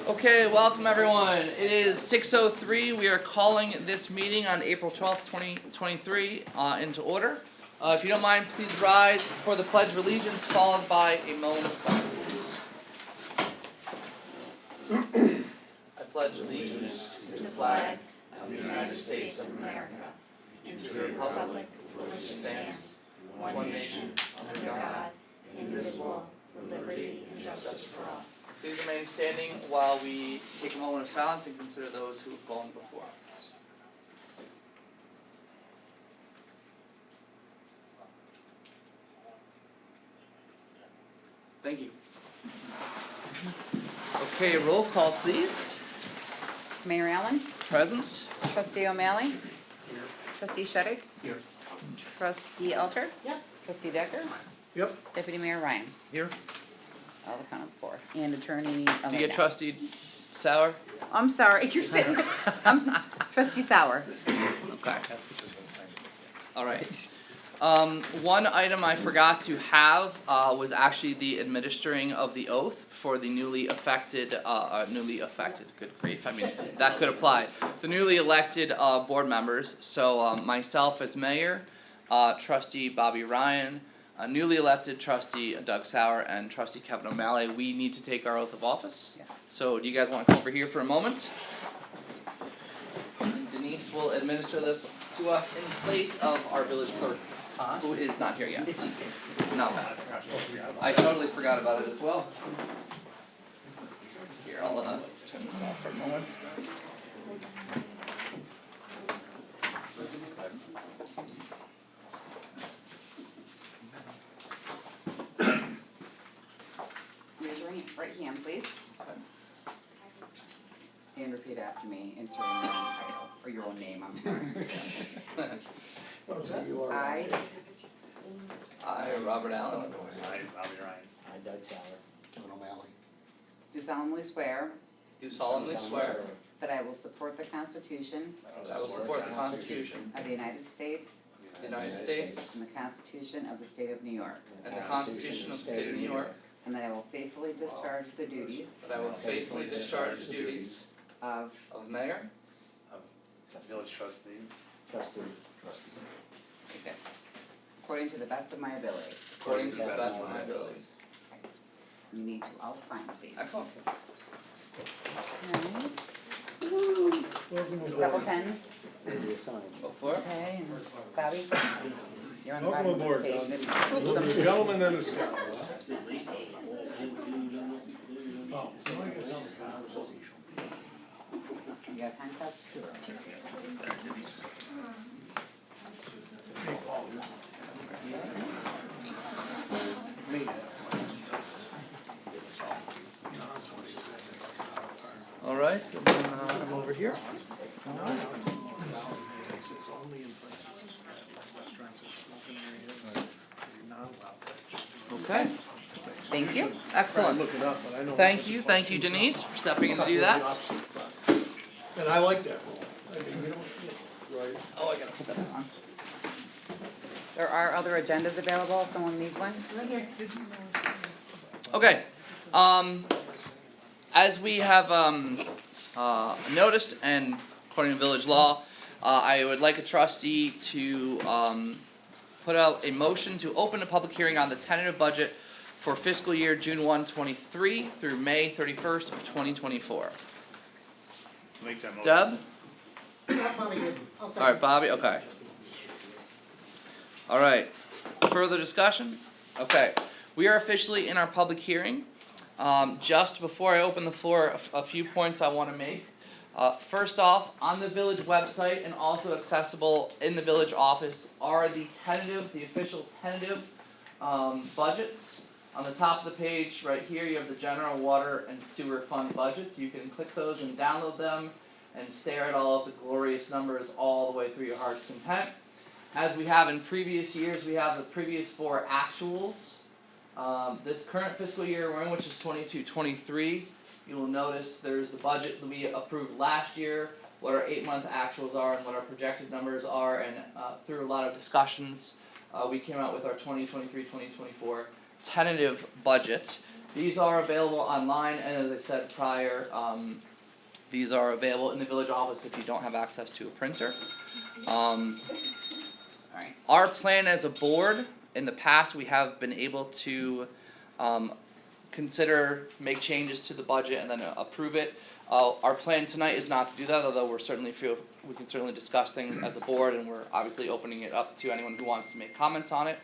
Okay, welcome everyone. It is 6:03. We are calling this meeting on April 12th, 2023 into order. If you don't mind, please rise for the Pledge of Allegiance, followed by a moment of silence. I pledge allegiance to the flag of the United States of America, and to the republic for which it stands, one nation, under God, indivisible, with liberty and justice for all. Please remain standing while we take a moment of silence and consider those who have gone before us. Thank you. Okay, roll call please. Mayor Allen, Present. Trustee O'Malley, Here. Trustee Sheddick, Here. Trustee Alter, Yep. Trustee Decker, Yep. Deputy Mayor Ryan. Here. All the count of four. And Attorney Do you get Elena. Trustee Sauer? I'm sorry, you're saying, Trustee Sauer. Okay. Alright. One item I forgot to have was actually the administering of the oath for the newly affected, good grief, I mean, that could apply. The newly elected board members, so myself as mayor, Trustee Bobby Ryan, newly elected Trustee Doug Sauer, and Trustee Kevin O'Malley, we need to take our oath of office. Yes. So do you guys wanna come over here for a moment? And Denise will administer this to us in place of our village clerk, who is not here yet. It's not bad. I totally forgot about it as well. Here, I'll turn this off for a moment. Raise your right hand, please. And repeat after me, inserting your own title, or your own name, I'm sorry. I, Robert Allen, I, Bobby Ryan. I, Doug Sauer. Kevin O'Malley. Do solemnly swear do solemnly swear that I will support the Constitution that I will support the Constitution of the United States of the United States and the Constitution of the State of New York, and the Constitution of the State of New York, and that I will faithfully discharge the duties that I will faithfully discharge the duties of of mayor, Village trustee. Trustee. okay, according to the best of my ability. according to the best of my abilities. You need to all sign, please. Excellent. Alright. Couple pens. Go for it. Okay, and Bobby, you're on the Welcome bottom of aboard, this Doug. page. The Oops, gentleman and his gal. Oh, you got handcuffs? Alright, and then I'm over here. Okay, Thank you. excellent. Look it up, but I know. Thank you Denise for stepping in to do that. And I like that rule. I mean, you don't, right. Oh, I gotta put that on. There are other agendas available, if someone needs one. Okay, as we have noticed and according to village law, I would like a trustee to put out a motion to open a public hearing on the tentative budget for fiscal year June 1, 23 through May 31st of 2024. Make that motion. Deb? Bobby did. I'll second. Alright, Bobby, okay. Alright, further discussion? Okay, we are officially in our public hearing. Just before I open the floor, a few points I wanna make. First off, on the village website and also accessible in the village office are the official tentative budgets. On the top of the page, right here, you have the general water and sewer fund budgets. You can click those and download them and stare at all of the glorious numbers all the way through your heart's content. As we have in previous years, we have the previous four actuals. This current fiscal year we're in, which is 22-23, you will notice there's the budget that we approved last year, what our 8-month actuals are and what our projected numbers are, and through a lot of discussions, we came out with our 2023-2024 tentative budget. These are available online, and as I said prior, these are available in the village office if you don't have access to a printer. Alright. Our plan as a board, in the past, we have been able to consider, make changes to the budget and then approve it. Our plan tonight is not to do that, although we can certainly discuss things as a board, and we're obviously opening it up to anyone who wants to make comments on it.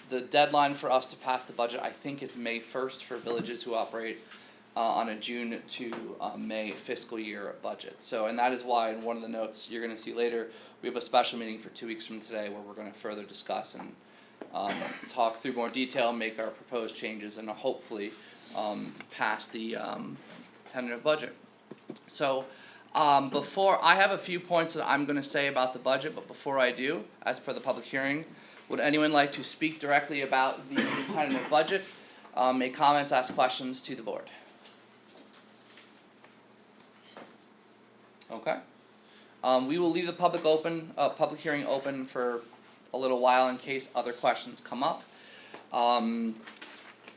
The deadline for us to pass the budget, I think, is May 1st for villages who operate on a June to May fiscal year budget. So, and that is why in one of the notes you're gonna see later, we have a special meeting for 2 weeks from today where we're gonna further discuss and talk through more detail, make our proposed changes, and hopefully pass the tentative budget. So, before, I have a few points that I'm gonna say about the budget, but before I do, as per the public hearing, would anyone like to speak directly about the tentative budget, make comments, ask questions to the board? Okay. We will leave the public hearing open for a little while in case other questions come up.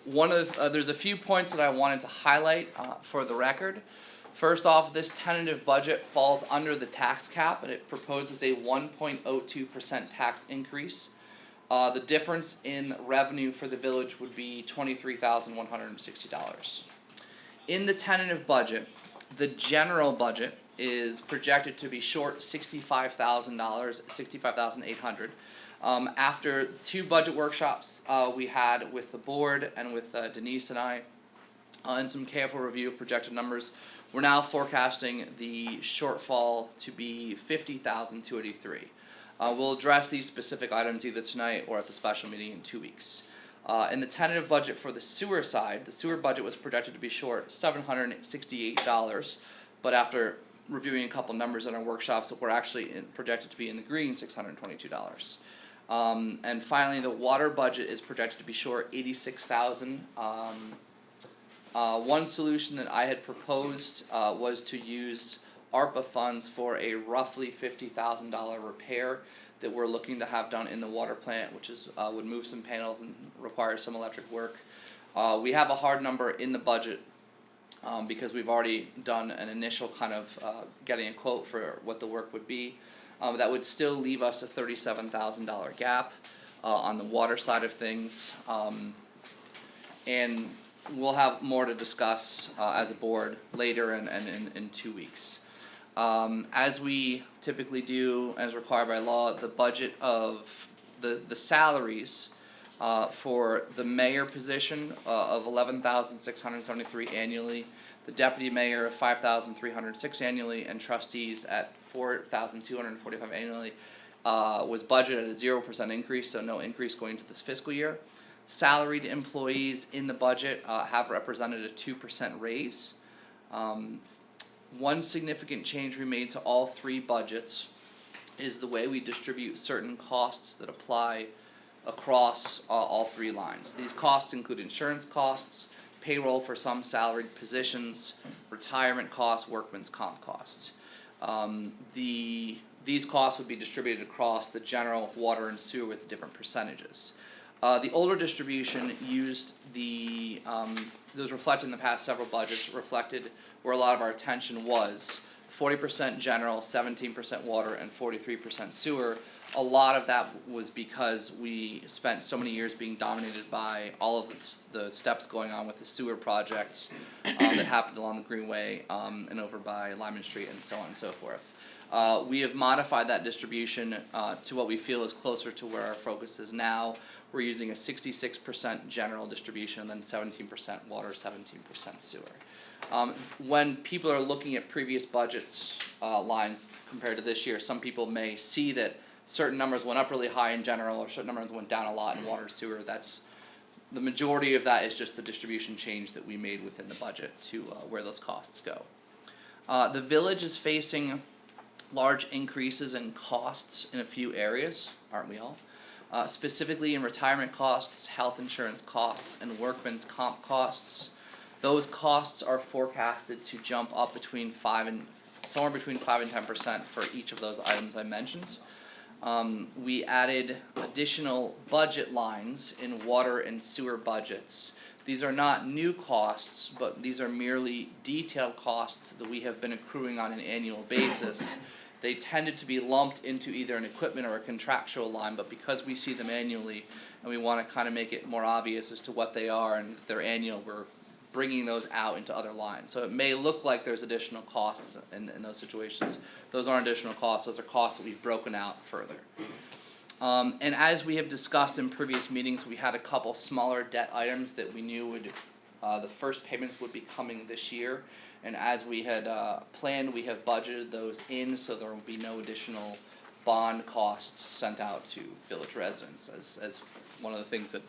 There's a few points that I wanted to highlight for the record. First off, this tentative budget falls under the tax cap, and it proposes a 1.02% tax increase. The difference in revenue for the village would be $23,160. In the tentative budget, the general budget is projected to be short $65,000, $65,800. After 2 budget workshops we had with the board and with Denise and I, and some careful review of projected numbers, we're now forecasting the shortfall to be $50,283. We'll address these specific items either tonight or at the special meeting in 2 weeks. In the tentative budget for the sewer side, the sewer budget was projected to be short $768, but after reviewing a couple numbers in our workshops, we're actually projected to be in the green $622. And finally, the water budget is projected to be short $86,000. One solution that I had proposed was to use ARPA funds for a roughly $50,000 repair that we're looking to have done in the water plant, which is would move some panels and require some electric work. We have a hard number in the budget because we've already done an initial kind of getting a quote for what the work would be. That would still leave us a $37,000 gap on the water side of things, and we'll have more to discuss as a board later and in 2 weeks. As we typically do, as required by law, the budget of the salaries for the mayor position of $11,673 annually, the deputy mayor of $5,306 annually, and trustees at $4,245 annually, was budgeted at a 0% increase, so no increase going into this fiscal year. Salaried employees in the budget have represented a 2% raise. One significant change we made to all 3 budgets is the way we distribute certain costs that apply across all 3 lines. These costs include insurance costs, payroll for some salaried positions, retirement costs, workman's comp costs. These costs would be distributed across the general water and sewer with different percentages. The older distribution used those reflected in the past several budgets, reflected where a lot of our attention was. 40% general, 17% water, and 43% sewer. A lot of that was because we spent so many years being dominated by all of the steps going on with the sewer projects that happened along the Greenway and over by Lyman Street and so on and so forth. We have modified that distribution to what we feel is closer to where our focus is now. We're using a 66% general distribution and then 17% water, 17% sewer. When people are looking at previous budgets lines compared to this year, some people may see that certain numbers went up really high in general or certain numbers went down a lot in water and sewer. That's the majority of that is just the distribution change that we made within the budget to where those costs go. The village is facing large increases in costs in a few areas, aren't we all? Specifically in retirement costs, health insurance costs, and workman's comp costs. Those costs are forecasted to jump up somewhere between 5 and 10% for each of those items I mentioned. We added additional budget lines in water and sewer budgets These are not new costs, but these are merely detailed costs that we have been accruing on an annual basis. They tended to be lumped into either an equipment or a contractual line, but because we see them annually and we wanna kinda make it more obvious as to what they are and if they're annual, we're bringing those out into other lines. So it may look like there's additional costs in those situations. Those aren't additional costs, those are costs that we've broken out further. And as we have discussed in previous meetings, we had a couple smaller debt items that we knew would, the first payments would be coming this year. And as we had planned, we have budgeted those in, so there will be no additional bond costs sent out to village residents, as one of the things that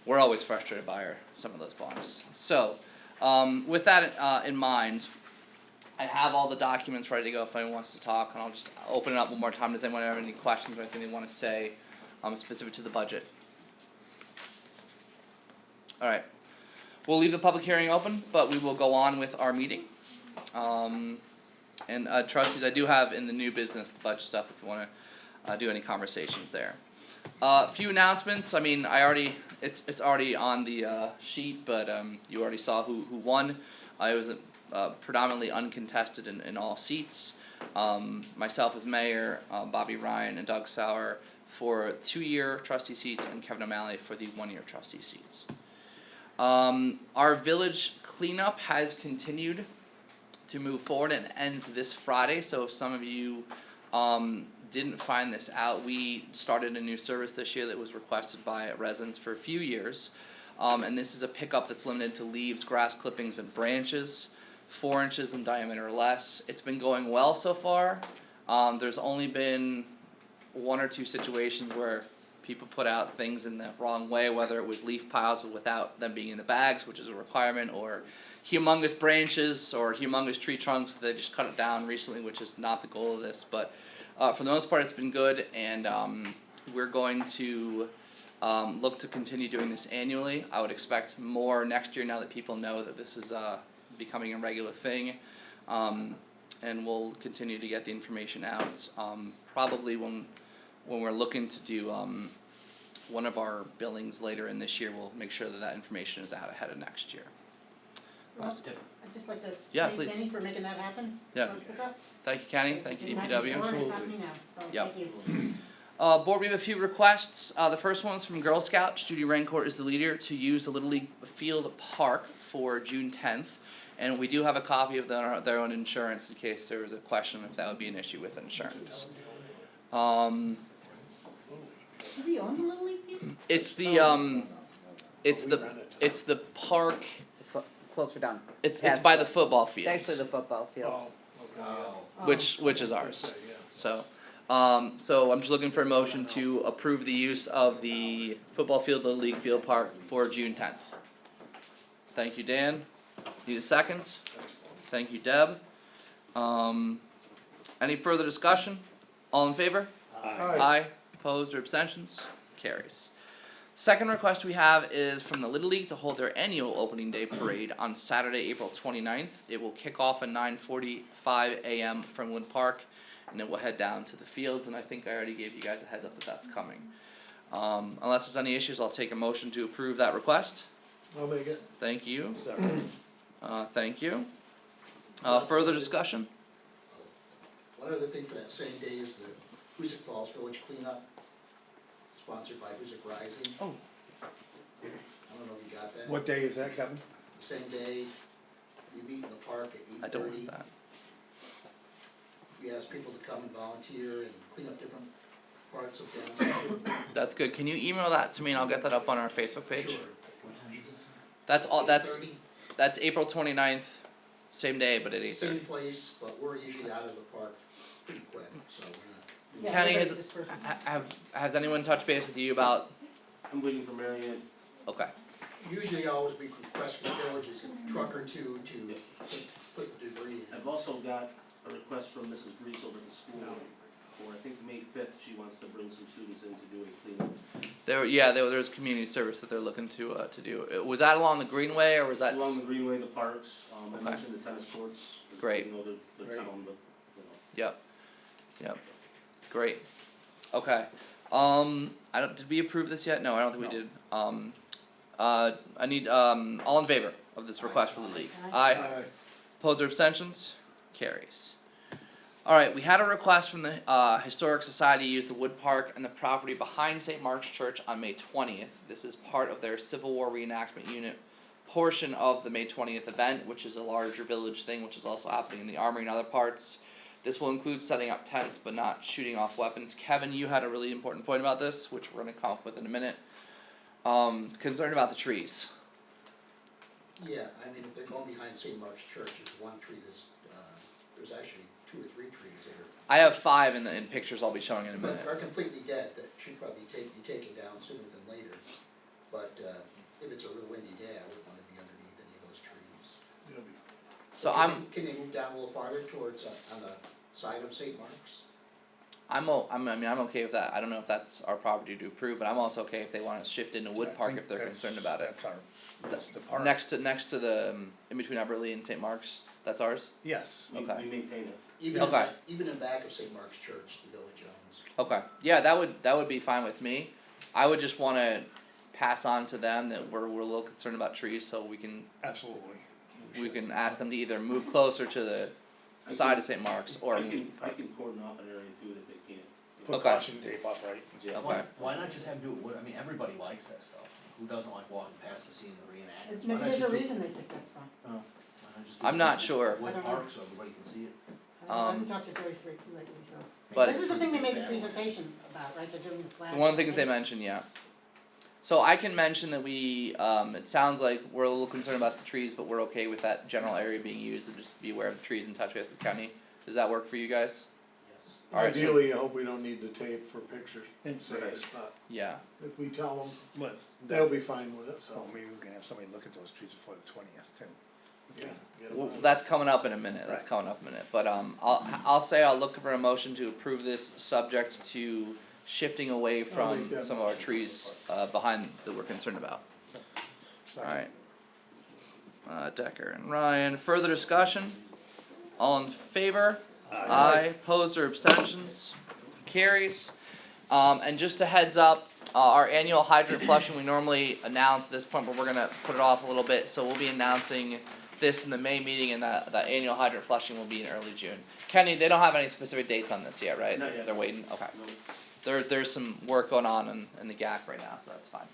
we're always frustrated by are some of those bonds. So, with that in mind, I have all the documents ready to go if anyone wants to talk, and I'll just open it up one more time. Does anyone have any questions or anything they wanna say, specific to the budget? Alright, we'll leave the public hearing open, but we will go on with our meeting. And trustees, I do have in the new business, the budget stuff, if you wanna, do any conversations there. Few announcements, I mean, it's already on the, sheet, but, you already saw who won. It was predominantly uncontested in all seats. Myself as mayor, Bobby Ryan and Doug Sauer for 2-year trustee seats, and Kevin O'Malley for the 1-year trustee seats. Our village cleanup has continued to move forward and ends this Friday, so if some of you didn't find this out, we started a new service this year that was requested by residents for a few years. And this is a pickup that's limited to leaves, grass clippings, and branches, 4 inches in diameter or less. It's been going well so far. There's only been 1 or 2 situations where people put out things in the wrong way, whether it was leaf piles without them being in the bags, which is a requirement, or humongous branches or humongous tree trunks. They just cut it down recently, which is not the goal of this, but for the most part it's been good, and we're going to look to continue doing this annually. I would expect more next year now that people know that this is becoming a regular thing, and we'll continue to get the information out. Probably when we're looking to do one of our billings later in this year, we'll make sure that information is out ahead of next year. Well, I'd just like to Yeah, thank please. Kenny for making that happen. Yeah. for pickup. Thank you, Kenny, thank you, It didn't happen DPW. before, and it's happening now, so Yep. thank you. Board, we have a few requests. The first one's from Girl Scouts. Judy Rancourt is the leader to use the Little League Field Park for June 10th. And we do have a copy of their own insurance in case there was a question if that would be an issue with insurance. Do we own the Little League field? It's the it's the park. Closer down. It's Past by the football It's field, actually the football field. Oh. which is ours. So, so I'm just looking for a motion to approve the use of the football field, Little League Field Park for June 10th. Thank you, Dan. Need a second? Thank you, Deb. Any further discussion? All in favor? Aye. Opposed or abstentions? Carries. Second request we have is from the Little League to hold their annual opening day parade on Saturday, April 29th. It will kick off at 9:45 a.m. from Wood Park, and it will head down to the fields, and I think I already gave you guys a heads up that that's coming. Unless there's any issues, I'll take a motion to approve that request. I'll make it. Thank you. Thank you. Further discussion? One other thing for that same day is the Hoosick Falls Village Cleanup, sponsored by Hoosick Rising. Oh. I don't know if you got that. What day is that, Kevin? Same day, we meet in the park I at don't 8:30. want that. We ask people to come and volunteer and clean up different parts of downtown. That's good. Can you email that to me and I'll get that up on our Facebook page? Sure. That's all. That's 8:30, April 29th, same day, but at 8:30. same place, but we're usually out of the park pretty quick, so we're not. Kenny, has anyone touched base with you about? I'm waiting for Marianne. Okay. Usually always we request from the villages a truck or two to put the debris in. I've also got a request from Mrs. Brees over at the school for, I think, May 5th, she wants to bring some students in to do a cleanup. There's community service that they're looking to do. Was that along the Greenway or was that? Along the Greenway, the parks, I Okay. mentioned the tennis courts. 'Cause, Great. You know, the Great. town, but, Yep. Great. Okay. Did we approve this yet? No, I don't think we did. I need, all in favor of this request for the league? Aye. Aye. Opposed or abstentions? Carries. Alright, we had a request from the Historic Society to use the wood park and the property behind St. Mark's Church on May 20th. This is part of their Civil War reenactment unit portion of the May 20th event, which is a larger village thing, which is also happening in the Armory and other parts. This will include setting up tents, but not shooting off weapons. Kevin, you had a really important point about this, which we're gonna come up with in a minute. Concerned about the trees. Yeah, I mean, if they're going behind St. Mark's Church, there's one tree there's actually 2 or 3 trees that I have 5 in pictures I'll be showing in a are, minute. are completely dead, that should probably be taken down sooner than later. But, if it's a real windy day, I wouldn't wanna be underneath any of those trees. It'll be- So Can they move down a little farther towards, on the side of St. Mark's? I'm okay with that. I don't know if that's our property to approve, but I'm also okay if they wanna shift into Wood I Park think if they're that's- concerned about it. That's the park. Next to the, in between Everly and St. Mark's, that's ours? Yes. We Okay. maintain it. Okay. Even in back of St. Mark's Church, the village owns. Okay, yeah, that would be fine with me. I would just wanna pass on to them that we're a little concerned about trees, so we can Absolutely. ask them to either move closer to the side of St. Mark's or I can cordon off an area too if they can't. Put Okay. caution tape up, right? Yeah. Okay. Why not just have them do it, I mean, everybody likes that stuff, who doesn't like walking past the scene of the reenactments? Why Maybe not there's just a do- reason they picked that spot. Why not just do I'm it not in sure. Wood I don't know. Park so everybody can see it? I haven't talked to Joyce lately, so. But- This is the thing they made the presentation about, right, they're doing the flag. one of the things they mentioned, yeah. So I can mention that we, it sounds like we're a little concerned about the trees, but we're okay with that general area being used, and just be aware of the trees and touch base with the county. Does that work for you guys? Yes. Alright, so, Ideally, I hope we don't need the tape for pictures, Right. says, but yeah, if we tell them, But they'll be fine with it, so so, maybe we can have somebody look at those trees before the 20th too. yeah. get 'em well, on. that's coming up in a minute, that's Right. coming up in a minute, but I'll say I'll look for a motion to approve this, subject to shifting away I'll make from that some of our motion. trees, behind that we're concerned about. Alright. Decker and Ryan, further discussion? All in favor? Aye, opposed or abstentions? Carries. And just a heads up, our annual hydrant flushing, we normally announce at this point, but we're gonna put it off a little bit, so we'll be announcing this in the May meeting, and that annual hydrant flushing will be in early June. Kenny, they don't have any specific dates on this yet, right? Not yet. They're waiting, okay. No. There's some work going on in the GAC right now, so that's fine.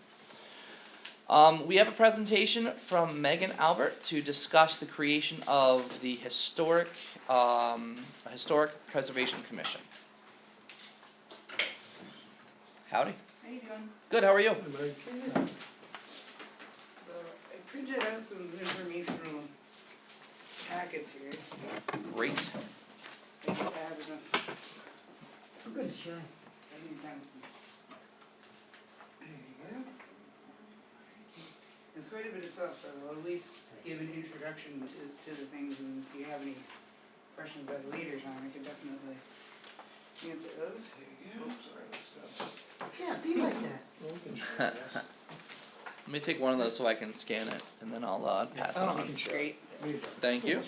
We have a presentation from Megan Albert to discuss the creation of the Historic Preservation Commission. Howdy. How you doing? Good, how are you? And I- So I printed out some informational packets here. Great. I think I have enough. I'm good, sure. I think that- There you go. It's quite a bit of stuff, so I'll at least give an introduction to the things, and if you have any questions at a later time, I can definitely answer those. There you go. Oops, sorry, that's done. Yeah, be like that. Well, we can share this. Let me take one of those so I can scan it, and then I'll pass it Oh, on. great. Me too. Thank you.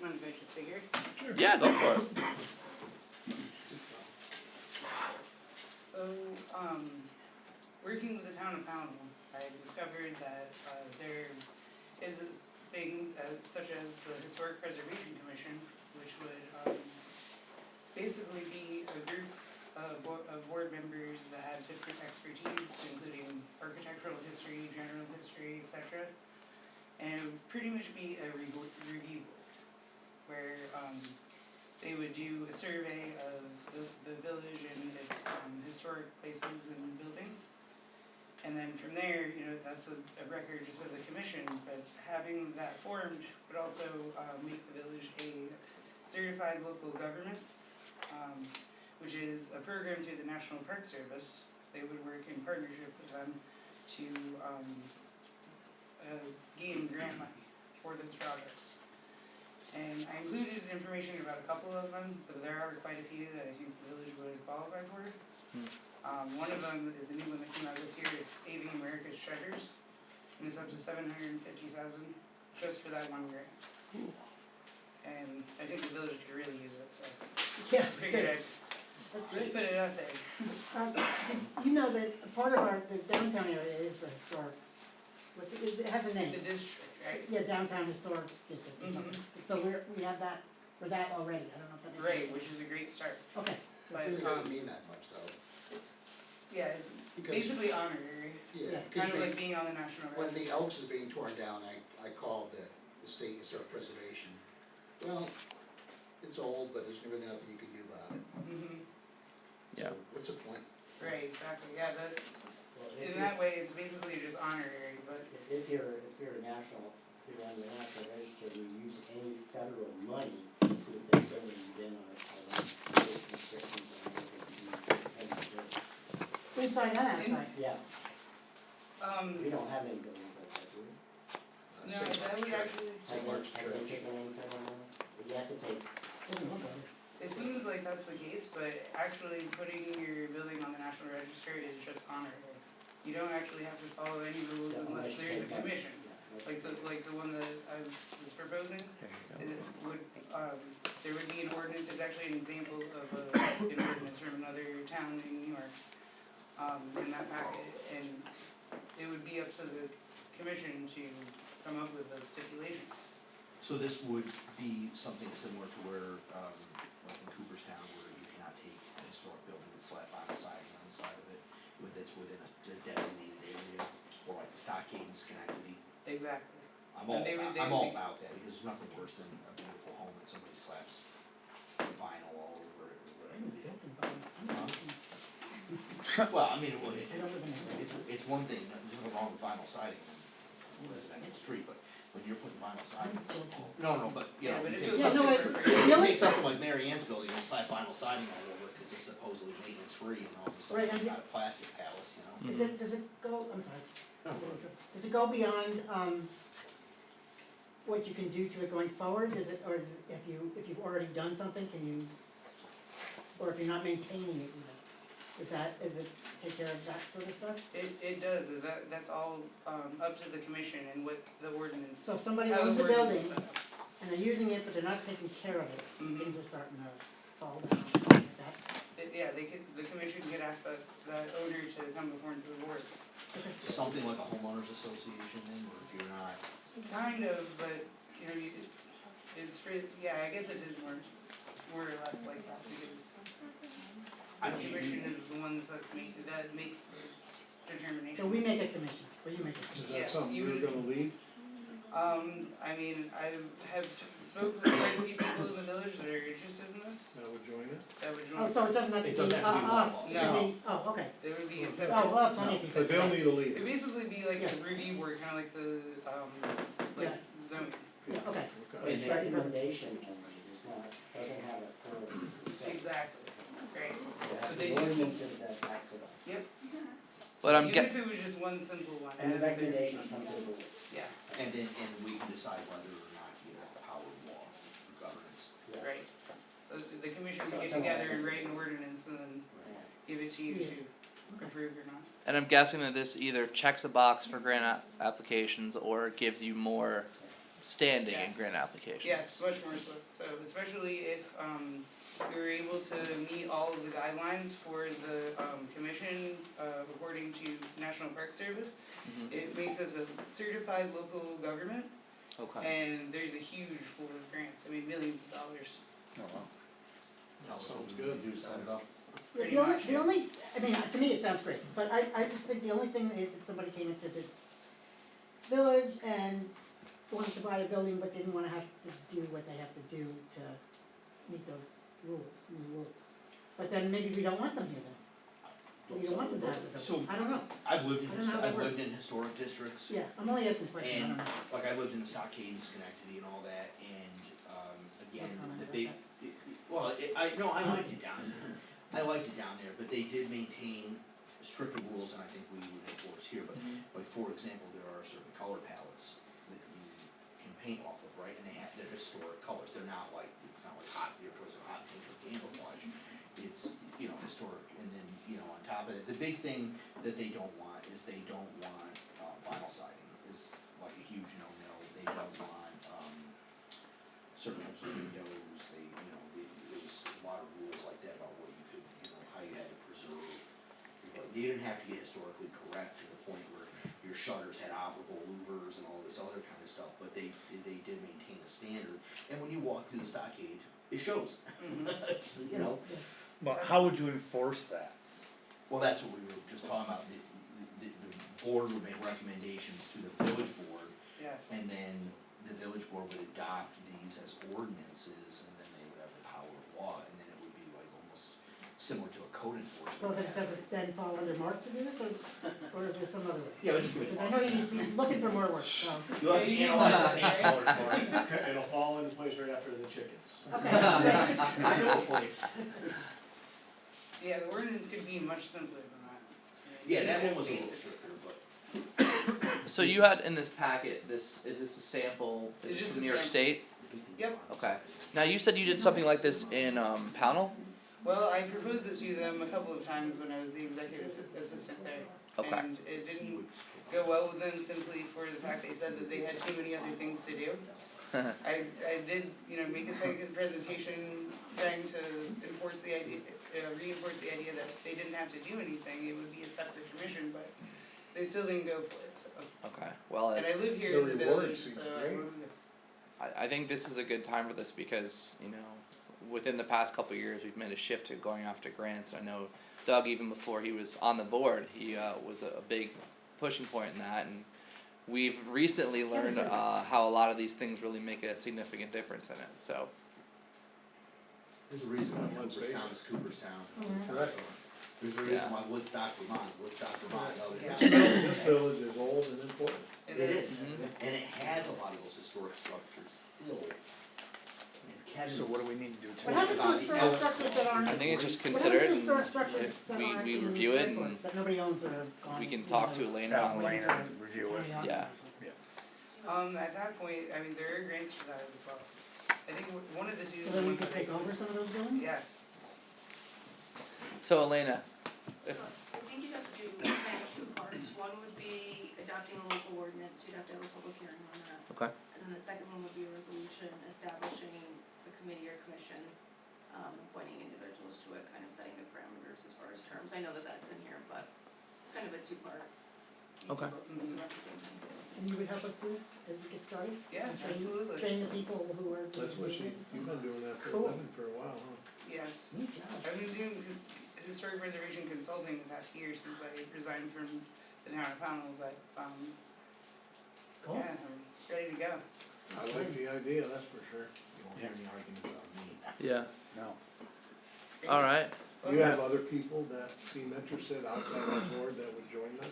Mind if I just sit here? Yeah, go for it. So, working with the town of Pownell, I discovered that there is a thing such as the Historic Preservation Commission, which would basically be a group of board members that have different expertise, including architectural history, general history, etc. And it would pretty much be a review board, where they would do a survey of the village and its historic places and buildings. And then from there, that's a record just of the commission, but having that formed would also make the village a certified local government, which is a program through the National Park Service. They would work in partnership with them to gain grant money for those projects. And I included information about a couple of them, but there are quite a few that I think the village would qualify for. One of them is a new one that came out this year, it's Saving America's Treasures, and it's up to $750,000 just for that one grant. And I think the village could really use it, so Yeah. I figured I'd That's Just great. put it out there. You know that part of the downtown area is the historic, it has a name. It's a district, right? Yeah, downtown historic district or something. So we have that, we're that already, I don't know if that makes sense. Right, which is a great start. Okay, But, It really doesn't mean that much though. yeah, it's Because- basically honorary, Yeah, kind of when- like being on the National When the Register. Elks is being torn down, I called the state historic preservation. Well, it's old, but there's really nothing you can do about it. Yeah. So what's the point? Right, exactly, yeah, that, Well, in that way, it's basically just honorary, but, if you're a national, if you're on the national register, we use any federal money to the building, then our restrictions on what we can do. inside and outside. Yeah, we um, don't have any buildings like that, do we? no, St. that Mark's would Church. actually, St. Mark's Have they Church. taken any federal money? But you have to take, Doesn't look like it. it seems like that's the case, but actually putting your building on the National Register is just honorary. You don't actually have to follow any rules unless there's a commission, yeah, like the one that I was proposing. It would, there would be an ordinance, it's actually an example of an ordinance from another town in New York, in that packet, and it would be up to the commission to come up with those stipulations. So this would be something similar to where, like in Cooperstown, where you cannot take a historic building and slap vinyl siding on the side of it, that's within a designated area, or like the stockade in Schenectady. Exactly. I'm all And they would- about, they I'm would all be- about that, because there's nothing worse than a beautiful home and somebody slaps vinyl all over it or I was whatever. built in Boston. Well, I mean, well, I don't live in the it's one thing, there's nothing wrong with vinyl siding on a residential street, but when you're putting vinyl siding, no, but, you know, Yeah, but you if it take was Yeah, no, something, something I- for- the only- take something like Mary Ann's building and slap vinyl siding all over it, cause it's supposedly maintenance free, and all of a sudden Right, and you got a plastic palace, you know? Does it go, I'm sorry, No, does it go beyond, what you can do to it going forward, is it, or is it, if you've already done something, can you, or if you're not maintaining it even, is it take care of that sort of stuff? It does, that's all, up to the commission and what the ordinance. So if somebody how the owns a ordinance building is set up. and they're using it, but they're not taking care of it, Mhm. things are starting to fall down, like that. Yeah, the commission could ask that owner to come before the board. something like a homeowners association then, or if you're not, Kind of, but, you know, it's for, yeah, I guess it is more or less like that, because I the don't, commission is the ones that makes those determinations. So we make a commission, or you make a commission. Is that Yes, something you you're would- gonna lead? I mean, I have spoken with quite a few people in the village that are interested in this, That would join it? that would Oh, join. so it doesn't have to It be doesn't have to be one us, of us. it could be, oh, okay. There would be a Oh, separate, well, plenty of people. But they'll need a leader. it'd basically be like Yeah. a review board, kinda like the, like zoning. Yeah, okay. but it's recommendation only, it's not, doesn't have a firm say. Exactly, right. It has But they the do- ordinances that backs it up, Yep. But I'm Even if it was just one simple one. and the then there'd be recommendations some- come to the board. Yes, and then, and we can decide whether or not you have the power of law for governance. Yeah. right. So the commission So can get it's all together and right. write an ordinance and then Yeah. give it to you Yeah. to Okay. approve or not. And I'm guessing that this either checks a box for grant applications or gives you more standing in Yes. grant applications. Yes, much more so, especially if, we were able to meet all of the guidelines for the, commission, according to National Park Service. Mhm. It makes us a certified local government, Okay. and there's a huge pool of grants, I mean, millions of dollars. Oh, wow. Tell us what Sounds we good. need to do to set it up. Pretty The only, much, the yeah. only, I mean, to me, it sounds great, but I just think the only thing is if somebody came into the village and wanted to buy a building but didn't wanna have to do what they have to do to meet those rules, new rules. But then maybe we don't want them here then. We don't want them to have the So- building, I don't know, I've lived in, I don't know how that I've lived works. in historic districts, yeah, I'm only asking a question, I don't and know. like I lived in the stockade in Schenectady and all that, and again, No comment the about big, that. well, I liked it down there. I liked it down there, but they did maintain stricter rules than I think we would enforce here, but like for example, there are certain color palettes that you can paint off of, right, and they're historic colors, they're not like, it's not like hot, your choice of hot pink or camouflage. It's, you know, historic, and then, you know, on top of it, the big thing that they don't want is they don't want, vinyl siding is like a huge no-no, they don't want, certain types of windows, they, you know, there was a lot of rules like that about what you could they didn't have to get historically correct to the point where your shutters had operable louvers and all this other kind of stuff, but they did maintain a standard, and when you walk through the stockade, it shows. It's, you know, But how would you enforce that? well, that's what we were just talking about, the board would make recommendations to the village board, Yes. and then the village board would adopt these as ordinances, and then they would have the power of law, and then it would be like almost similar to a code enforcement. So then does it then fall under Mark to do this, or is there some other way? Yeah, just Because I know he's looking for more work, so. You'll have to analyze the paint colors for it. It'll fall into place right after the chickens. Okay. I know a place. Yeah, the ordinance could be much simpler than that. Yeah, that one Just was a little basic. stricter, but. So you had in this packet, is this a sample, It's is just from a New York sample. State? Yep. Okay, now you said you did something like this in, Pownell? Well, I proposed it to them a couple of times when I was the executive assistant there. Okay. And it didn't go well with them simply for the fact they said that they had too many other things to do. I did, make a second presentation trying to enforce the idea, reinforce the idea that they didn't have to do anything, it would be a separate commission, but they still didn't go for it, so. Okay, well, And I it's, live here The in the rewards village, seem so great. I think this is a good time for this because, within the past couple of years, we've made a shift to going after grants. I know Doug, even before he was on the board, he was a big pushing point in that, and we've recently learned how a lot of these things really make a significant difference in it. So There's a reason why Let's face Cooperstown is Cooperstown. Correct. There's a reason why Woodstock, Vermont. Oh, Yeah. This village is old and important. It It is. is, and it has a lot of those historic structures still. And Kevin. So what do we need to do What tonight? happens to historic structures that aren't? I think it's just What consider it, happens to historic and structures if that we aren't being review it cared for, and that nobody owns or have gone? we can talk to Elena Have on Elena review it. Yeah. At that point, there are grants for that as well. I think one of the two So then we ones could that they, take over some of those buildings? yes. So Elena, if, I think you'd have to do kind of two parts. One would be adopting a local ordinance, you'd have to have a public hearing on that. okay, And then the second one would be a resolution establishing a committee or commission, appointing individuals to it, kind of setting the parameters as far as terms. I know that that's in here, but it's kind of a two-part. You Okay. can vote for those at the same time. And you would help us do it, as we get started? Yeah, And train- absolutely. Train the people who are. That's what you've been doing that for a Cool. living for a while, huh? Yes. Neat job. I've been doing historic preservation consulting the past year since I resigned from the town of Pownell, but, Cool. yeah, I'm ready to go. I like the idea, that's for sure. You won't hear any arguments about me. yeah, No. alright, Well, You have other people that seem interested outside our board that would join us?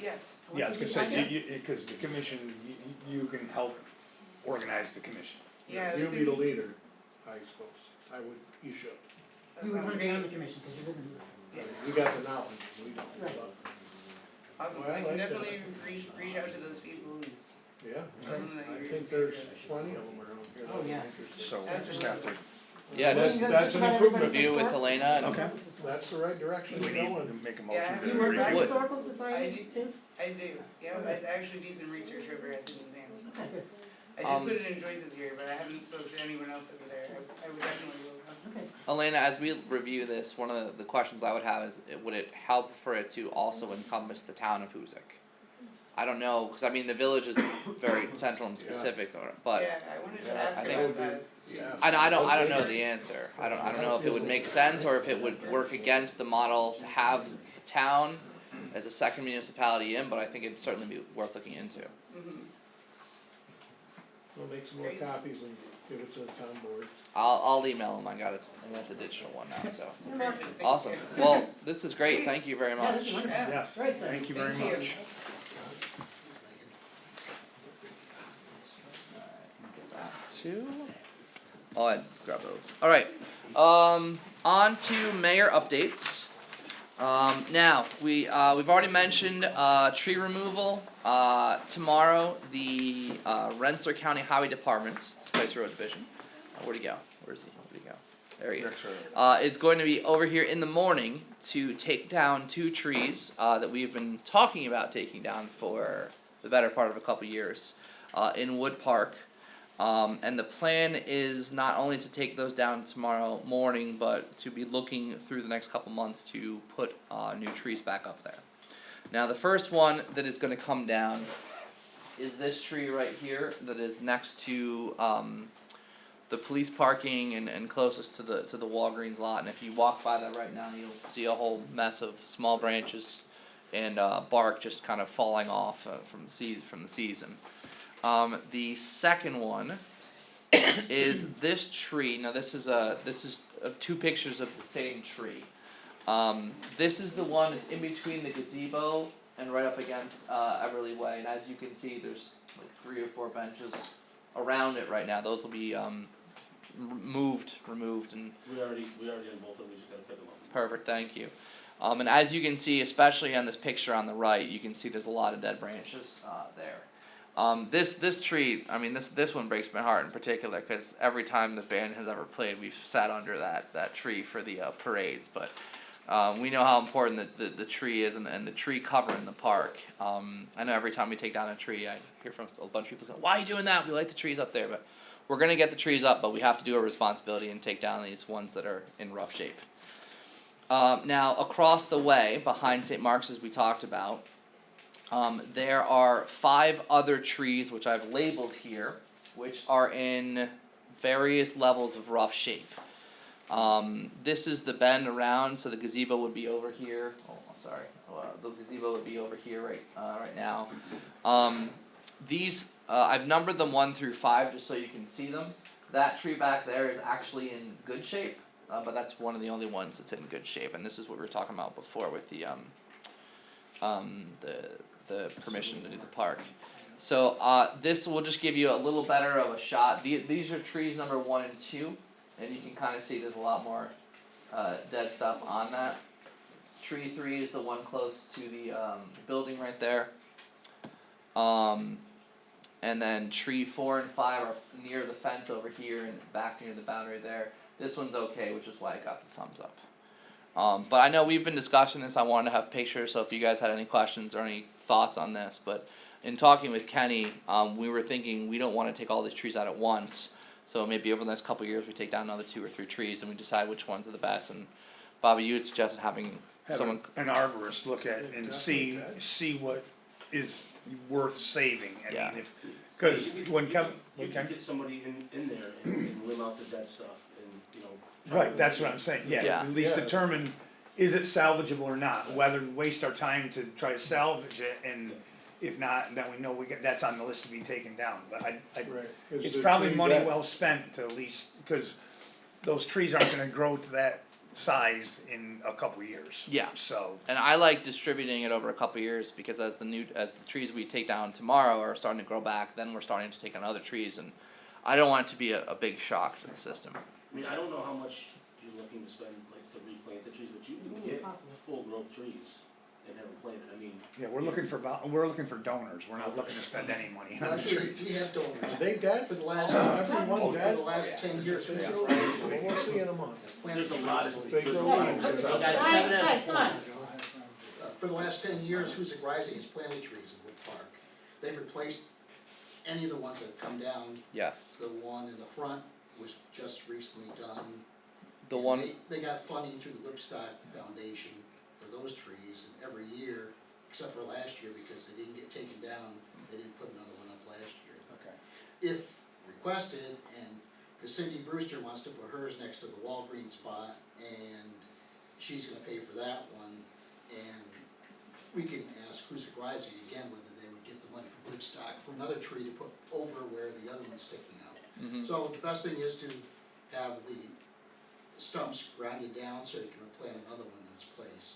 Yes. Yeah, I was gonna say, cause the commission, you can help organize the commission. Yeah, I was You'd be the thinking, leader, I suppose. You should. that You would sounds want to be on the great. commission, because you wouldn't do it. Yes. You got the knowledge, we don't. Right. Awesome, Well, I I can like that. definitely reach out to those people and Yeah, tell them that I you're. think there's plenty of them around here. that Oh, are yeah. interested. So we just have to, yeah, That's- just that's an improvement. review with Elena and. Okay. That's the right direction we to need go to in. make a Yeah, motion have to you You work review at What- it. historical societies too? I do, yeah, I actually do some research over at the museums. Okay, good. I did put it in Joyce's here, but I haven't spoken to anyone else over there, I would definitely will. Okay. Elena, as we review this, one of the questions I would have is, would it help for it to also encompass the town of Hoosick? I don't know, cause I mean, the village is very central and specific, but Yeah, I wanted to ask I her think- about that. Yeah. I don't know the answer. I don't know if it would make sense or if it would work against the model to have the town as a second municipality in, but I think it'd certainly be worth looking into. Mhm. We'll make some more copies and give it to the town board. I'll email them, I got a digital one now, so. You're welcome. Perfect, thank Awesome, you. well, this is great, thank you very Yeah, this much. is wonderful. Yeah. Yes, Right, sir. thank you very Thank you. much. I'd grab those. Alright, on to mayor updates. Now, we've already mentioned, tree removal, tomorrow, the, Rensselaer County Highway Department, Spice Road Division, where'd he go? Where's he? Where'd he go? There he is. Is going to be over here in the morning to take down 2 trees, that we've been talking about taking down for the better part of a couple years, in Wood Park. And the plan is not only to take those down tomorrow morning, but to be looking through the next couple months to put new trees back up there. Now the first one that is gonna come down is this tree right here that is next to the police parking and closest to the Walgreens lot. And if you walk by that right now, you'll see a whole mess of small branches and bark just kind of falling off from the season. The second one is this tree. Now this is two pictures of the same tree. This is the one that's in between the gazebo and right up against Everly Way. And as you can see, there's like 3 or 4 benches around it right now. Those will be removed, and We already had both of them, we just gotta pick them up. perfect. Thank you. And as you can see, especially on this picture on the right, you can see there's a lot of dead branches there. This tree, I mean this one breaks my heart in particular because every time the band has ever played, we've sat under that tree for the parades. But we know how important the tree is and the tree cover in the park. I know every time we take down a tree, I hear from a bunch of people saying, "Why are you doing that? We like the trees up there." But we're gonna get the trees up, but we have to do our responsibility and take down these ones that are in rough shape. Now across the way, behind St. Mark's, as we talked about, there are 5 other trees which I've labeled here, which are in various levels of rough shape. This is the bend around, so the gazebo would be over here. Oh, sorry, the gazebo would be over here right now. These I've numbered them 1 through 5 just so you can see them. That tree back there is actually in good shape, but that's one of the only ones that's in good shape. And this is what we were talking about before with the permission to do the park. So this will just give you a little better of a shot. These are trees number 1 and 2, and you can kind of see there's a lot more dead stuff on that. Tree 3 is the one close to the building right there. And then tree 4 and 5 are near the fence over here and back near the boundary there. This one's okay, which is why it got the thumbs up. But I know we've been discussing this. I wanted to have pictures, so if you guys had any questions or any thoughts on this, but in talking with Kenny, we were thinking we don't want to take all these trees out at once. So maybe over the next couple of years we take down another 2 or 3 trees and we decide which ones are the best. And Bobby, you had suggested having someone an arborist look at it and see what is worth saving. I mean, because when Kevin, You can get somebody in there and limb out the dead stuff and, you know. right, that's what I'm saying, Yeah. at least determine, is it salvageable or not, whether we waste our time to try to salvage it, and if not, then we know that's on the list to be taken down, but Right. Is it's the probably tree money dead? well spent to at least, because those trees aren't gonna grow to that size in a couple years. Yeah. So, And I like distributing it over a couple of years because as the trees we take down tomorrow are starting to grow back, then we're starting to take on other trees, and I don't want it to be a big shock to the system. I mean, I don't know how much you're looking to spend, like, to replant the trees, but you can get full growth trees and have them planted, I mean. yeah, we're looking for donors, we're not looking to spend any money on the Actually, trees. we have donors. Are they dead? For the last, Everyone for dead? the last 10 years, They we have should, we'll see in a month. planted There's a trees. lot of, Fake there's a no lot leaves. of. Guys, come on. For the last 10 years, Hoosick Rising has planted trees in Wood Park. They've replaced any of the ones that have come down. Yes. The one in the front was just recently done. The And one. They got funding through the Whipstock Foundation for those trees, and every year, except for last year, because they didn't get taken down, they didn't put another one up last year. Okay. If requested, and, cause Cindy Brewster wants to put hers next to the Walgreens spot, and she's gonna pay for that one, and we can ask Hoosick Rising again whether they would get the money from Whipstock for another tree to put over where the other one's sticking out. Mhm. So the best thing is to have the stumps grinded down so you can replant another one in its place.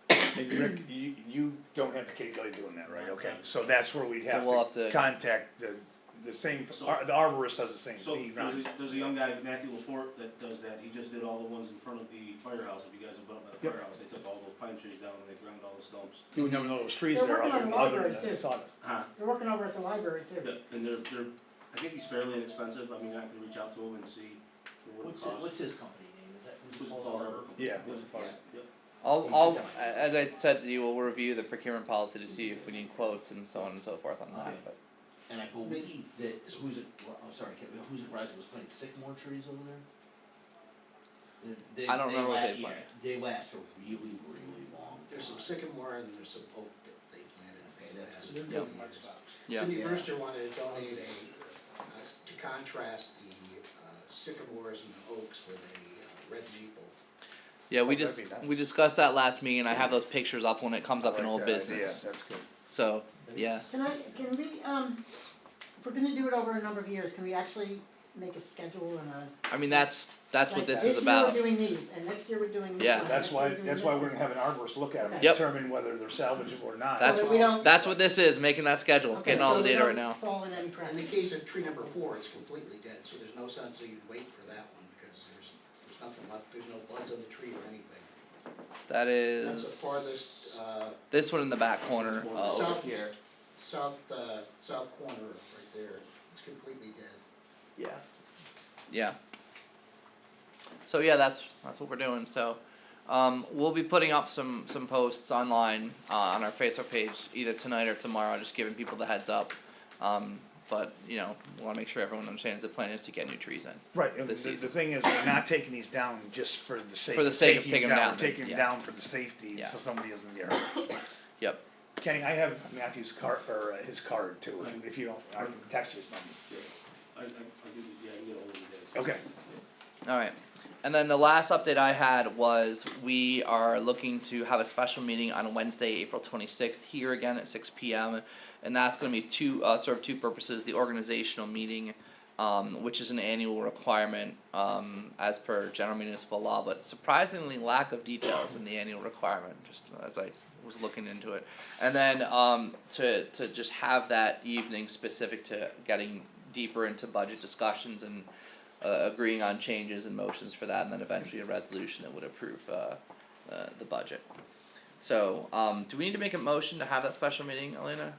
And Rick, you don't have the capability of doing that, right, okay, so that's where we'd So have we'll to have to- contact the same, So- the arborist does the same So, thing. there's a young guy, Matthew Laporte, that does that, he just did all the ones in front of the firehouse, if you guys have been up by the Yep. firehouse, they took all those pine trees down and they ground all the stumps. You would never know those trees They're there working on the other library, than too. sawdust. Huh? They're working over at the library too. Yeah, and they're, I think he's fairly inexpensive, I mean, I can reach out to him and see what it costs. What's his company name, is that Who's Who's the Falls Falls Arbor? Arbor? Yeah. Yep. I'll as I said to you, we'll review the procurement policy to see if we need quotes and so on and so forth on that. Okay. But And I believe that Hoosick, Hoosick Rising was planting sycamore trees over there. I don't remember what they yeah, planted. they last a really, really long time. There's some sycamore and there's some oak that they planted. Okay, that's last good. few Yep. years. Yeah. Cindy Yeah. Brewster wanted to donate to contrast the sycamores and the oaks with a red maple. Yeah, we that'd just be nice. we discussed that last meeting. I have those pictures up when it comes up in old business. Yeah, that's good. So yeah, Can we, if we're gonna do it over a number of years, can we actually make a schedule and a? I mean that's what like, this is year about. we're doing these, and next year we're doing this Yeah. one, That's next year why, doing that's this why one. we're gonna have an arborist look at them, and Yep. determine whether they're salvageable or not. That's So that we don't. That's what this is, making that schedule, Okay, getting all so the we data don't right now. fall in any cracks. In the case of tree number 4, it's completely dead, so there's no sense that you'd wait for that one, because there's nothing left, there's no buds on the tree or anything. That That's is the farthest, this one in the back corner over south, here. south corner right there, it's completely dead. Yeah. Yeah. So yeah, that's what we're doing. So we'll be putting up some posts online on our Facebook page either tonight or tomorrow, just giving people the heads up. But we want to make sure everyone understands the plan is to get new trees in. Right, and this the season. thing is, we're not taking these down just for the sake. For the sake of taking them down, We're taking them yeah. down for the safety, Yeah. so somebody doesn't get hurt. Yep. Kenny, I have Matthew's card, or his card too, if you don't, I can text you his number. I'll give you, yeah, I can get ahold of you guys. Okay. All right. And then the last update I had was we are looking to have a special meeting on Wednesday, April 26th, here again at 6 p.m. And that's going to be serve two purposes: the organizational meeting, which is an annual requirement as per general municipal law, but surprisingly lack of details in the annual requirement. Just as I was looking into it, and then to just have that evening specific to getting deeper into budget discussions and agreeing on changes and motions for that, and then eventually a resolution that would approve the budget. So, do we need to make a motion to have that special meeting, Elena?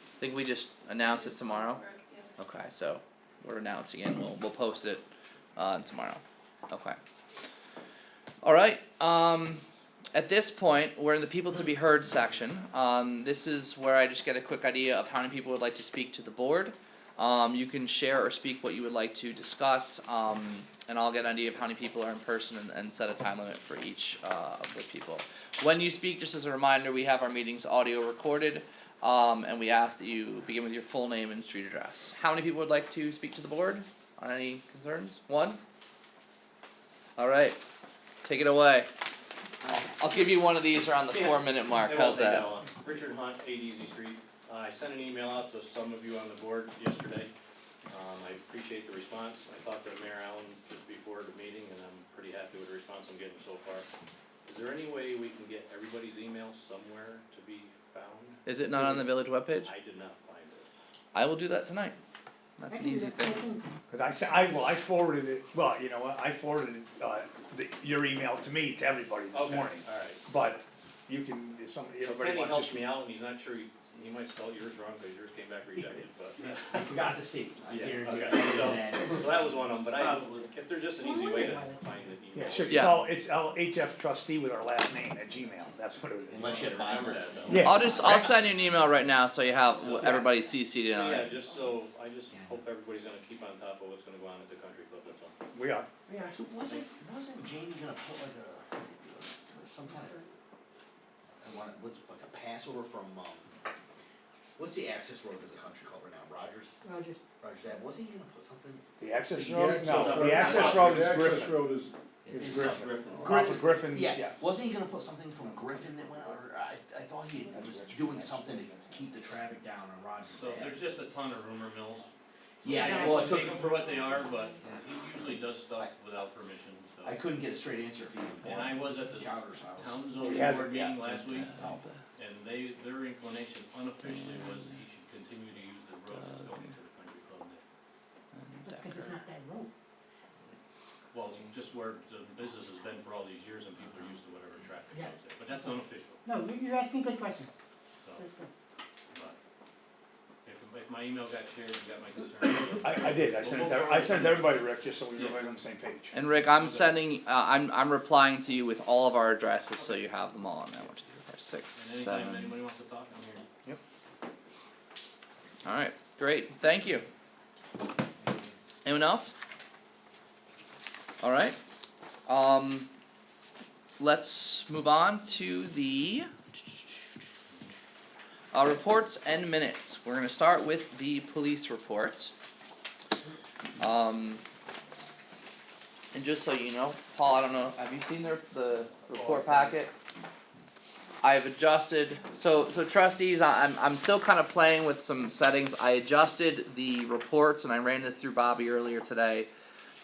I think we just announce it tomorrow. Yeah. Okay, so we're announcing it. We'll post it tomorrow. Okay. All right. At this point, we're in the people to be heard section. This is where I just get a quick idea of how many people would like to speak to the board. You can share or speak what you would like to discuss, and I'll get an idea of how many people are in person and set a time limit for each of the people. When you speak, just as a reminder, we have our meetings audio recorded, and we ask that you begin with your full name and street address. How many people would like to speak to the board on any concerns? One? All right, take it away. I'll give you one of these around the 4-minute mark. It How's won't take that? long. Richard Hunt, 8 Easy Street. I sent an email out to some of you on the board yesterday. I appreciate the response. I talked to Mayor Allen just before the meeting, and I'm pretty happy with the response I'm getting so far. Is there any way we can get everybody's email somewhere to be found? Is it not on the village webpage? I did not find it. I will do that tonight. That's I an can do easy that. thing. Cause I forwarded it, well, you know what, I forwarded your email to me, to everybody this Okay, morning. alright. But you can, if somebody, So everybody Kenny wants helps to. me out, and he's not sure, he might spell yours wrong, cause yours came back rejected, but. I forgot to see. I Yeah, guarantee okay, you. so that was one of them, but if there's just an easy way to find the email. Yeah, sure, Yeah. it's HF trustee with our last name at Gmail, that's what it is. Unless you had a Remember remember that that. though. I'll send you an email right now so you have everybody CC'd in So on yeah, it. I just hope everybody's gonna keep on top of what's gonna go on at the country club, that's all. We are. Yeah. So wasn't Jamie gonna put like some kind of, what's like a Passover from, what's the access road to the country club right now, Rogers Ave, wasn't he gonna put something? The access The road, access no, road- the access road is The access Griffin, road is, is It's Griffin. Griffin. Off of Griffin, Yeah, yes. wasn't he gonna put something from Griffin that went, or I thought he was doing something to keep the traffic down on Rogers So Ave. there's just a ton of rumor mills. Yeah, well, it took, Take them for what they are, but he usually does stuff without permission, so. I couldn't get a straight answer if he even And I was at the Jogger's house. town He zoning has board it, yeah. meeting last week, and their inclination unofficially was he should continue to use the road that's going to the country club. That's cause it's not that road. Well, just where the business has been for all these years and people are used to whatever traffic Yeah. goes there, but that's unofficial, No, you're asking good questions. so. That's good. But if my email got shared, you got my concern. I did, I sent it to everybody, Rick, just so we were on the same page. And Rick, I'm sending, I'm replying to you with all of our addresses so you have them all on there. 1, 2, 3, 4, 5, 6, And anytime 7. anybody wants to talk, I'm here. Alright, great, thank you. Anyone else? Alright, let's move on to the reports and minutes. We're gonna start with the police reports. And just so you know, Paul, I don't know, have you seen the report packet? I've adjusted, so trustees, I'm still kind of playing with some settings. I adjusted the reports and I ran this through Bobby earlier today.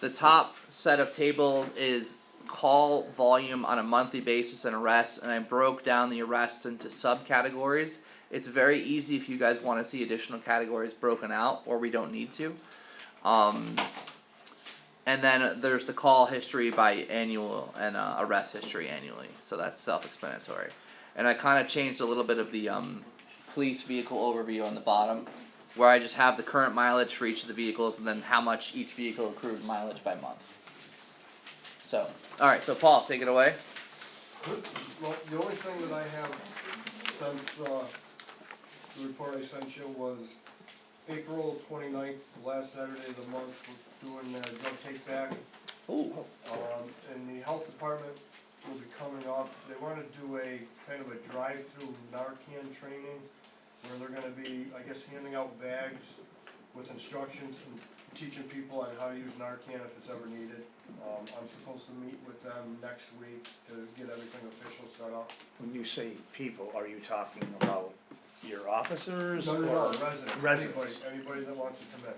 The top set of tables is call volume on a monthly basis and arrests, and I broke down the arrests into subcategories. It's very easy if you guys wanna see additional categories broken out, or we don't need to. And then there's the call history by annual and arrest history annually, so that's self-explanatory. And I kinda changed a little bit of the police vehicle overview on the bottom, where I just have the current mileage for each of the vehicles and then how much each vehicle accrued mileage by month. So, alright, so Paul, take it away. Well, the only thing that I have since, the report I sent you was April 29th, the last Saturday of the month, we're doing drug take back. Ooh. And the health department will be coming up, they wanna do a kind of a drive-through Narcan training, where they're gonna be, I guess, handing out bags with instructions and teaching people on how to use Narcan if it's ever needed. I'm supposed to meet with them next week to get everything official set up. When you say people, are you talking about your officers No, or residents, anybody that wants to come in.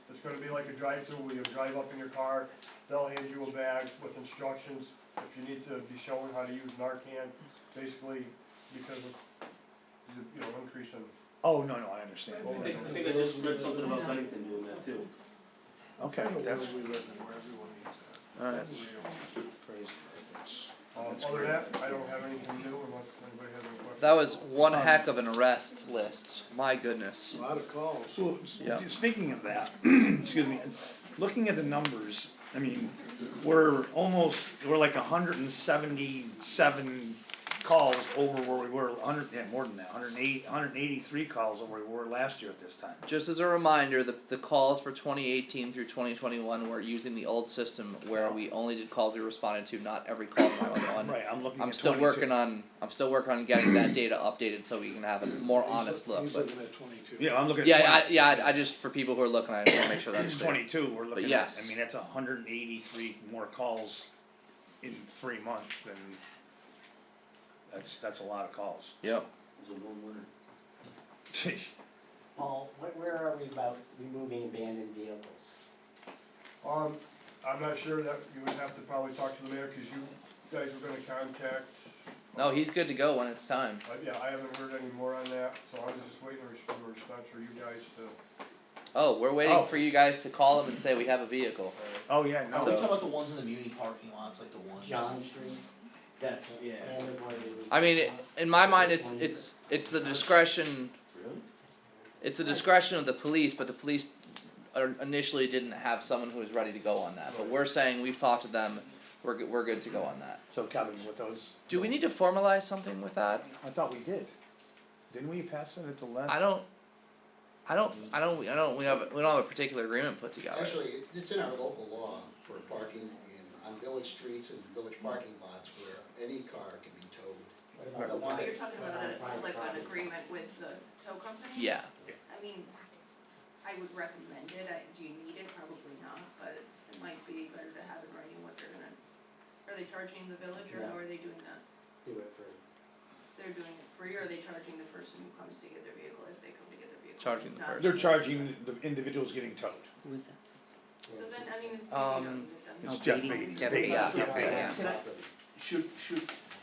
It's gonna be like a drive-through where you drive up in your car, they'll hand you a bag with instructions, if you need to be shown how to use Narcan, basically because of the, increase in. Oh, no, I understand. I think I just read something about Bennington doing that too. Okay, that's, Alright. Other than that, I don't have anything new unless anybody has any questions. That was one heck of an arrest list, my goodness. A lot of calls. well, Yeah. speaking of that, excuse me, looking at the numbers, I mean, we're like 177 calls over where we were, more than that, 183 calls over where we were last year at this time. Just as a reminder, the calls for 2018 through 2021 were using the old system where we only did calls we responded to, not every call from 911. Right, I'm looking at I'm still 22. working on getting that data updated so we can have a more honest look, but looking at 22. Yeah, I'm looking at I just, for people who are looking, I just wanna make sure that's clear. 22, we're looking at, yes. I mean, that's 183 more calls in 3 months, and that's a lot of calls. Yep. It was a one winner. Paul, where are we about removing abandoned vehicles? I'm not sure, that you would have to probably talk to the mayor, cause you guys were gonna contact. No, he's good to go when it's time. Yeah, I haven't heard any more on that, so I was just waiting for a response for you guys to. Oh, we're waiting for you guys to call him and say we have a vehicle. Oh, yeah, Are we no, talking about the ones in the muni parking lots, like the ones? John Street? That's, yeah. And there's one of I mean, in my mind, it's the discretion. Really? It's the discretion of the police, but the police initially didn't have someone who was ready to go on that. But we're saying we've talked to them, we're good to go on that. so Kevin, with those. Do we need to formalize something with that? I thought we did. Didn't we pass it at the last? We don't have a particular agreement put together. Actually, it's in our local law for parking on village streets and village parking lots where any car can be towed. But you're talking about like an agreement with the tow company? Yeah. I mean, I would recommend it, do you need it? Probably not, but it might be better to have in writing what they're gonna, are they charging the village or how are they doing that? Do it for. They're doing it free or are they charging the person who comes to get their vehicle if they come to get their vehicle? Charging the Not- person. They're charging the individuals getting towed. Who is that? So then, I mean, it's maybe not with them. It's Jeff Beatty. Jeff Beatty. Beatty. Yeah. Can I,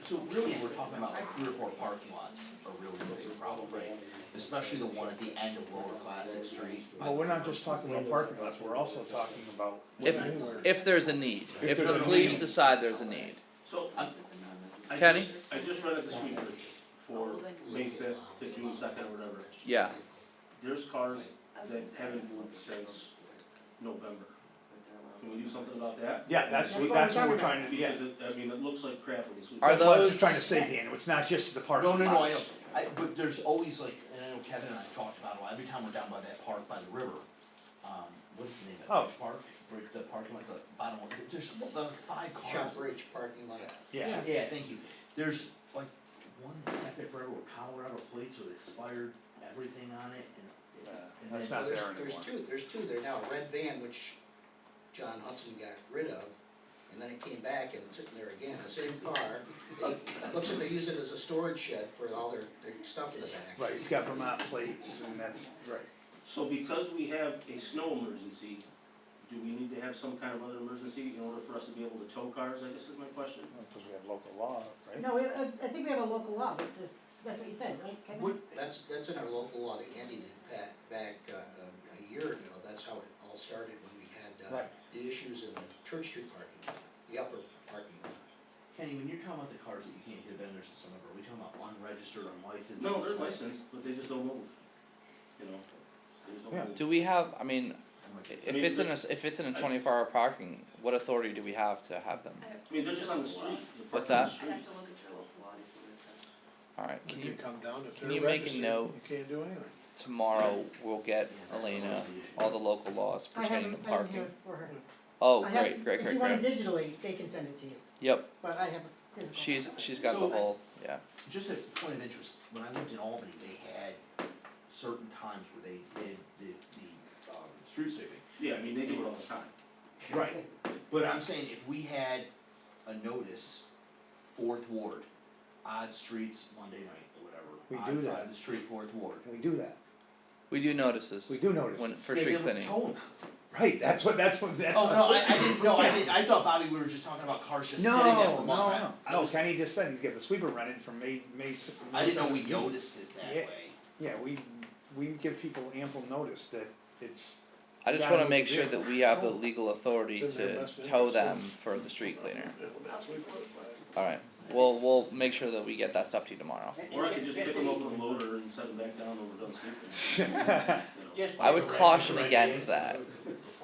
so really, we're talking about like 3 or 4 parking lots are really the big problem, right? Especially the one at the end of Lower Classic Street. Well, we're not just talking about parking lots, we're also talking about. If there's a need, if the police decide there's a need. So, Unless it's a non- Kenny? I just read it this week, Rich, for May 5th to June 2nd or whatever. Yeah. There's cars that haven't moved since November. Can we do something about that? Yeah, that's what we're trying to do, yeah. Because it looks like crap when you sweep. Are That's what I was those- just trying to say, Dan, it's not just the parking No, lots. I know, but there's always like, and know Kevin and I talked about it, every time we're down by that park by the river, what is the name of it? Oh. Bridge Park? The parking lot, the bottom one, there's like 5 cars. Shop Bridge parking lot. Yeah, Yeah, thank you. There's like one that sat there forever with Colorado plates with expired everything on it and that's then, not Well, there there's anymore. there's two there now, a red van, which John Hudson got rid of, and then it came back and it's sitting there again, the same car. Looks like they use it as a storage shed for all their stuff in the back. Right, it's got Vermont plates and that's, right. So because we have a snow emergency, do we need to have some kind of other emergency in order for us to be able to tow cars, I guess is my question? Because we have local law, right? No, I think we have a local law, but that's what you said, right, Kevin? That's in our local law that Andy did back a year ago, that's how it all started when we had Right. the issues in the Church Street parking lot, the upper parking lot. Kenny, when you're talking about the cars that you can't get vendors to some of, are we talking about unregistered, unlicensed? No, they're licensed, but they just don't move, you know, they just don't Yeah. move. Do we have, I mean, if mean, it's in a, if it's in a 24-hour parking, what authority do we have to have them? I mean, they're just on the street, they're What's parked on the that? street. I'd have to look at your local law to see what it says. Alright, can you, come down, if can they're you make a registered, note? you can't do anything. tomorrow we'll get Yeah, that's Elena one of the issues. all the local laws I pertaining have to them parking. here for her. Oh, I have- great, If you want it digitally, they can send it to you, Yep, but I have a physical. she's got the So- whole, yeah. Just a point of interest, when I lived in Albany, they had certain times where they did the street sweeping. Yeah, I mean, they do it all the time. Right, but I'm saying if we had a notice, 4th Ward, odd streets Monday night or We whatever, do odd side that. of the street, 4th Ward. We do that, We do notices we do notice. when, for Yeah, street they would cleaning. tow 'em. Right, that's what. Oh, no, I didn't, no, I thought, Bobby, we were just talking about cars just No, sitting there no, for no, months. I no, was- Kenny just said, get the sweeper rented from May. I didn't know we noticed it that Yeah. way. Yeah, we give people ample notice that it's, I just gotta wanna move make the sure that vehicle. we have the legal authority It's in their to best tow interest, them for the street cleaner. I'll speak with Alright, we'll make sure that we get that stuff to you tomorrow. Or I could just pick them up with a loader and set them back down when we're done sweeping. You know. Just, I would caution against that.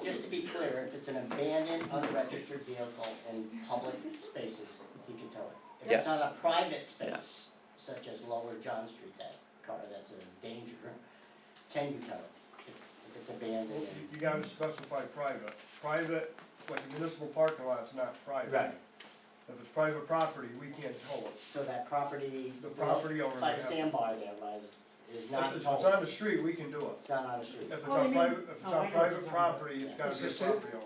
just to be clear, if it's an abandoned, unregistered vehicle in public spaces, you can tow it. If it's Yes. on a private space, Yes. such as Lower John Street, that car that's a danger, can you tow it? If it's abandoned Well, and. you gotta specify private. Private, like a municipal parking lot, it's not private. Right. If it's private property, we can't tow it. So that property. The property owner By would the have- sandbar there, right, is If not it's towed. on the street, we can do it. It's not on the street. If it's Oh, you on mean- private, if it's oh, I know on what private you're talking about. property, it's gotta be a Is this it? property owner.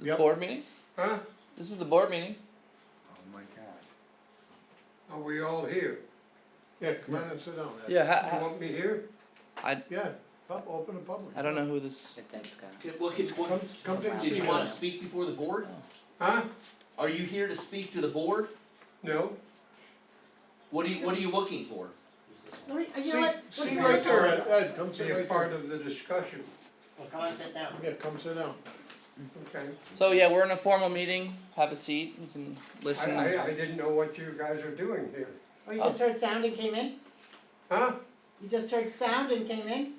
The Yep. board meeting? Huh? This is the board meeting. oh my god. Are we all here? Yeah, come on and sit down. Ed. Yeah, You want me here? I- Yeah, open the public. I don't know who this, It says Scott. Okay, well, Come down and did sit you wanna down. speak before the board? Huh? Are you here to speak to the board? No? What are you looking for? You know what? Let's See go right with there, that. Ed, come sit right there. Be a part of the discussion. Well, come on, sit down. Yeah, come sit down. Okay. so yeah, we're in a formal meeting, have a seat, you can listen. I didn't know what you guys are doing here. Oh, you just heard sound and came in? Huh? You just heard sound and came in?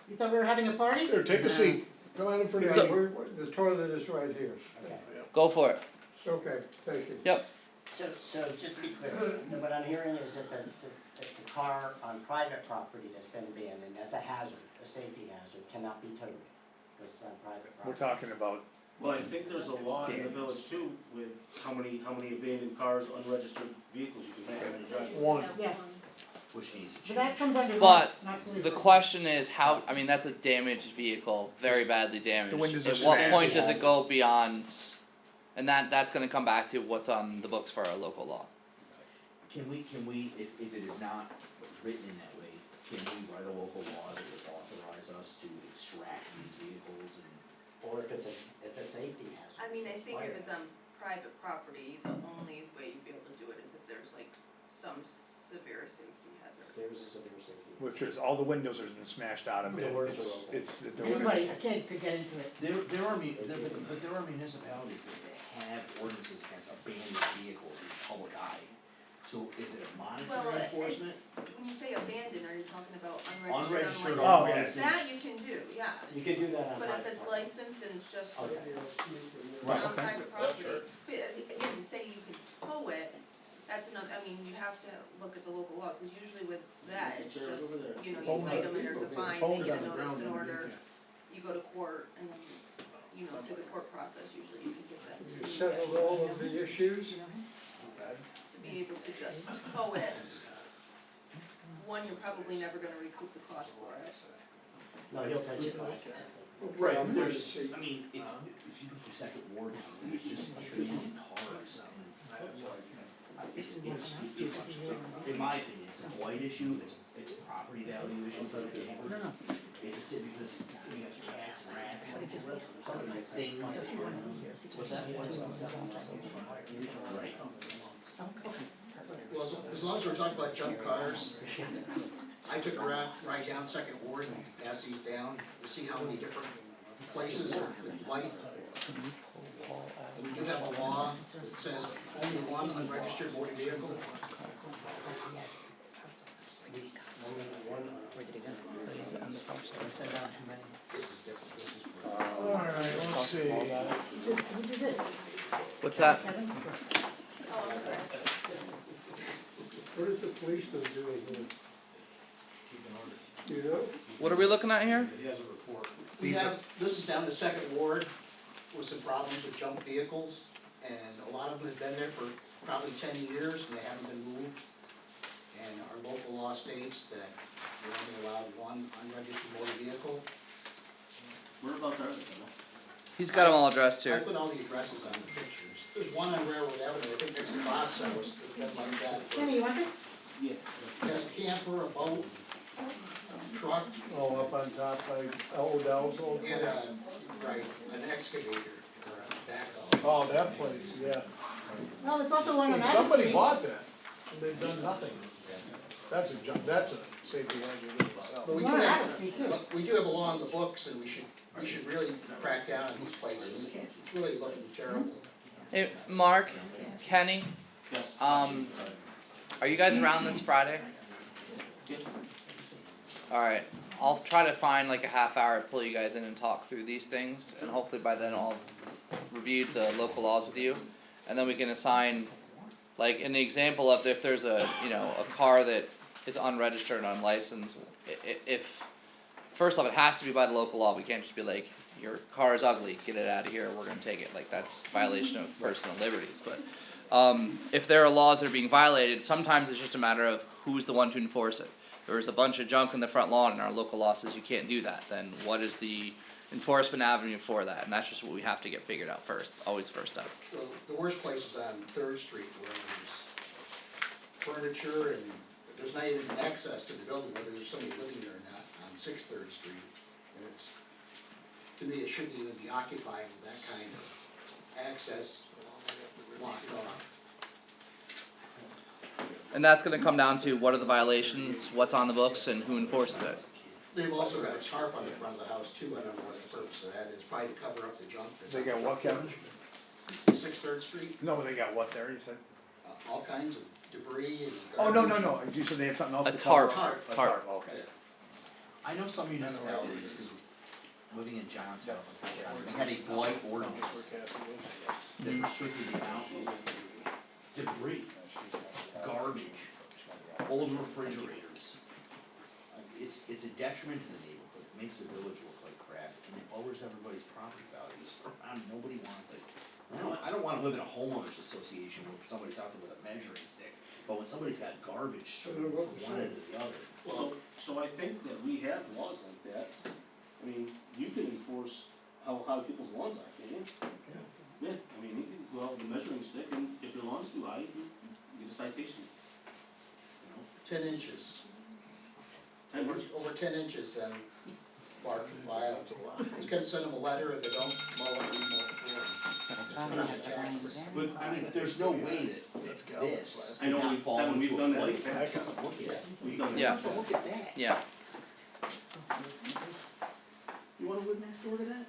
You thought we were having a party? Here, take a seat. Come on in for So- the toilet is right here. Okay. Go for it. Okay, thank you. So just to be clear, what I'm hearing is that the car on private property that's been abandoned, that's a hazard, a safety hazard, cannot be towed. It's on private We're property. talking about, Well, I think there's a law in the Damn. village too, with how many abandoned cars, unregistered vehicles you can have in a driveway. One. Yeah. Which needs to But change. that comes under But not police. the question is how, I mean, that's a damaged vehicle, very badly damaged. windows are At what smashed. point does it go beyond, and that's gonna come back to what's on the books for our local law. Can we, if it is not written in that way, can we write a local law that would authorize us to extract these vehicles and? Or if it's a safety hazard. I mean, I think if it's on private property, the only way you'd be able to do it is if there's like some severe safety hazard. There's a severe safety. which is, all the windows have been smashed out of it, The doors are it's, open. it's, the doors. Anybody, a kid could get into it. There are municipalities that have ordinances against abandoned vehicles in the public eye. So is it a Well, monetary enforcement? When you say abandoned, are you talking about Unregistered, unregistered, Oh, unlicensed? yes. That you can do, yeah. You can do that on But private if it's property. licensed and it's just Okay. Right, on okay. private property, but again, say you can tow it, that's another, I mean, you have to look at the local laws, cause usually with that, it's Sure, just, over there. you know, you Phones cite on- them and there's a fine, phones they get on a the notice ground in underneath order, it. you go to court, and then, you know, through the court process, usually you can get that. You settled all of the issues? To be able to just tow it, one, you're probably never gonna recoup the cost for it. No, he'll touch it back. Right, Well, there's, there's- I mean, if you go through Second Ward, there's just a million cars, it's, in my opinion, it's a blight issue, it's a property value issue for the neighbor. It's a city because we have cats and rats, things. What's that? Right. Well, as long as we're talking about junk cars, I took a ride down Second Ward and passed these down to see how many different places are blight. We do have a law that says only one unregistered motor vehicle. This is different, this is. Alright, let's see. Who did this? What's that? Kevin? What is the police gonna do here? You know? What are we looking at here? He has a report. We have, this is down the Second Ward with some problems with junk vehicles, and a lot of them have been there for probably 10 years and they haven't been moved. And our local law states that we're only allowed one unregistered motor vehicle. Whereabouts are they, Kevin? He's got them all addressed I here. put all the addresses on the pictures. There's one on Railroad Avenue, I think next to Bob's house, that's been like that. Kenny, you want this? Yeah. Has a camper, a boat, truck, Oh, up on top by Odell's old place? and right, an excavator or a backhoe. Oh, that place, yeah. No, there's also one on Adams Somebody Street. bought that, and they've done nothing. That's a safety hazard in itself. But we One do on have, Adams Street too. but we do have a law in the books and we should really crack down on these places. It's really looking terrible. Hey, Mark, Kenny, Yes. are you guys around this Friday? Yeah. Alright, I'll try to find like a half hour to pull you guys in and talk through these things, and hopefully by then I'll reviewed the local laws with you, and then we can assign, like in the example of if there's a, you know, a car that is unregistered and unlicensed, if, first off, it has to be by the local law, we can't just be like, your car is ugly, get it out of here, we're gonna take it, like that's violation of personal liberties, but if there are laws that are being violated, sometimes it's just a matter of who's the one to enforce it. There's a bunch of junk in the front lawn and our local law says you can't do that, then what is the enforcement avenue for that? And that's just what we have to get figured out first, always first up. Well, the worst place is on Third Street where there's furniture and there's not even access to the building, whether there's somebody living there or not, on 6th Third Street. And it's, to me, it shouldn't even be occupied with that kind of access blocked off. And that's gonna come down to what are the violations, what's on the books, and who enforces it. They've also got a tarp on the front of the house too, I don't know what the purpose of that is, probably to cover up the junk that's They on got the what, Kevin? 6th Third Street, No, they got what there, you said? all kinds of debris and Oh, no, garbage. no, you said they had something else A to cover tarp. up? A Tarp. okay. I know some municipalities, cause living in Johnstown, they had a blight ordinance that restricted the amount of debris, garbage, old refrigerators. It's a detriment to the neighborhood, it makes the village look like crap, and it lowers everybody's property values around, nobody wants it. I don't wanna live in a homeowners association where somebody's out there with a measuring stick, but when somebody's got garbage strewn from one end to the other. So I think that we have laws like that. I mean, you can enforce how high people's lawns are, can't you? Yeah, I mean, you can go out with a measuring stick and if your lawn's too high, you get a citation. You know, 10 inches. 10 inches. Over 10 inches, then bark and file. Just gonna send them a letter if they don't mow it, we mow it for them. But, I mean, there's no way that this I know, would not we've- fall Kevin, into we've a done that in blight. the past. Because look at it. We've done that. Yeah. So look at that. Yeah, You wanna live next door to that?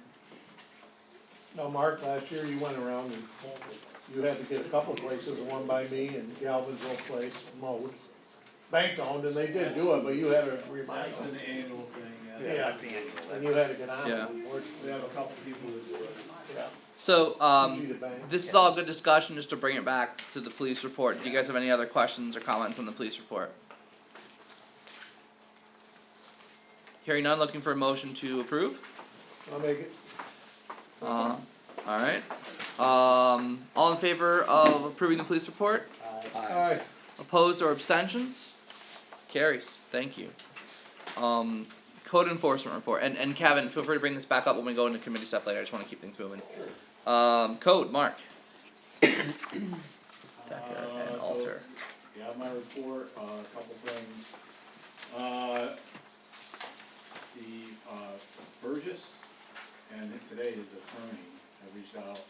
No, Mark, last year you went around and you had to get a couple places, the one by me and Galvin's old place mowed. Bank owned, and they did do it, but you had to remind them. an annual thing, Yeah. That's the annual. And you had to get on Yeah. it. We have a couple people that do it. Yeah. so, Usually the bank. this is all good discussion, just to bring it back to the police report. Do you guys have any other questions or comments on the police report? Hearing none, looking for a motion to approve. I'll make it. Alright. All in favor of approving the police report? Aye. Opposed or abstentions? Carries, thank you. Code enforcement report, and Kevin, feel free to bring this back up when we go into committee stuff later, I just wanna keep things moving. Code, Mark. Decker and alter. You have my report, a couple things. Burgess and today his attorney have reached out.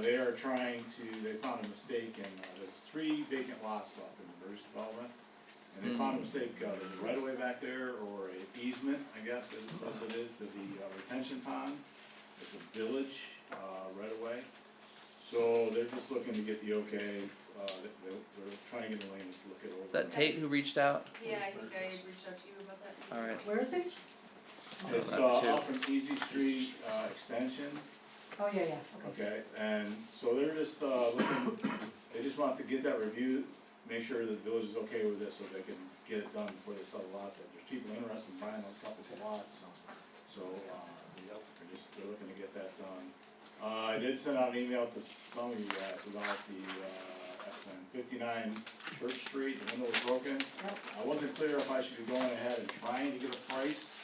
They are trying to, they found a mistake in, there's 3 vacant lots left in the Burgess development. And they found a mistake, there's a right of way back there, or a easement, I guess, is what it is, to the retention pond. It's a village, right of way. So they're just looking to get the okay, they're trying to get the land to look it over. Is that Tate who reached out? Yeah, I think I reached out to you about that. Alright. Where is this? It's that's two. up from Easy Street, extension, Oh, yeah, okay. okay, and so they're just, looking, they just want to get that reviewed, make sure that the village is okay with this, so they can get it done before they sell the lots. There's people interested in buying a couple of lots, so, they're looking to get that done. I did send out an email to some of you guys about the, 59 Church Street, the window was broken. Yep. I wasn't clear if I should be going ahead and trying to get a price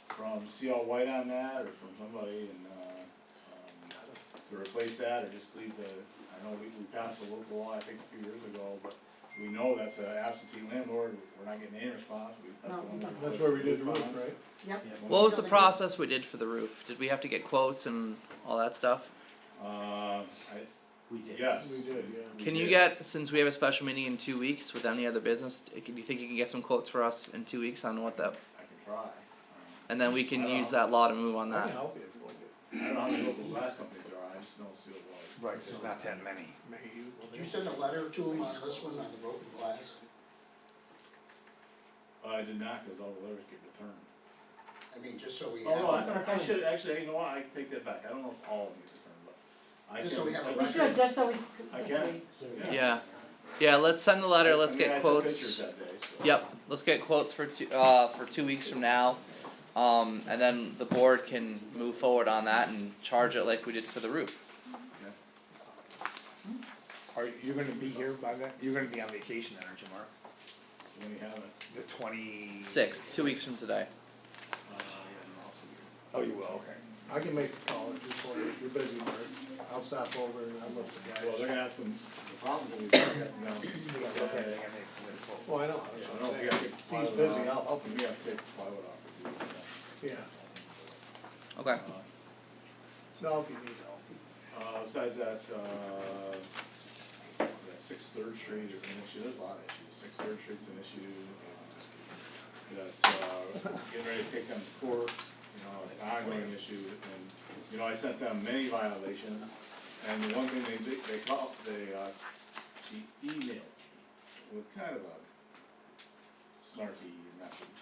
from CL White on that, or from somebody, and, to replace that, or just leave the, I know we passed a local law, I think a few years ago, but we know that's an absentee landlord, we're not getting any response, that's the one. That's where we did the roof, right? Yep. What was the process we did for the roof? Did we have to get quotes and all that stuff? We did. Yes. We did, yeah. Can you get, since we have a special meeting in 2 weeks with any other business, do you think you can get some quotes for us in 2 weeks on what that, I can try. and then we can use that law to move on I that? can help you if you want to. I don't know how many local glass companies there are, I just know CL White. Right, there's not that many. Did you send a letter to him on this one, on the broken glass? I did not, cause all the letters get returned. I mean, just so we Oh, have, I should, actually, you know what, I take that back, I don't know if all of them get returned, but I can. Just so we have a I We can- record. should, just so we. I just can. so Yeah, yeah, let's send the letter, let's I mean, get I took quotes. pictures that day, so. Yep, let's get quotes for 2 weeks from now. And then the board can move forward on that and charge it like we did for the roof. Are you gonna be here by then? You're gonna be on vacation then, aren't you, Mark? When you have it, The 20. 6, 2 weeks from today. yeah, and also you. Oh, you will, okay. I can make the call just for you, if you're busy, Mark. I'll stop over and I'll look at the Well, guys. they're gonna have to, the problem will be, they're gonna have to, Okay, they gotta make some little quote. Well, I know, yeah, that's I what know, I'm we saying. gotta take If he's plywood busy, off. I'll help him. We gotta take plywood off and do that. Yeah, Okay. no, if you need help. Besides that, 6th Street is an issue, there's a lot of issues, 6th Street's an issue, getting ready to take them to court, you know, it's an ongoing issue, and, you know, I sent them many violations, and the one thing she emailed me with kind of a snarky message.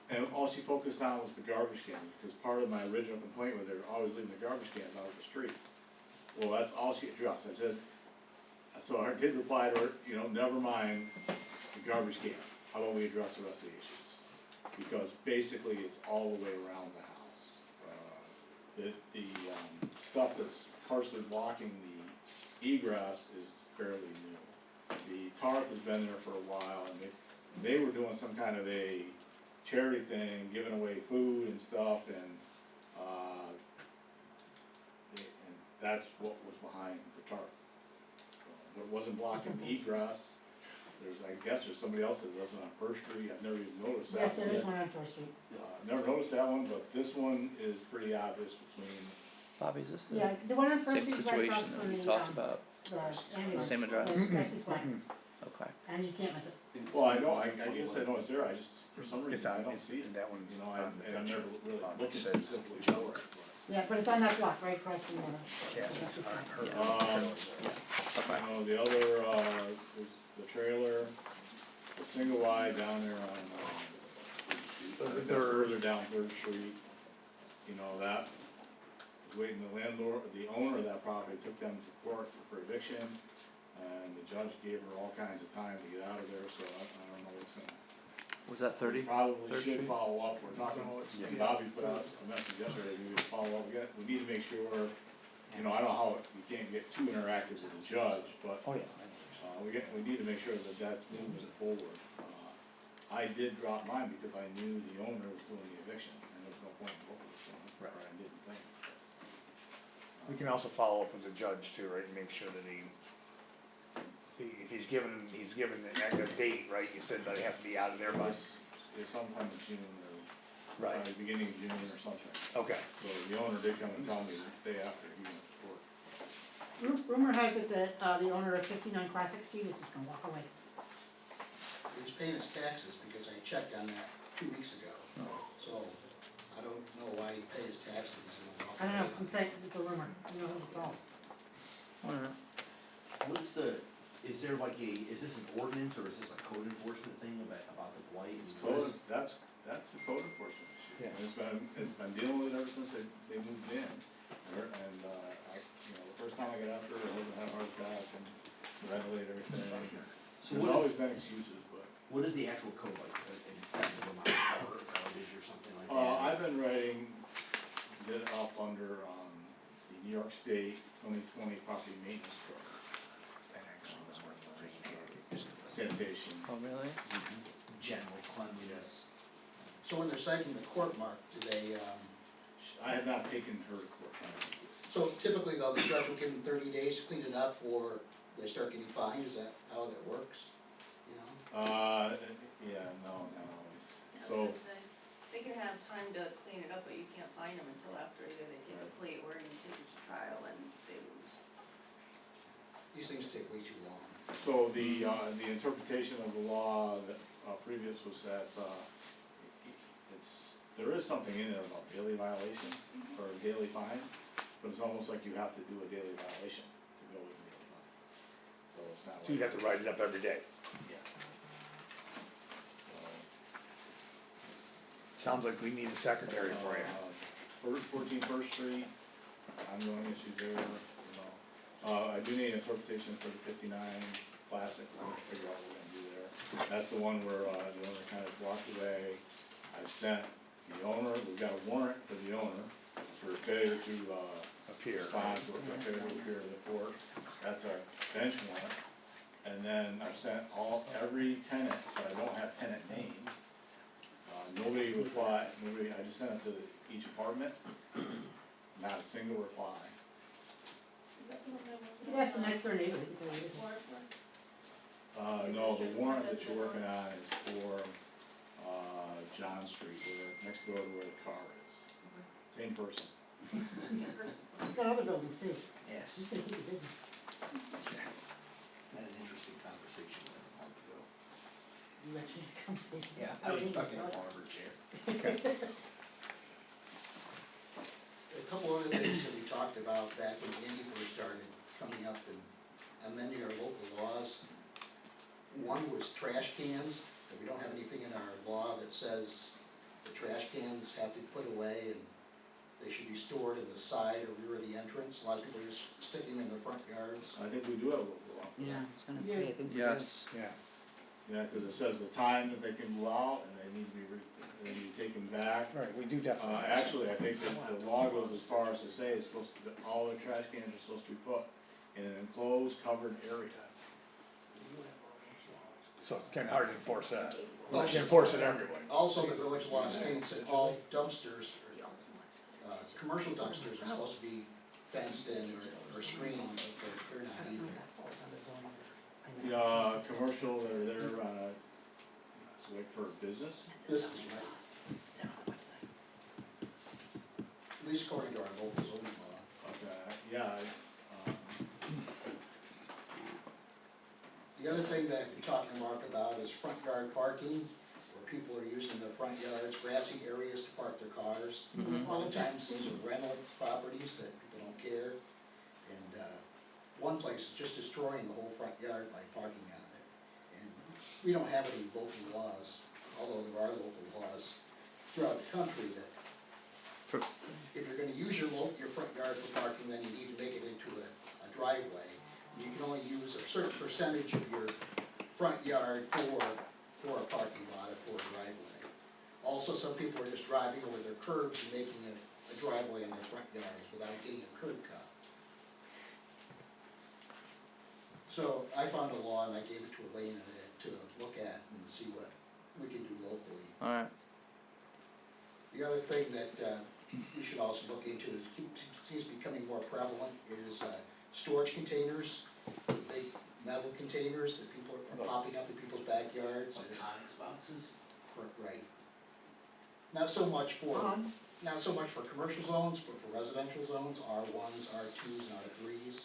And all she focused on was the garbage can, because part of my original complaint was they were always leaving the garbage cans out of the street. Well, that's all she addressed, I said, so I did reply to her, you know, never mind the garbage cans, how about we address the rest of the issues? Because basically it's all the way around the house. The stuff that's partially blocking the egress is fairly new. The tarp has been there for a while, and they were doing some kind of a charity thing, giving away food and stuff, and that's what was behind the tarp. But it wasn't blocking the egress. I guess there's somebody else that does it on First Street, I've never even noticed that Yes, one. there is one on First Street. Never noticed that one, but this one is pretty obvious between, Bobby, is this the Yeah, the one on First same Street is right across situation that from we the, talked about? ambulance. Same address? Rescue squad, Okay. and you can't miss it. well, I know, I guess I know it's there, I just, for some It's reason, I on, don't see it. that one's You know, on the and I'm picture. never really It looking says specifically junk. for it. Yeah, but it's on that block, right across from the. Cassie's on her. Okay. You know, the other, was the trailer, the single wide down there on, further down Third Street. You know, that was waiting, the landlord, the owner of that property took them to court for eviction, and the judge gave her all kinds of time to get out of there, so I don't know what's gonna Was that 30? Probably Third should Street? follow up, we're talking, Bobby put out a message yesterday, we need to follow up, we need to make sure, you know, I don't know how, you can't get too interactive with the judge, but, Oh, yeah. we need to make sure that that's moving forward. I did drop mine because I knew the owner was doing the eviction, and there was no point in both of us doing it, or I didn't think. We can also follow up with the judge too, right, and make sure that if he's given a date, right, you said that they have to be out of there by. It's sometime in June or, Right. beginning of June or something. Okay. So the owner did come and tell me the day after he went to court. Rumor has it that, the owner of 59 Classic Street is just gonna walk away. He's paying his taxes because I checked on that 2 weeks ago. So I don't know why he pays taxes and I don't know, I'm saying it's a rumor, you know who it's all. Alright. What's the, is there like is this an ordinance or is this a code enforcement thing about the blight? It's code, that's a code enforcement issue. Yeah. It's been dealing with it ever since they moved in. And, the first time I got after it, I wasn't having a heart attack and ventilated everything. So There's always been excuses, but. What is the actual code like, an excessive amount of garbage or something like that? I've been writing it up under, the New York State 2020 property maintenance code. Sanitation. Oh, really? General cleanliness. So when they're citing the court mark, do they, I have not taken her to court. so typically though, the judge will give them 30 days to clean it up, or they start getting fined, is that how that works? You know? Yeah, no, not always. I was So, gonna say, they can have time to clean it up, but you can't find them until after either they take a plea or you take it to trial and they lose. These things take way too long. so the interpretation of the law that, previous was that, there is something in there about daily violation or daily fines, but it's almost like you have to do a daily violation to go with the daily fine. So it's not like. So you'd have to write it up every day. Yeah. Sounds like we need a secretary for you. 14 First Street, ongoing issues there, you know. I do need interpretation for the 59 Classic, I'm gonna figure out what we're gonna do there. That's the one where, the owner kind of walked away. I sent the owner, we've got a warrant for the owner for failure to, Appear. respond to a failure to appear to the court. That's our bench warrant. And then I've sent every tenant, but I don't have tenant names. Nobody replied, I just sent it to each apartment, not a single reply. Is that the one that You can ask the next door neighbor, he can tell you. warrant for? No, the warrant that you're working on is for, John Street, next door to where the car is. Same person. He's got other buildings too. Yes. He's gonna keep it busy. Had an interesting conversation with him a month ago. You actually had a conversation. Yeah, Oh, I was didn't stuck you? in a barber chair. A couple other things that we talked about back when Andy first started coming up and amending our local laws. One was trash cans, that we don't have anything in our law that says the trash cans have to be put away and they should be stored in the side or rear of the entrance. A lot of people are just sticking them in their front yards. I think we do have a local law. Yeah, I was gonna Yeah. say, I think we do. Yes. Yeah. Yeah, cause it says the time that they can go out and they need to be, they need to be taken back. Right, we do definitely. Actually, I think that the law goes as far as to say it's supposed to, all the trash cans are supposed to be put in an enclosed, covered area. So it's kinda hard to enforce that. Well, You can enforce it everywhere. Also, the village law states that all dumpsters, commercial dumpsters are supposed to be fenced in or screened, but they're not either. Commercial, they're like for business? This is right. At least according to our local zoning law. Okay, yeah, The other thing that we talked to Mark about is front yard parking, where people are using their front yards, grassy areas to park their cars. A lot of times these are rental properties that people don't care. And, one place is just destroying the whole front yard by parking on it. And we don't have any local laws, although there are local laws throughout the country that if you're gonna use your front yard for parking, then you need to make it into a driveway. You can only use a certain percentage of your front yard for for a parking lot or for a driveway. Also, some people are just driving over their curbs and making a driveway in their front yards without getting a curb cut. So I found a law and I gave it to Elena to look at and see what we can do locally. Alright, The other thing that we should also look into, is seems to be becoming more prevalent, is storage containers, the big metal containers that people are popping up in people's backyards. Like Conex boxes. Right. Not so much for, Ponds? not so much for commercial zones, but for residential zones, R1s, R2s, and R3s.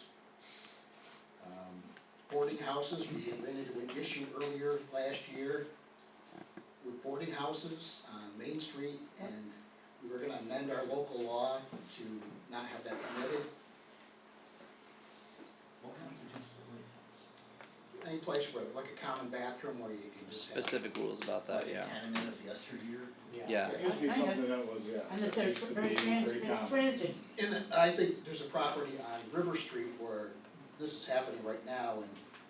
Boarding houses, we ran into an issue earlier last year with boarding houses on Main Street, and we were gonna amend our local law to not have that permitted. What constitutes a boarding house? Any place where, like a common bathroom where you can just have. specific rules about that, yeah. Tenement of yesteryear. Yeah. It used to be something that was, yeah. And that that there's used to very be very common. transient. And then I think there's a property on River Street where this is happening right now, and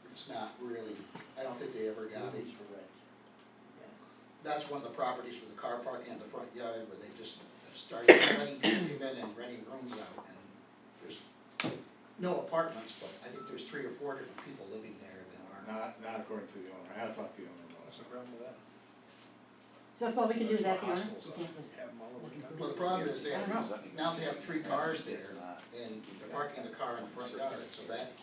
it's not really, I don't think they ever got it. Yes. That's one of the properties with the car parking in the front yard where they just started letting people come in and renting rooms out, and there's no apartments, but I think there's 3 or 4 different people living there that are. Not according to the owner, I have talked to the owner about it. What's the problem with that? So that's all we can do is ask the owner? We can't just. Well, the problem is they I have, don't know. now they have 3 cars there, and they're parking the car in the front yard, so that,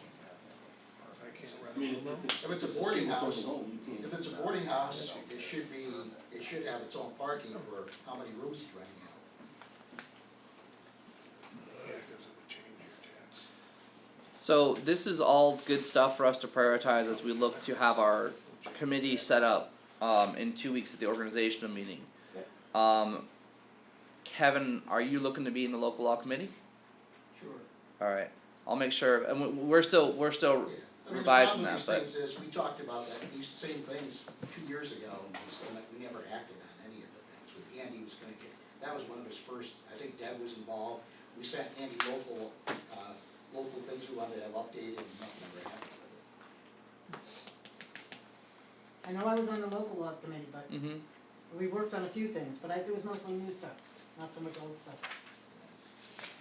I mean, if it's a it's boarding single house, person home, you can't. if it's a boarding house, it should have its own parking for how many rooms it's renting out. So this is all good stuff for us to prioritize as we look to have our committee set up in 2 weeks at the organizational meeting. Kevin, are you looking to be in the local law committee? Sure. Alright, I'll make sure, and we're still Yeah. I mean, revising the that, problem but with these things is, we talked about that, these same things 2 years ago, and we never acted on any of the things. With Andy was gonna get, that was one of his first, I think Deb was involved, we sent Andy local things we wanted to have updated, and nothing ever happened with it. I know I was on the local law committee, but mhm. we worked on a few things, but it was mostly new stuff, not so much old stuff.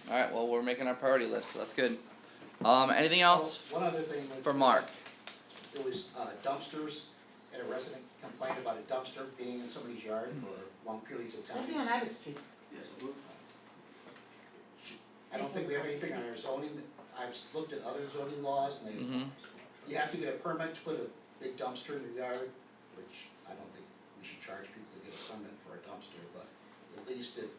Alright, well, we're making our priority list, so that's good. Anything else One other thing. for Mark? There was dumpsters, had a resident complain about a dumpster being in somebody's yard for long periods of time. That'd be on Abbott Street. Yes, it would. I don't think we have anything on our zoning, I've looked at other zoning laws, and they, Mhm. you have to get a permit to put a big dumpster in your yard, which I don't think we should charge people to get a permit for a dumpster, but at least if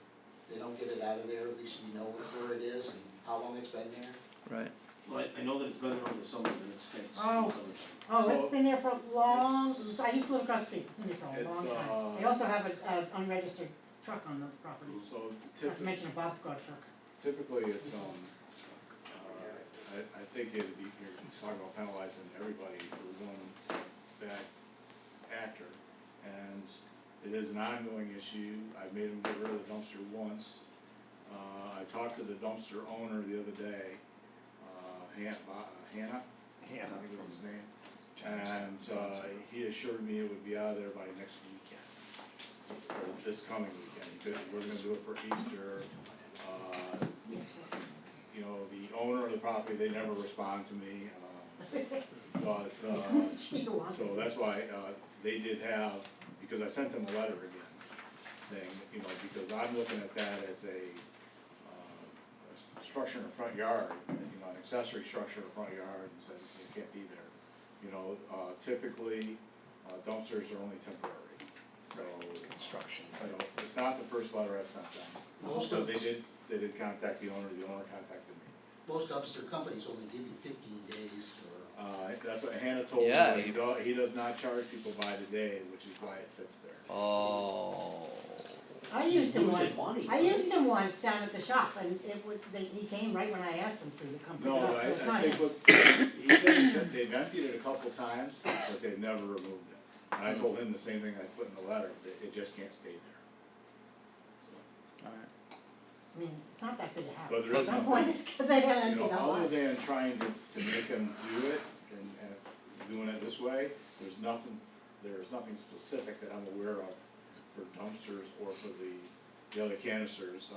they don't get it out of there, at least we know where it is and how long it's been there. Right. Well, I know that it's been there over the summer, and it stinks. Oh. in the summertime. Oh, So, it's been there for a long, it's- I used to live across the street, it's been there for a It's, long time. They also have a unregistered truck on the property, So not to mention a Bob Squad truck. typically it's, I think it'd be, you're talking about penalizing everybody for one bad actor. And it is an ongoing issue, I've made them get rid of the dumpster once. I talked to the dumpster owner the other day, Hannah? Yeah. I think it was his name. And, he assured me it would be out of there by next weekend, or this coming weekend, because we're gonna do it for Easter. You know, the owner of the property, they never respond to me, but, so that's why, they did have, because I sent them a letter again, saying, you know, because I'm looking at that as a structure in the front yard, you know, an accessory structure in the front yard, and said it can't be there. You know, typically, dumpsters are only temporary, so, Construction. you know, it's not the first letter I sent them. Most But of, they did contact the owner contacted me. most dumpster companies only give you 15 days or. That's what Hannah told me, Yeah, but he does not charge people by the day, which is why it sits there. Oh. I used him Losing once, money, I used him once down at the shop, and he came right when I asked him to come pick it No, up, so it's I not think him. what, he said they've emptied it a couple times, but they've never removed it. And I told him the same thing I put in the letter, that it just can't stay there. Alright. I mean, it's not that big a house. But there At is some nothing- point, it's, they gotta You empty know, the whole other lot. than trying to make them do it and doing it this way, there's nothing there's nothing specific that I'm aware of for dumpsters or for the other canisters,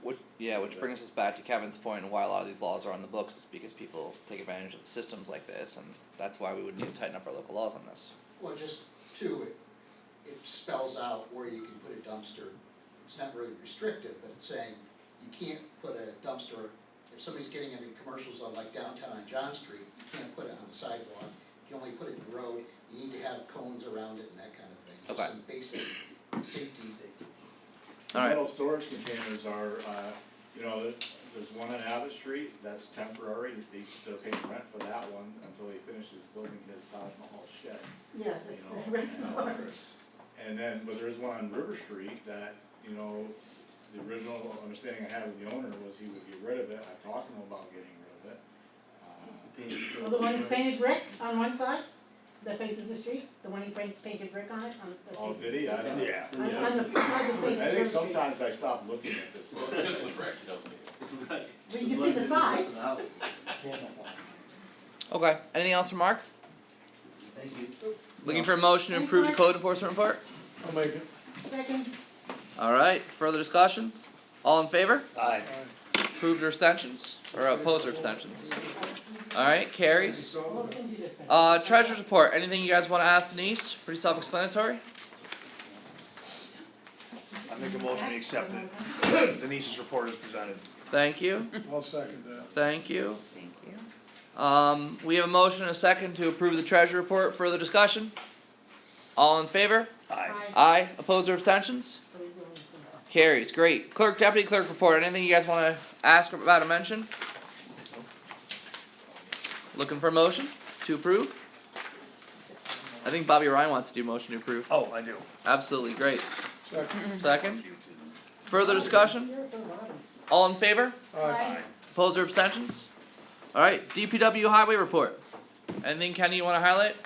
Which brings us back to Kevin's point and why a lot of these laws are on the books is because people take advantage of the systems like this, and that's why we would need to tighten up our local laws on this. Well, just two, it spells out where you can put a dumpster. It's not really restrictive, but it's saying you can't put a dumpster, if somebody's getting into commercials on like downtown on John Street, you can't put it on the sidewalk, you can only put it in the road, you need to have cones around it and that kind of thing. Just Okay. some basic safety. The Alright. metal storage containers are, there's one on Abbott Street, that's temporary, they're paying rent for that one until he finishes building his Taj Mahal shed. Yeah, that's You know, the right. And then, but there's one on River Street that, the original understanding I had with the owner was he would get rid of it, I talked to him about getting rid of it. Well, the one that's painted brick on one side, that faces the street, the one he painted brick on it, on the. Oh, did he? I don't know. Yeah. On the face of the I think street. sometimes I stop looking at this. It's just the brick, you don't see it. But you can see the sides. Okay, anything else from Mark? Thank you. Looking for a motion to approve the code enforcement report? I'll make it. Second, Alright, further discussion? All in favor? Aye. Approved or abstentions? Or opposed or abstentions? Alright, carries. all those things you just said. Treasurer's report, anything you guys wanna ask Denise? Pretty self-explanatory? I make a motion to accept it. Denise's report is presented. Thank you, I'll second that. thank you. Thank you. We have a motion and a second to approve the treasurer report, further discussion? All in favor? Aye. Aye, opposed or abstentions? Please don't listen. Carries, great. Clerk, deputy clerk report, anything you guys wanna ask about or mention? Looking for a motion to approve? I think Bobby Ryan wants to do motion to approve. Oh, I do. Absolutely, great. Second. Second? Further discussion? You're Phil Robbins. All in favor? Aye. Opposed or abstentions? Alright, DPW highway report. Anything Kenny you wanna highlight?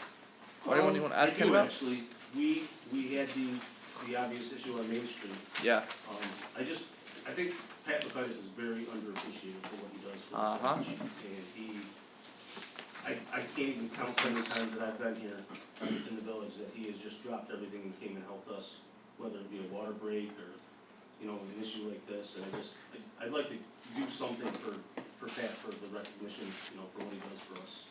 Or anyone you wanna ask Kenny about? Actually, we had the obvious issue on Main Street. Yeah, I think Pat McCuttis is very underappreciated for what he does for the Uh-huh. village. And I can't even count how many times that I've been here in the village that he has just dropped everything and came and helped us, whether it be a water break or, an issue like this. And I'd like to do something for Pat, for the recognition, for what he does for us.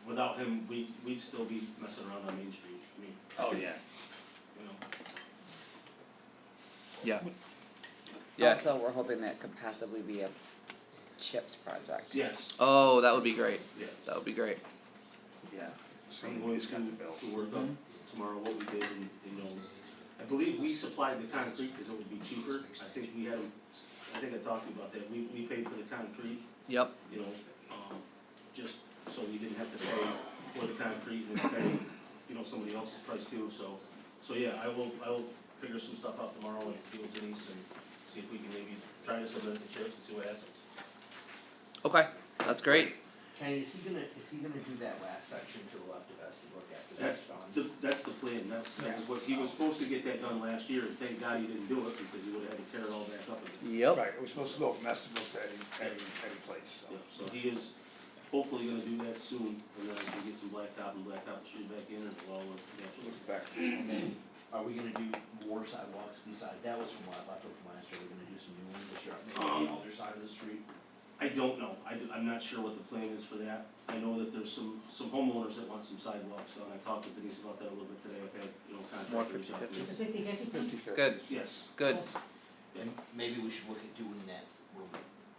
Without him, we'd still be messing around on Main Street. Oh, yeah. yeah. Yeah, Also, we're hoping that could possibly be a CHIPS project. Yes, oh, that would be great, yeah. that would be great. Yeah. I'm going to work on tomorrow what we did and, I believe we supplied the concrete because it would be cheaper. I think I talked to you about that. We paid for the concrete, Yep, just so we didn't have to pay for the concrete and pay, somebody else's price too, so yeah, I will figure some stuff out tomorrow and deal with Denise and see if we can maybe try to submit the chips and see what happens. okay, that's great. Kenny, is he gonna do that last section to the left of Estabrook after that's done? That's the plan, that was what, he was supposed to get that done last year, and thank God he didn't do it, because he would've had to tear it all back up again. Yep, Right, we're supposed to go from Estabrook to any place, so. Yeah, so he is hopefully gonna do that soon, and then we get some blacktop and blacktop the street back in, and well, naturally. Back. And then, are we gonna do more sidewalks beside, that was from what left over from last year, we're gonna do some new ones this year, maybe on the other side of the street? I don't know, I'm not sure what the plan is for that. I know that there's some homeowners that want some sidewalks done. I talked with Denise about that a little bit today. I've had, contractors out there. It's a 50-50. good, Yes. good. And maybe we should look at doing that,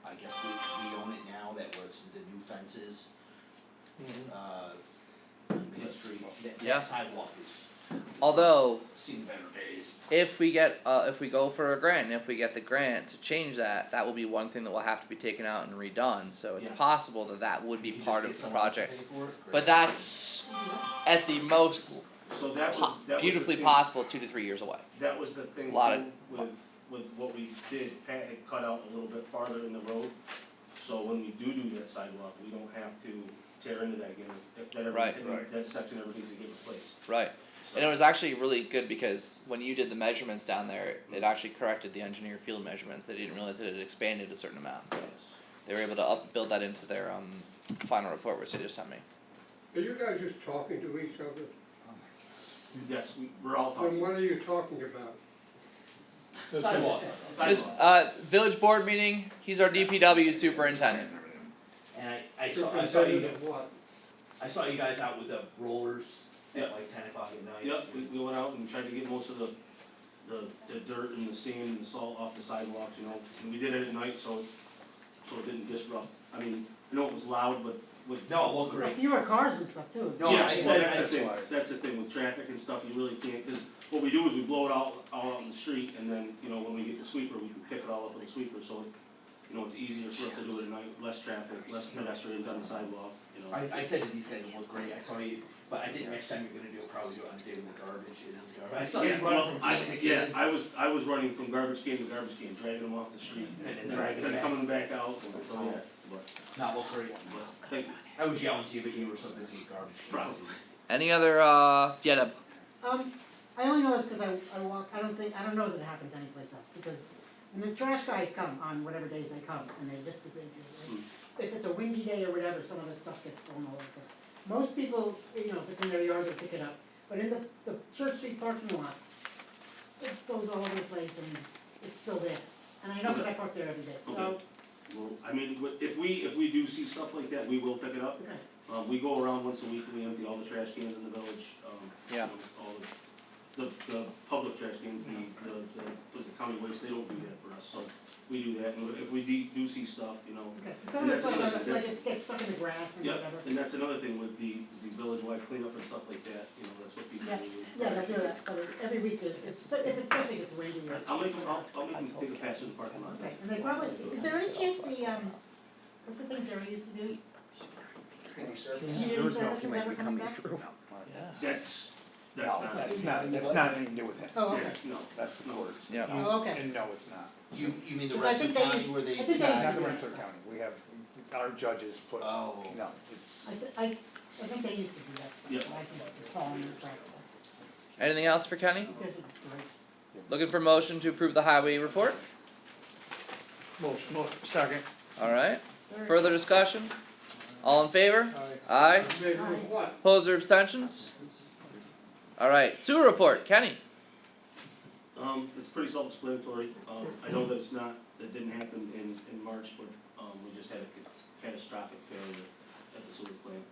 I guess we own it now, that where it's the new fences. On Main Street, Yeah. that sidewalk is, Although, seen better days. if we go for a grant, and if we get the grant to change that, that will be one thing that will have to be taken out and redone, so it's Yeah. possible that would be You part just of get the someone else to project. pay for it, But that's at the most So that was the beautifully thing. possible 2 to 3 years away. That was the thing Lot of- too, with what we did, Pat had cut out a little bit farther in the road. So when we do that sidewalk, we don't have to tear into that again, if that ever, Right. Right. that section ever needs to get replaced. Right. And it was actually really good because when you did the measurements down there, it actually corrected the engineer field measurements. They didn't realize that it had expanded a certain amount, so they were able to build that into their final report, which they just sent me. Are you guys just talking to each other? Yes, we're all Then talking. what are you talking about? Sidewalks. This, village board meeting, he's our DPW superintendent. And I saw you, Superintendent of what? I saw you guys out with the rollers Yeah. at like 10 o'clock at night. Yep, we went out and tried to get most of the dirt and the sand and the salt off the sidewalks, you know, and we did it at night, so it didn't disrupt. I mean, I know it was loud, but with. No, it looked great. Fewer cars and stuff too. No, Yeah, I well, said, that's I the thing, that's the thing with traffic and stuff, you really can't, cause what we do is we blow it all out in the street, and then, you know, when we get the sweeper, we can pick it all up with the sweeper, so, you know, it's easier for us to do it at night, less traffic, less pedestrians on the sidewalk, you know. I said to these guys, it looked great, I saw you, but I think next time you're gonna do it, probably do it on the day when the garbage is garbage. I saw you Yeah, running well, from can to yeah, can. I was running from garbage can to garbage can, dragging them off the street, And then and dragging them then back. coming back out, and so, yeah, but, Not look great. thank you. I was yelling to you, but you were so busy with garbage. Probably. Any other, yeah, Deb? I only know this because I walk, I don't know that it happens anyplace else, because when the trash guys come on whatever days they come, and they lift the thing, if it's a windy day or whatever, some of the stuff gets thrown all over the place. Most people, you know, if it's in their yard, they pick it up, but in the Church Street parking lot, it goes all over the place and it's still there. And I know because I park there every day, so, Okay. Well, I mean, if we do see stuff like that, we will pick it up. okay. We go around once a week and we empty all the trash cans in the village, Yeah. you know, all the public trash cans, the county waste, they don't do that for us, so we do that, and if we do see stuff, you know. Okay, some of And it's that's like, another thing, like that's- it gets stuck in the grass and Yeah, whatever. and that's another thing with the village-wide cleanup and stuff like that, you know, that's what people Yeah, do. yeah, they do that, but every week, especially if it's windy or. I'll make them take a pass in the parking lot. Okay, and they probably, is there any chance what's the thing Jerry used to do? Community service. Community service is ever coming back? That's No, not. that's not anything to do with him. Oh, okay. Yeah, no, That's the courts. Yeah. Oh, okay. And no, it's not. You mean the Because I Rensselaer think they County used- where they? I think they used Not to the do Rensselaer that. County, we have, our judges put, Oh. no, it's. I think they used to do that stuff, Yeah. but I think it's just falling in the cracks. Anything else for Kenny? You guys are great. Looking for motion to approve the highway report? Motion. Second. Alright, further discussion? All in favor? Aye. Aye. Maybe what? Opposed or abstentions? Alright, sewer report, Kenny. It's pretty self-explanatory, I know that it's not, that didn't happen in March, but, we just had a catastrophic failure at the sewer plant,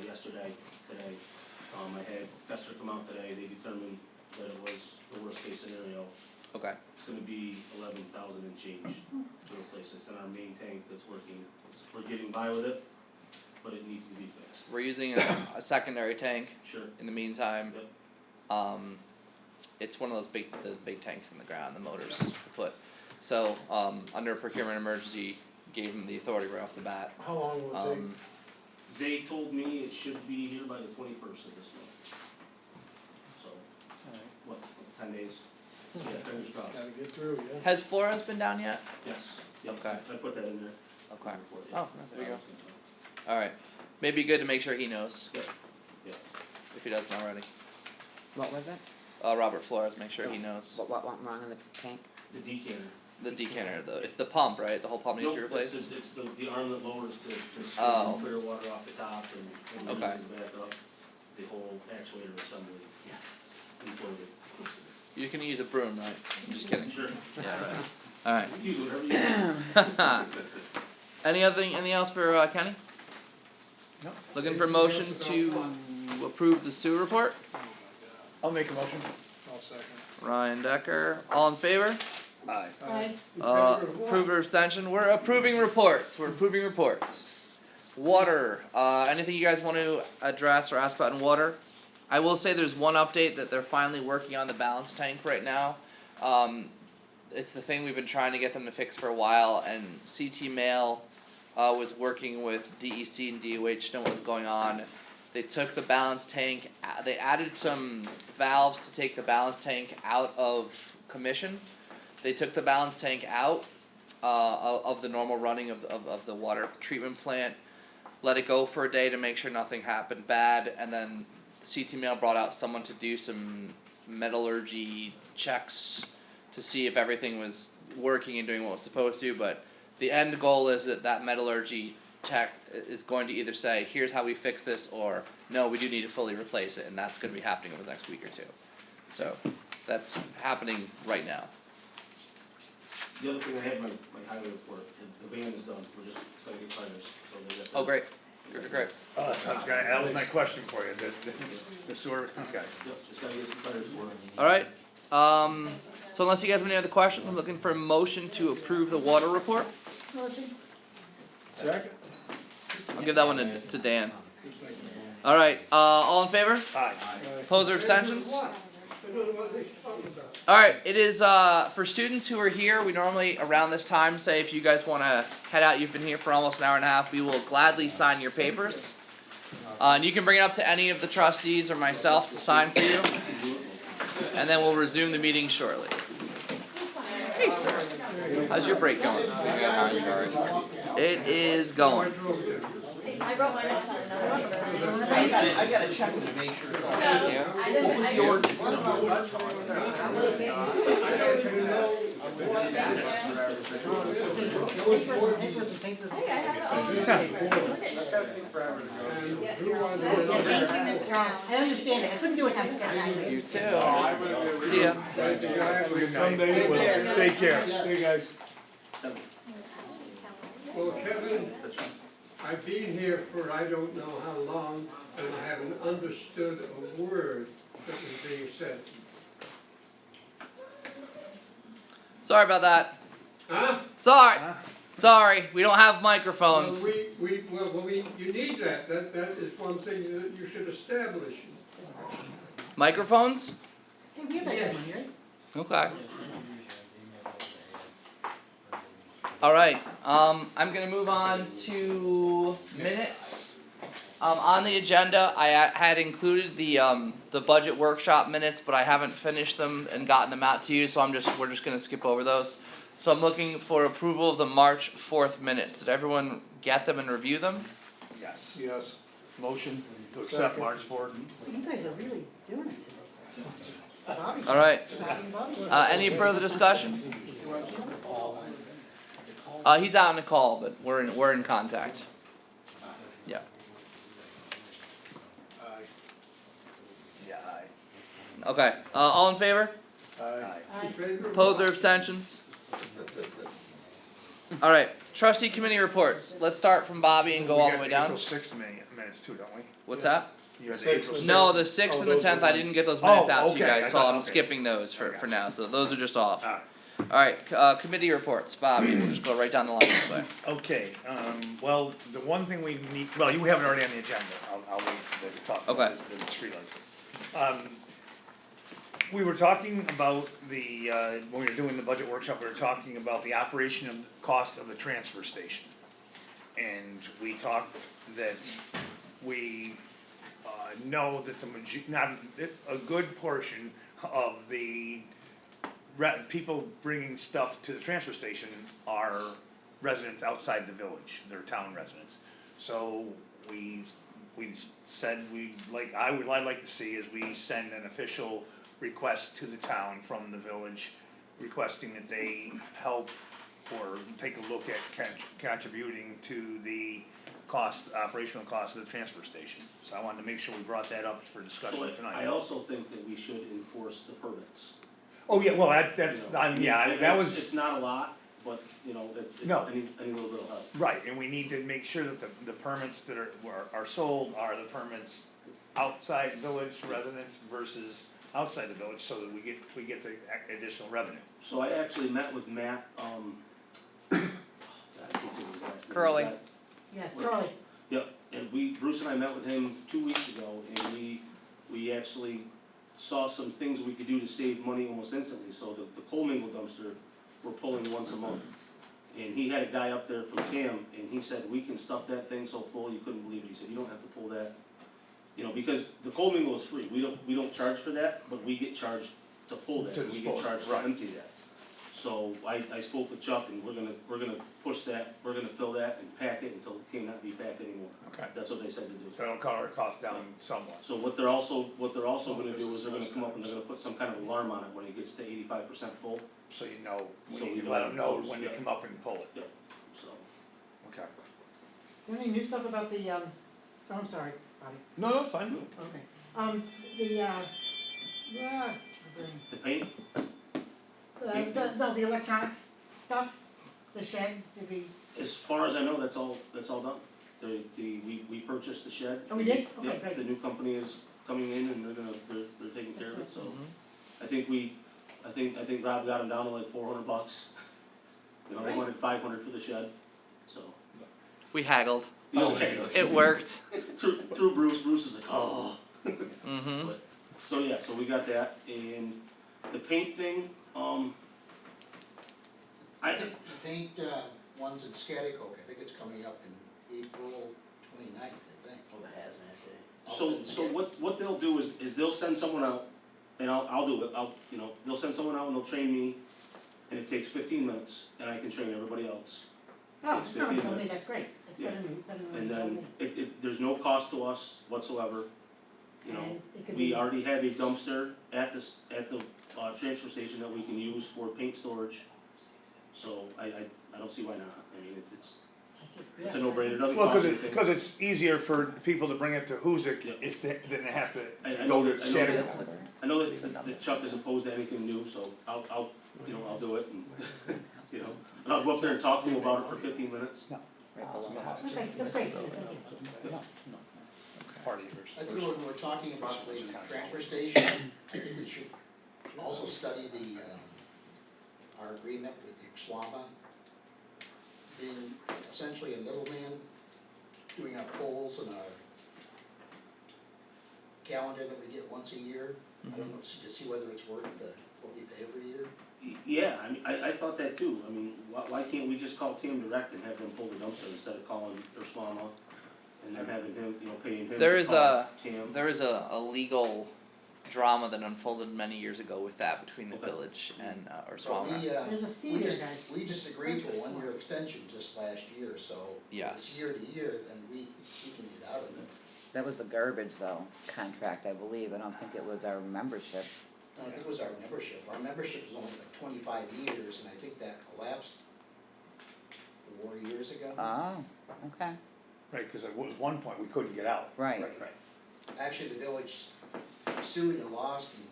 yesterday, today. I had Kester come out today, they determined that it was the worst case scenario. Okay. It's gonna be 11,000 and change to replace this in our main tank that's working, we're getting by with it, but it needs to be fixed. We're using a secondary tank Sure. in the meantime. Yep. It's one of those the big tanks in the ground, the motors put. So, under procurement emergency, gave them the authority right off the bat. How long will it take? They told me it should be here by the 21st of this month. So, what, 10 days? Yeah, fingers crossed. Gotta get through, yeah. Has Flores been down yet? Yes, yeah, Okay. I put that in there. Okay. Before, yeah. Oh, there you go. Alright, maybe good to make sure he knows. Yeah, yeah. If he doesn't already. What was it? Robert Flores, make sure he knows. What went wrong in the tank? The decanter. The decanter, it's the pump, right? The whole pump needs to be Nope, replaced? it's the arm that lowers the Oh. stream, clear water off the top and Okay. raises back up. The whole actuator assembly. Yeah. Imploded. You can use a broom, right? I'm just kidding. Sure. Yeah, right. Alright. Use whatever you want. Anything else for Kenny? No. Looking for motion to approve the sewer report? I'll make a motion. I'll second. Ryan Decker, all in favor? Aye. Aye. Approved or abstention, we're approving reports, Water, anything you guys wanna address or ask about in water? I will say there's one update that they're finally working on the balance tank right now. It's the thing we've been trying to get them to fix for a while, and CT Mail was working with DEC and DOH to know what was going on. They took the balance tank, they added some valves to take the balance tank out of commission. They took the balance tank out of the normal running of the water treatment plant, let it go for a day to make sure nothing happened bad, and then CT Mail brought out someone to do some metallurgy checks to see if everything was working and doing what it was supposed to, but the end goal is that metallurgy tech is going to either say, here's how we fix this, or no, we do need to fully replace it, and that's gonna be happening over the next week or two. So, that's happening right now. The other thing I had, my highway report, the van is done, we're just gonna get tires, so they got. Oh, great, great. That was my question for you, the sewer, okay. Yep, just gotta get some tires for it. Alright, so unless you guys have any other questions, I'm looking for a motion to approve the water report. Motion. Second? I'll give that one to Dan. Alright, all in favor? Aye. Opposed or abstentions? What? I don't know what they're talking about. Alright, it is for students who are here, we normally around this time say if you guys wanna head out, you've been here for almost an hour and a half, we will gladly sign your papers. And you can bring it up to any of the trustees or myself to sign for you. And then we'll resume the meeting shortly. Hey sir, how's your break going? It is going. I wrote my notes on another one, but I gotta check with you, make sure it's all. What was the ordinance number? I understand it, I couldn't do it half the time. You too. See ya. Someday we'll. Take care. See you guys. Well, Kevin, I've been here for I don't know how long, and I haven't understood a word that was being said. Sorry about that. Huh? Sorry, we don't have microphones. Well, you need that, that is one thing that you should establish. Microphones? Hey, we have that Yes. one, right? Okay. Alright, I'm gonna move on to minutes. On the agenda, I had included the budget workshop minutes, but I haven't finished them and gotten them out to you, so we're just gonna skip over those. So I'm looking for approval of the March 4th minutes. Did everyone get them and review them? Yes. Yes. Motion to accept March 4th. You guys are really doing it today. Bobby's- Alright, Bobby's- any further discussion? He's out on a call, but we're in contact. Yeah. Yeah, aye. Okay, all in favor? Aye. Opposed or abstentions? Alright, trustee committee reports. Let's start from Bobby and go all the way down. We got the April 6th minutes too, don't we? What's that? You had the Sixth April and- 6th. No, the 6th and the those are 10th, I ones. didn't get those minutes Oh, out to you okay, guys, I so thought- I'm okay. skipping those I for got now, so those are just off. Alright. Alright, committee reports, Bobby, we'll just go right down the line this way. Okay, well, the one thing we need, well, you have it already on the agenda, I'll wait to talk Okay. about the streetlights. We were talking about when we were doing the budget workshop, we were talking about the operation of the cost of the transfer station. And we talked that we, know that not, a good portion of the people bringing stuff to the transfer station are residents outside the village, they're town residents. So we said I'd like to see is we send an official request to the town from the village requesting that they help or take a look at contributing to the operational cost of the transfer station. So I wanted to make sure we brought that up for discussion So tonight. I also think that we should enforce the permits. Oh, yeah, well, that's, You know, I mean, that it's- was. It's not a lot, but, No. any little bit will help. Right, and we need to make sure that the permits that are sold are the permits outside village residents versus outside the village, so that we get the additional revenue. So I actually met with Matt, I can't think of his last name. Curly. That- Yes, Curly. Yep, and Bruce and I met with him 2 weeks ago, and we actually saw some things we could do to save money almost instantly, so the coal mingle dumpster, we're pulling once a month. And he had a guy up there from CAM, and he said, we can stuff that thing so full, you couldn't believe it, he said, you don't have to pull that. Because the coal mingle is free, we don't charge for that, but we get charged to pull that, To and we get dispose, charged to right. empty that. So I spoke with Chuck, and we're gonna push that, we're gonna fill that and pack it until it cannot be packed anymore. Okay. That's what they said to do. So it'll cut our cost down somewhat. So what they're also gonna do is they're gonna come up and they're gonna put some kind of alarm on it when it gets to 85% full, So you know, So when we you know let them know when it when they goes, come up and pull it. so. Okay. there any new stuff about the, oh, I'm sorry, Bobby, No, it's fine. okay. The, my brain. The paint, No, the electronics stuff, the shed, did we, as far as I know, that's all done. We purchased the shed. oh, we did? Okay, Yep, great. the new company is coming in and they're taking care of it, so. I think Rob got them down to like $400. You know, they Right. wanted 500 for the shed, so. We haggled. Okay. It worked. Through Bruce is like, oh. Mm-hmm. But, so yeah, so we got that, and the paint thing, I think the paint, ones in Scotticoke, I think it's coming up in April 29th, I think. Oh, the hazmat day. so what they'll do is they'll send someone out, and I'll do it, they'll send someone out and they'll train me, and it takes 15 minutes, and I can train everybody else. Oh, Takes if somebody 15 told me, minutes. that's great, that's Yeah. better than And what you told then me. there's no cost to us whatsoever, you know. And it could We be- already have a dumpster at the transfer station that we can use for paint storage, so I don't see why not. I mean, it's a no-brainer, it doesn't Well, cost anything. cause it's easier for people to bring it to Hoosick Yeah. if they, than they have to I go know to that- I know that- Scotticoke. I know that Chuck is opposed to anything new, so I'll do it and, and I'll go up there and talk to him about it for 15 minutes. Okay, that's great, thank you. Part of yours. I think when we're talking about the transfer station, I think we should also study the, our agreement with Uxwama, being essentially a middleman, doing our polls and our calendar that we get once a year. I don't know, to see whether it's worth what we pay every year. Yeah, I mean, I thought that too. I mean, why can't we just call Tim direct and have them pull the dumpster instead of calling Urswama and then having him, paying him There to is call Tim? There is a legal drama that unfolded many years ago with that between the Okay. village and But Urswama. There's a C we there, just, guys. we just agreed to a one-year extension just last year, so if Yes. it's year to year, then we can get out of it. That was the garbage though, contract, I believe, I don't think it was our membership. No, I think it was our membership. Our membership was only like 25 years, and I think that elapsed 4 years ago. Oh, okay, Right, cause at one point we couldn't get out. right. Right. Actually, the village sued and lost, and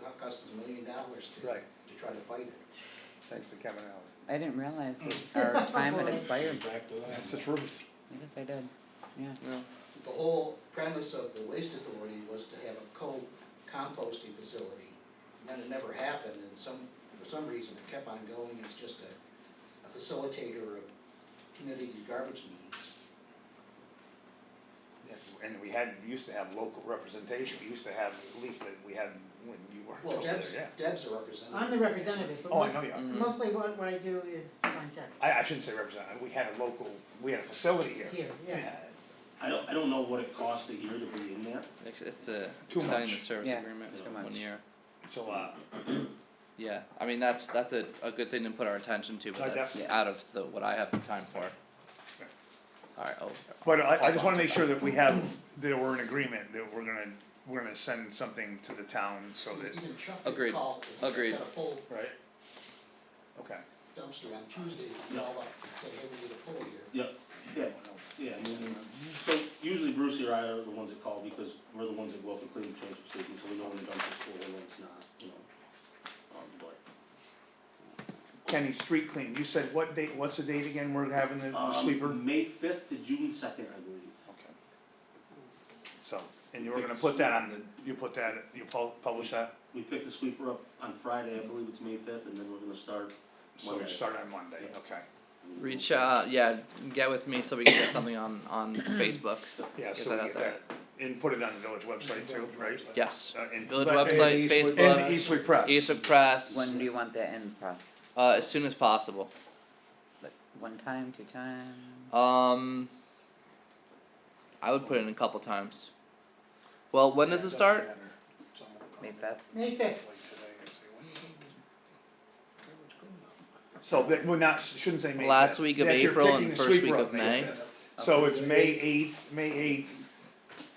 it cost us $1 million to Right. try to fight it. Thanks to Kevin Allen. I didn't realize that our time had expired, Back to that. That's the truth. I guess I did, yeah. The whole premise of the waste authority was to have a co-composting facility. And then it never happened, and for some reason it kept on going as just a facilitator of community's garbage needs. Yeah, and we used to have local representation, we used to have, at least that we had when you worked Well, over there, Deb's yeah. a representative. I'm the representative, but Oh, I know you are. mostly what I do is sign checks. I shouldn't say representative, we had a facility here. Here, yes. Yeah. I don't know what it costs a year to be in that. It's a Too extending the much. service Yeah, agreement too for much. 1 year. It's a lot. Yeah, I mean that's a good thing to put our attention to, but Oh, that's definitely. out of what I have the time for. Alright, But I just wanna make sure that that we're in agreement, that we're gonna send something to the town so that, Even Chuck could Agreed. call, if he's Agreed. got a full right? Okay. dumpster on Tuesday, he could call up and say, hey, we need a pull here. Yeah, I mean, so usually Bruce or I are the ones that call because we're the ones that go up and clean the transfer station, so we know when the dumpster's full and when it's not, but. Kenny, street clean, you said what's the date again, we're having the sweeper? May 5th to June 2nd, I believe. Okay. So, and you were gonna put that on you publish that? We picked the sweeper up on Friday, I believe it's May 5th, and then we're gonna start So we Monday. start on Monday, Yeah. okay. reach out, yeah, get with me so we can get something on Facebook. Yeah, Get so that we out get there. that, and put it on the village website too, right? Yes. And- Village but- website, and Facebook. And Eastwick Press. Eastwick Press. When do you want that in press? As soon as possible. Like, 1 time, 2 times? I would put it in a couple times. Well, when does it start? May 5th? May 5th. So that, we're not, shouldn't say May 5th. Last week of That's you're April picking and the first sweeper week up of May. 5th. So it's May 8th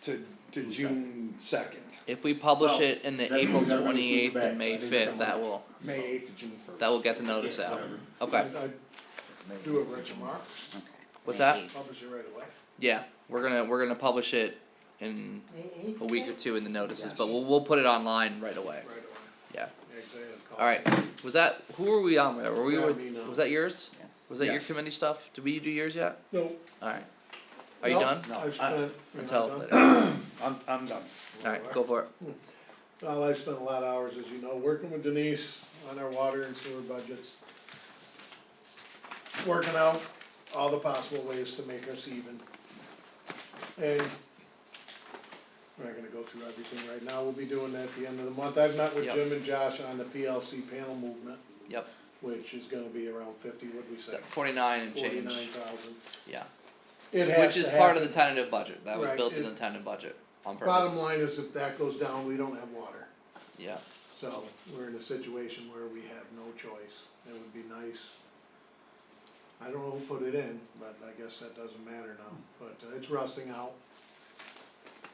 to June 2nd. If we publish Well, it in the that's when April we gotta bring the 28th sweeper and May back, so I think 5th, that will May 8th to June 1st. get the notice Yeah, out. whatever. Okay. Do it right tomorrow. What's May that? 8th. Publish it right away. Yeah, we're gonna publish it in May 8th, a week or okay? two in the notices, but we'll put it online right away. Right away. Yeah. Yeah, 'cause I had a call. Alright, was that, who were we on there? Were we Yeah, with, me now. was that yours? Yes. Was that your Yes. committee stuff? Did we do yours yet? Nope. Alright. Are you Nope. done? No, I've spent, you're Until not later. done? I'm done. Alright, go for it. Well, I've spent a lot of hours, as you know, working with Denise on our water and sewer budgets. Working out all the possible ways to make us even. And we're not gonna go through everything right now, we'll be doing that at the end of the month. I've met with Yep. Jim and Josh on the PLC panel movement, Yep, which is gonna be around 50, what'd we say? 49 and change, 49,000. yeah. It has Which is to part of the happen. tentative budget, that was Right, built in it- the tentative budget on purpose. Bottom line is if that goes down, we don't have water. Yeah, So, we're in a situation where we have no choice, it would be nice. I don't know who put it in, but I guess that doesn't matter now, but it's rusting out.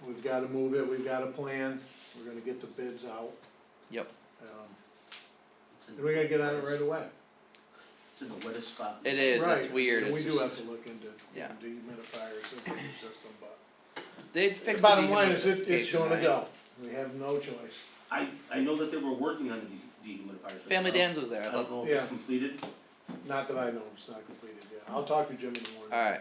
We've gotta move it, we've got a plan, we're gonna get the bids out, yep, It's in and we gotta get on it right away. It's in the wettest spot. it is, it's Right, weird, and it's we do have just, to look into yeah. dehumidifiers in the system, but. they fixed the Bottom line is it's dehumidification, gonna right? go, we have no choice. I know that they were working on the dehumidifiers. Family Dan's was there, I I don't thought, know if Yeah. it's completed. Not that I know, it's not completed yet, I'll talk to Jim in the morning, alright,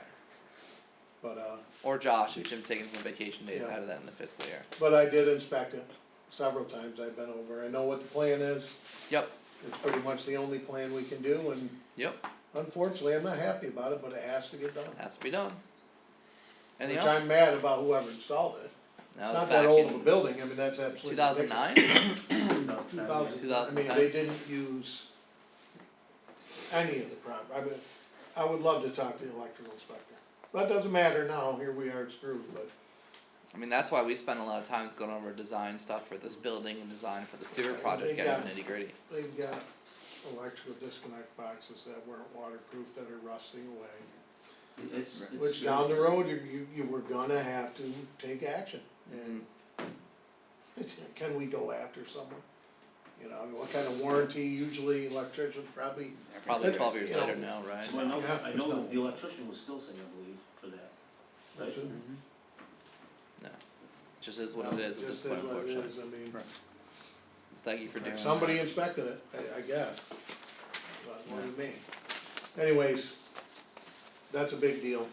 but or Josh, if Jim's taking some vacation days Yeah. out of that in the fiscal year. But I did inspect it several times, I've been over, I know what the plan is, Yep, it's pretty much the only plan we can do, and yep, unfortunately, I'm not happy about it, but it has to get done. has to be done. Anything Which else? I'm mad about whoever installed it, Now it's it's not back that old of a in building, I mean, that's absolutely two thousand ridiculous. nine? 2000, I mean, 2010. they didn't use any of the I would love to talk to the electrical inspector, but it doesn't matter now, here we are screwed, but. I mean, that's why we spend a lot of time going over design stuff for this building and design for the sewer Yeah, project, they getting got- nitty gritty. They've got electrical disconnect boxes that weren't waterproof that are rusting away. It's. Which down the road, you were gonna have to take action, and can we go after someone? You know, I mean, what kind of warranty, usually electricians probably, Probably 12 years You know, later now, right? So I know, Yeah, I know that the electrician was still saying, I believe, for that. Right? that's it. No, just is what it is at this Just point, is what it unfortunately. is, I mean, Thank you for doing that. somebody inspected it, I guess, but what do you mean? Anyways, that's a big deal,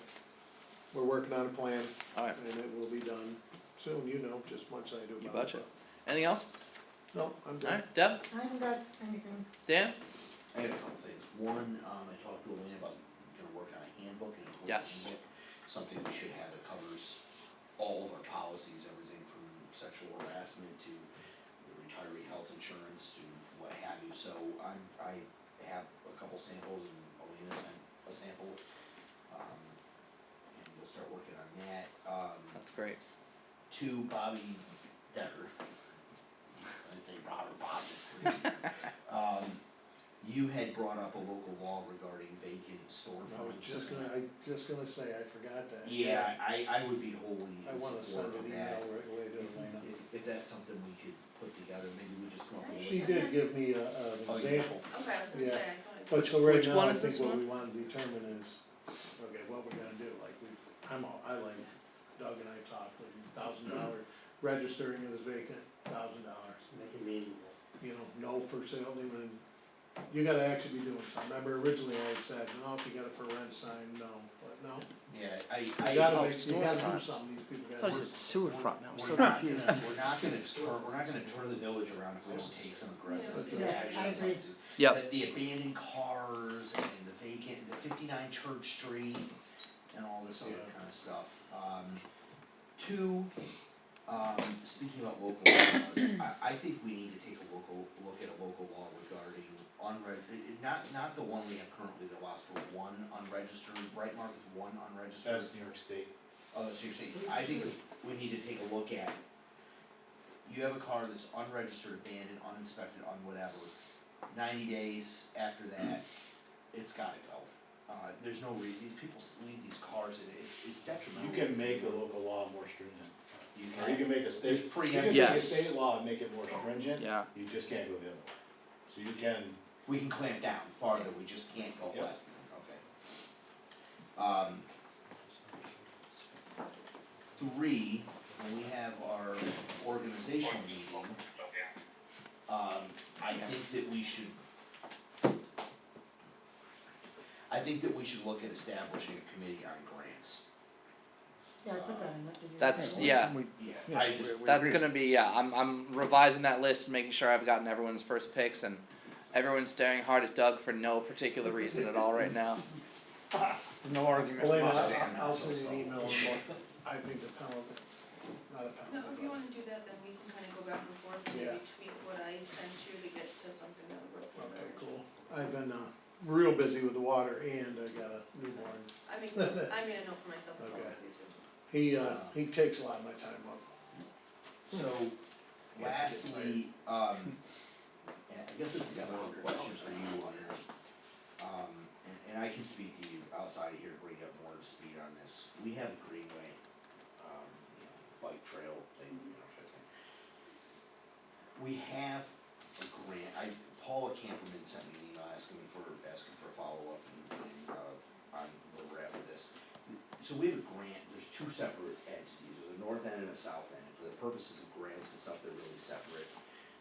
we're working on a plan, Alright, and it will be done soon, you know, just much I do you about betcha. it. Anything else? No, I'm done. Alright, Deb, I haven't got anything. Dan? I had a couple things. One, I talked to Elaine about gonna work on a handbook and a Yes. handbook, something we should have that covers all of our policies, everything from sexual harassment to retiree health insurance to what have you. So I have a couple samples and Elena sent a sample, and we'll start working on that. That's great. To Bobby Decker. I'd say Robert Bob. You had brought up a local law regarding vacant I was storefronts. just gonna say, I forgot that. Yeah, I would be wholly I in wanna support send of an that. email right away to Elena. If that's something we could put together, maybe we just come up with. She did give me an Oh, yeah. example, Okay, I was gonna Yeah. say, I thought but so right Which now, one I is think this what one? we wanna determine is, okay, what we're gonna do, like I like, Doug and I talked, $1,000 registering as vacant, $1,000. Make it meaningful. You know, no for sale, even, you gotta actually be doing something, remember originally I had said, no, if you got a for rent sign, no, but no. Yeah, You gotta Oh, make, you gotta do storefront. something, these people I gotta. thought you said sewer front now, I'm so We're not confused. gonna, we're not gonna turn the village around if we don't take some aggressive Yeah, action. I agree. Yep. That the abandoned cars and the vacant, the 59 Church Street and all this other Yeah. kind of stuff. Two, speaking about local laws, I think we need to take a look at a local law regarding not the one we have currently that allows for one unregistered, right, Mark, it's one unregistered. That's New York State. Oh, that's your state. I think we need to take a look at, you have a car that's unregistered, abandoned, uninspected, whatever. 90 days after that, it's gotta go. There's no reason, people leave these cars and it's detrimental. You can make a local law more stringent. You Or you can make a There's state, you preemptive. can make a Yes. state law and make it more stringent, Yeah, you just can't go the other way. So you can, We can clamp down farther, we just can't go Yep. less than, okay. Three, when we have our organizational meeting, I think that we should look at establishing a committee on grants. Yeah, I put that in, what did you? That's, yeah, Yeah, I just, that's gonna be, yeah, I'm revising that list, making sure I've gotten everyone's first picks, and everyone's staring hard at Doug for no particular reason at all right now. No argument. Elena, must stand. I'll send you an email on what I think the penalty, not a No, penalty, if you wanna do that, then we can kinda go back and forth and Yeah. maybe tweak what I sent you to get to something that would work for okay, everyone. cool. I've been, real busy with the water and I got a newborn. I made a note for myself as well, Okay. you too. He takes a lot of my time up. so, lastly, and I guess this is a more question for you, Leonard. And I can speak to you outside of here to bring up more to speed on this. We have a greenway, bike trail thing, type thing. We have a grant, Paula Camperman sent me an email asking for a follow-up on where we're at with this. So we have a grant, there's two separate entities, there's a north end and a south end, and for the purposes of grants and stuff, they're really separate.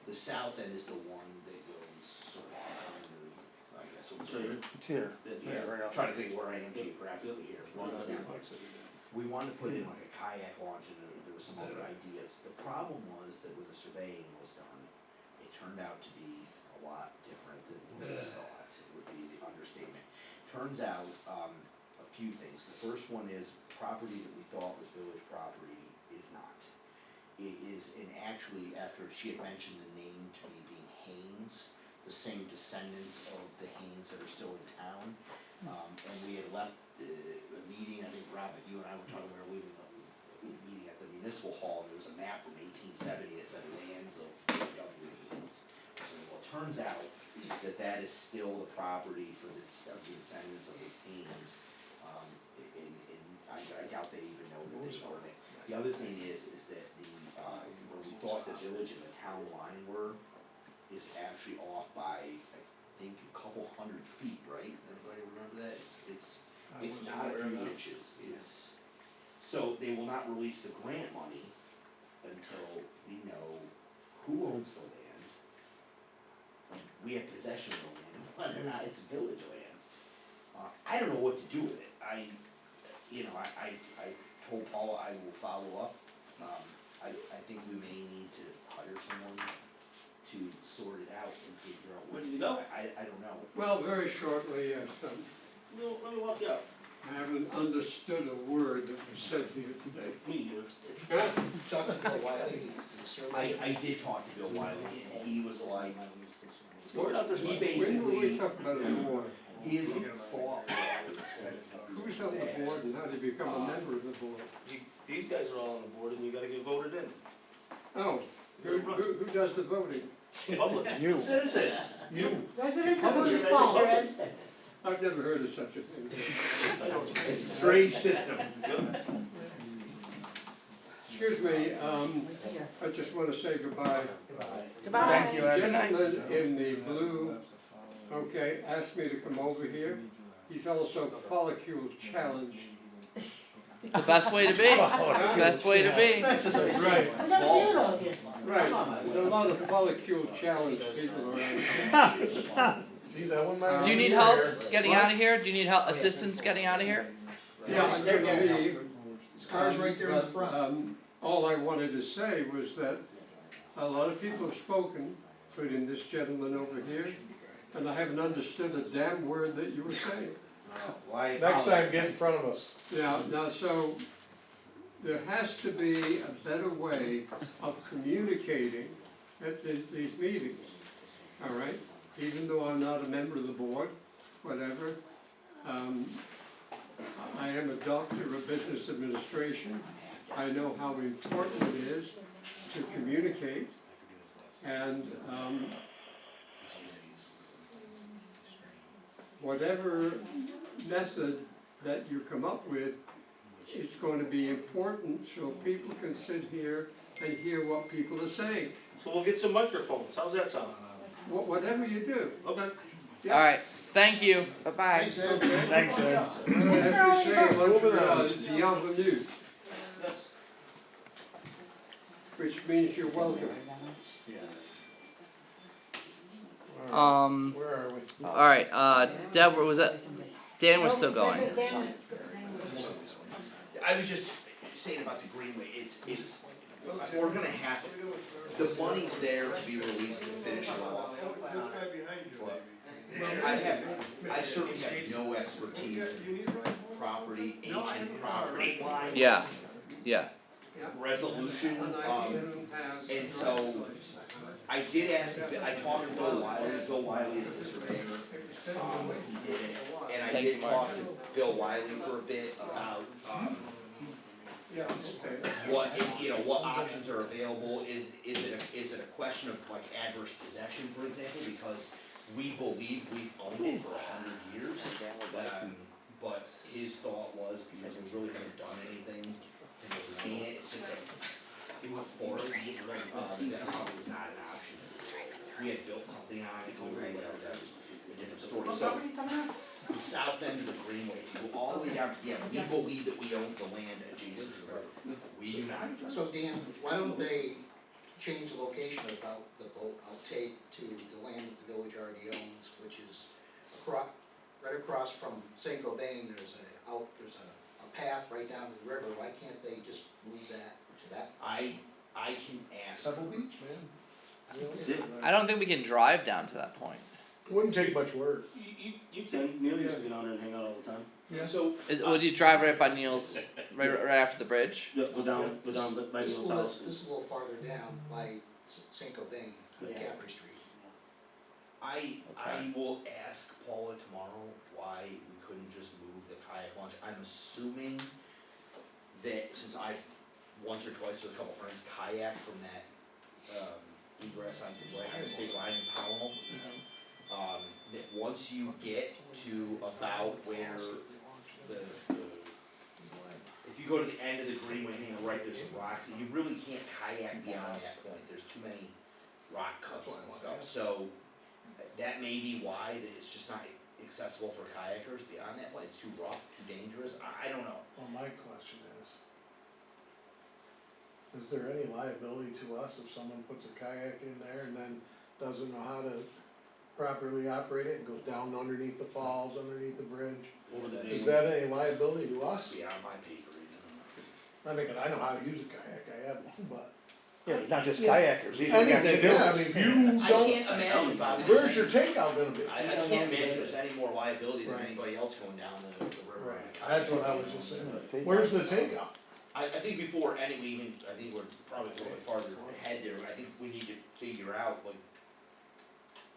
The south end is the one that goes sort of under, I guess, over here. It's here. Yeah, right out. trying to think where I am geographically here. We wanted to put in like a kayak launch and there were some other ideas. The problem was that when the surveying was done, it turned out to be a lot different than we thought, it would be the understatement. Turns out, a few things. The first one is property that we thought was village property is not. It is, and actually after she had mentioned the name to me being Haynes, the same descendants of the Haynes that are still in town. And we had left a meeting, I think Robert, you and I were talking, we were leaving the meeting at the municipal hall, and there was a map from 1870 that said lands of W. Haynes. So well, it turns out that that is still the property for the descendants of this Haynes. And I doubt they even know that they own it. The other thing is that where we thought the village and the town line were, is actually off by, I think, a couple 100 feet, right? Everybody remember that? It's not a few inches, so they will not release the grant money until we know who owns the land. We have possession of the land, and whether or not it's village land. I don't know what to do with it. I told Paula I will follow up. I think we may need to hire someone to sort it out and figure out what to do. I don't know. Well, very shortly, yes, Let me walk you out. I haven't understood a word that was said here today. Me either. Talk to Bill Wiley, the survey. I did talk to Bill Wiley, and he was like, Sort out this he one. When were we basically, talking about a board? his thought was Who's on the board and how do you become a member of the board? These guys are all on the board and you gotta get voted in. Oh, who does the voting? Public. You. citizens. Residents of Hoosick Falls. I've never heard of such a thing. It's a strange system. Excuse me, I just wanna say goodbye. Goodbye. Thank you, Ed. Gentleman in the blue, okay, asked me to come over here. He's also follicle challenged. The best way to be, best way to be. Right. We never hear those here. Right, there's a lot of follicle challenged people around. Geez, I wouldn't mind. Do you need help getting out of here? Do you need help, assistance getting out of here? Yeah, I'm gonna leave. His car's right there in the front. All I wanted to say was that a lot of people have spoken, including this gentleman over here, and I haven't understood a damn word that you were saying. Next time, get in front of us. Yeah, now, so, there has to be a better way of communicating at these meetings, all right? Even though I'm not a member of the board, whatever. I am a doctor of business administration. I know how important it is to communicate, and whatever method that you come up with, it's going to be important so people can sit here and hear what people are saying. So we'll get some microphones, how's that sound? Whatever you do. Okay. Yeah. Alright, Thank you. Bye-bye. Thanks, Ed. Thanks, Ed. As we say, bienvenue. Which means you're welcome. Where are we? Alright, Deborah, was that, Dan, we're still going. I was just saying about the Greenway, we're gonna have, the money's there to be released to finish it off. But I certainly have no expertise in property, ancient property Yeah, yeah. resolution, and so I did ask, I talked to Bill Wiley is the surveyor, and I did talk to Bill Wiley for a bit about, what, what options are available, is it a question of like adverse possession, for example, because we believe we've owned it for 100 years, but his thought was, because we really haven't done anything to maintain it, it's just in the forest, that probably was not an option. We had built something on it, or whatever, that was a different story, so the south end of the Greenway, you go all the way down, yeah, we believe that we own the land adjacent to the river, we do not. So Dan, why don't they change the location about the boat outtake to the land that the village already owns, which is right across from St. Gobain, there's a path right down to the river, why can't they just move that to that? I can ask. Pebble Beach, man. I don't think we can drive down to that point. Wouldn't take much work. You can, Neil used to get down there and hang out all the time. Yeah. So, Would you drive right by Neil's, right after the bridge? Yeah, go down by This is Neil's a little, house. this is a little farther down by St. Gobain, Yeah. Caffrey Street. I will ask Paula tomorrow why we couldn't just move the kayak launch. I'm assuming that since I've once or twice with a couple friends kayak from that egress on the Ohio State line in Powell, that once you get to about where if you go to the end of the Greenway, hang right, there's some rocks, and you really can't kayak beyond that point. There's too many rock cuts and stuff. So that may be why that it's just not accessible for kayakers beyond that point. It's too rough, too dangerous. I don't know. Well, my question is there any liability to us if someone puts a kayak in there and then doesn't know how to properly operate it and goes down underneath the falls, underneath the bridge? Is that any liability to us? Yeah, my paper. I mean, I know how to use a kayak, I have one, but. Yeah, not just Yeah. kayakers, these are Anything, yeah, I mean, if you I don't, can't imagine, Bobby. where's your takeout gonna be? I can't imagine there's any more liability than Right. anybody else going down the river. Right, that's what I was just saying, where's the takeout? I think before any, I think we're probably a little bit farther ahead there, I think we need to figure out, like,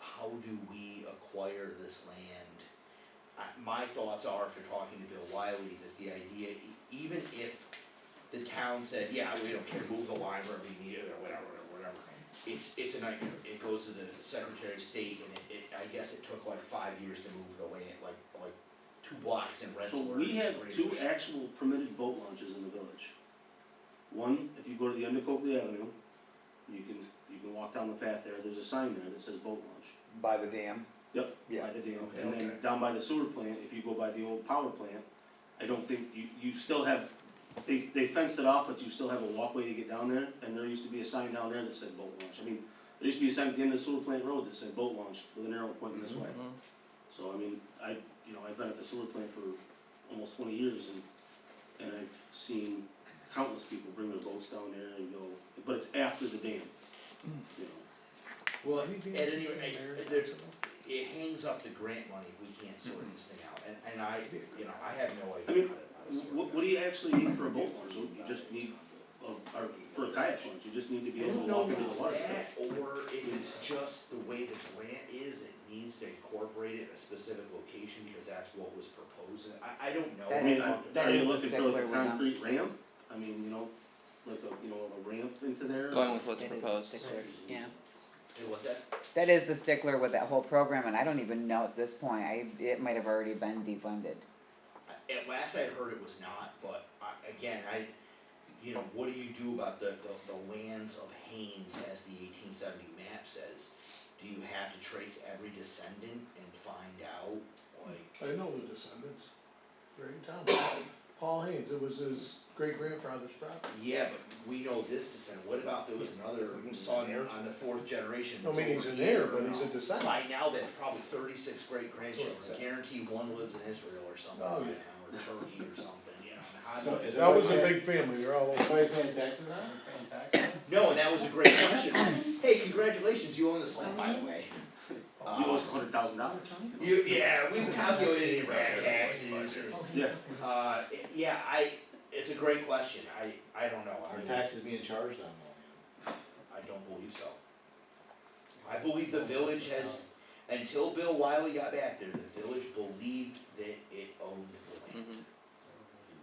how do we acquire this land? My thoughts are, if you're talking to Bill Wiley, that the idea, even if the town said, yeah, we don't care, move the line wherever we need it, or whatever, it's a nightmare. It goes to the Secretary of State, and I guess it took like 5 years to move the land, like 2 blocks in So Rensselaer. we have 2 actual permitted boat launches in the village. One, if you go to the end of Coakley Avenue, you can walk down the path there, there's a sign there that says boat launch. By the dam. Yep, Yeah. by the dam, Okay. and then down by the sewer plant, if you go by the old power plant, I don't think, you still have, they fenced it off, but you still have a walkway to get down there, and there used to be a sign down there that said boat launch. I mean, there used to be a sign at the end of the sewer plant road that said boat launch with an arrow pointing this way. So I mean, I've been at the sewer plant for almost 20 years, and I've seen countless people bring their boats down there and go, but it's after the dam, you know. Well, at any rate, it hangs up the grant money if we can't sort this thing out, and I have no I idea mean, how to sort what do you actually need for a boat launch? You just need, or for a kayak launch, you just need to be I able don't to know walk if into it's the water. that, or if it's just the way the grant is, it needs to incorporate it in a specific location, because that's what was proposed, I don't know. That I mean, that are you is the looking for stickler like a with them. concrete ramp? I mean, like a ramp into there? Going with what's That is the proposed. stickler, yeah. Hey, what's that? That is the stickler with that whole program, and I don't even know at this point, it might have already been defunded. At last I heard it was not, but what do you do about the lands of Haynes, as the 1870 map says? do you have to trace every descendant and find out, like? I know the descendants, they're in town. Paul Haynes, it was his great grandfather's property. Yeah, but we know this descendant, what about there was another son on the fourth generation I that's mean, he's over in there, here? but he's a descendant. By now, they have probably 36 great grandchildren, guarantee one lives in Israel or something Oh, right yeah. now, or Turkey or something, you know, and how So do- is That was a big family, they're all over. Everybody paying taxes now? No, and that was a great question. Hey, congratulations, you own this land, by the way. You owe us $100,000. Yeah, we calculated your taxes. Yeah. Yeah, it's a great question, I don't know. Are taxes being charged on that? I don't believe so. I believe the village has, until Bill Wiley got back there, the village believed that it owned the land.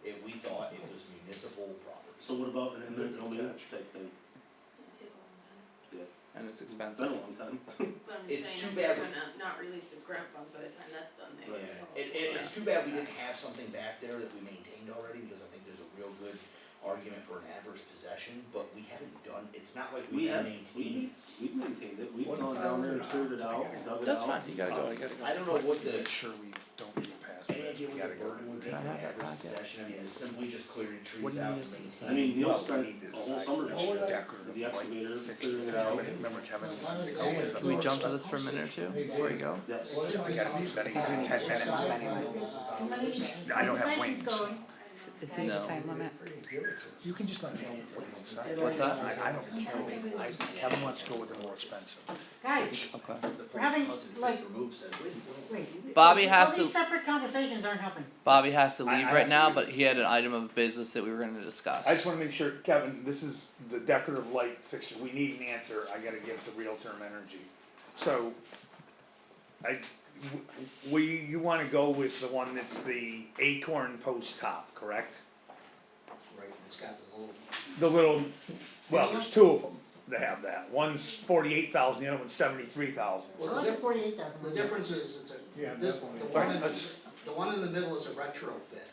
And we thought it was municipal property. So what about an eminent domain type thing? And it's It's expensive. been a long time. But I'm It's just too saying, if bad they're we- gonna not release the grant funds by the time that's done, they. Yeah, and it's too bad we didn't have something back there that we maintained already, because I think there's a real good argument for an adverse possession, but we haven't done, it's not like We we've have, maintained. we've maintained it, we've gone down there and cleared it out, dug it out. That's fine, you gotta go, you gotta go. I don't know what the, Make sure we don't go past any this, idea we what gotta the go. burden would be Can I for have that adverse back yet? possession, I mean, it's simply just clearing What trees do you out need and us to maintaining. I mean, Neil Well, we spent need to a whole decide summer which with decorative the excavator, light clearing it fixture. out. Remember Kevin? Can we jump to this for a minute or two before you go? Yes. I gotta be ready in 10 minutes. I don't have wings. Is he the No. time limit? You can just let me know what you decide. What's that? I don't care. Kevin wants to go with the more expensive. Guys, Okay. we're having, like, Remove said, wait. Bobby has All to, these separate conversations aren't helping. Bobby has to leave I right have to now, leave. but he had an item of business that we were gonna discuss. I just wanna make sure, Kevin, this is the decorative light fixture, we need an answer, I gotta give it to Real Term Energy. So, you wanna go with the one that's the acorn post top, correct? Right, it's got The little, well, there's two of them that have that, one's 48,000, the other one's 73,000. So that's 48,000. the difference is, it's Yeah, a, this, definitely. the one in the middle is a retrofit.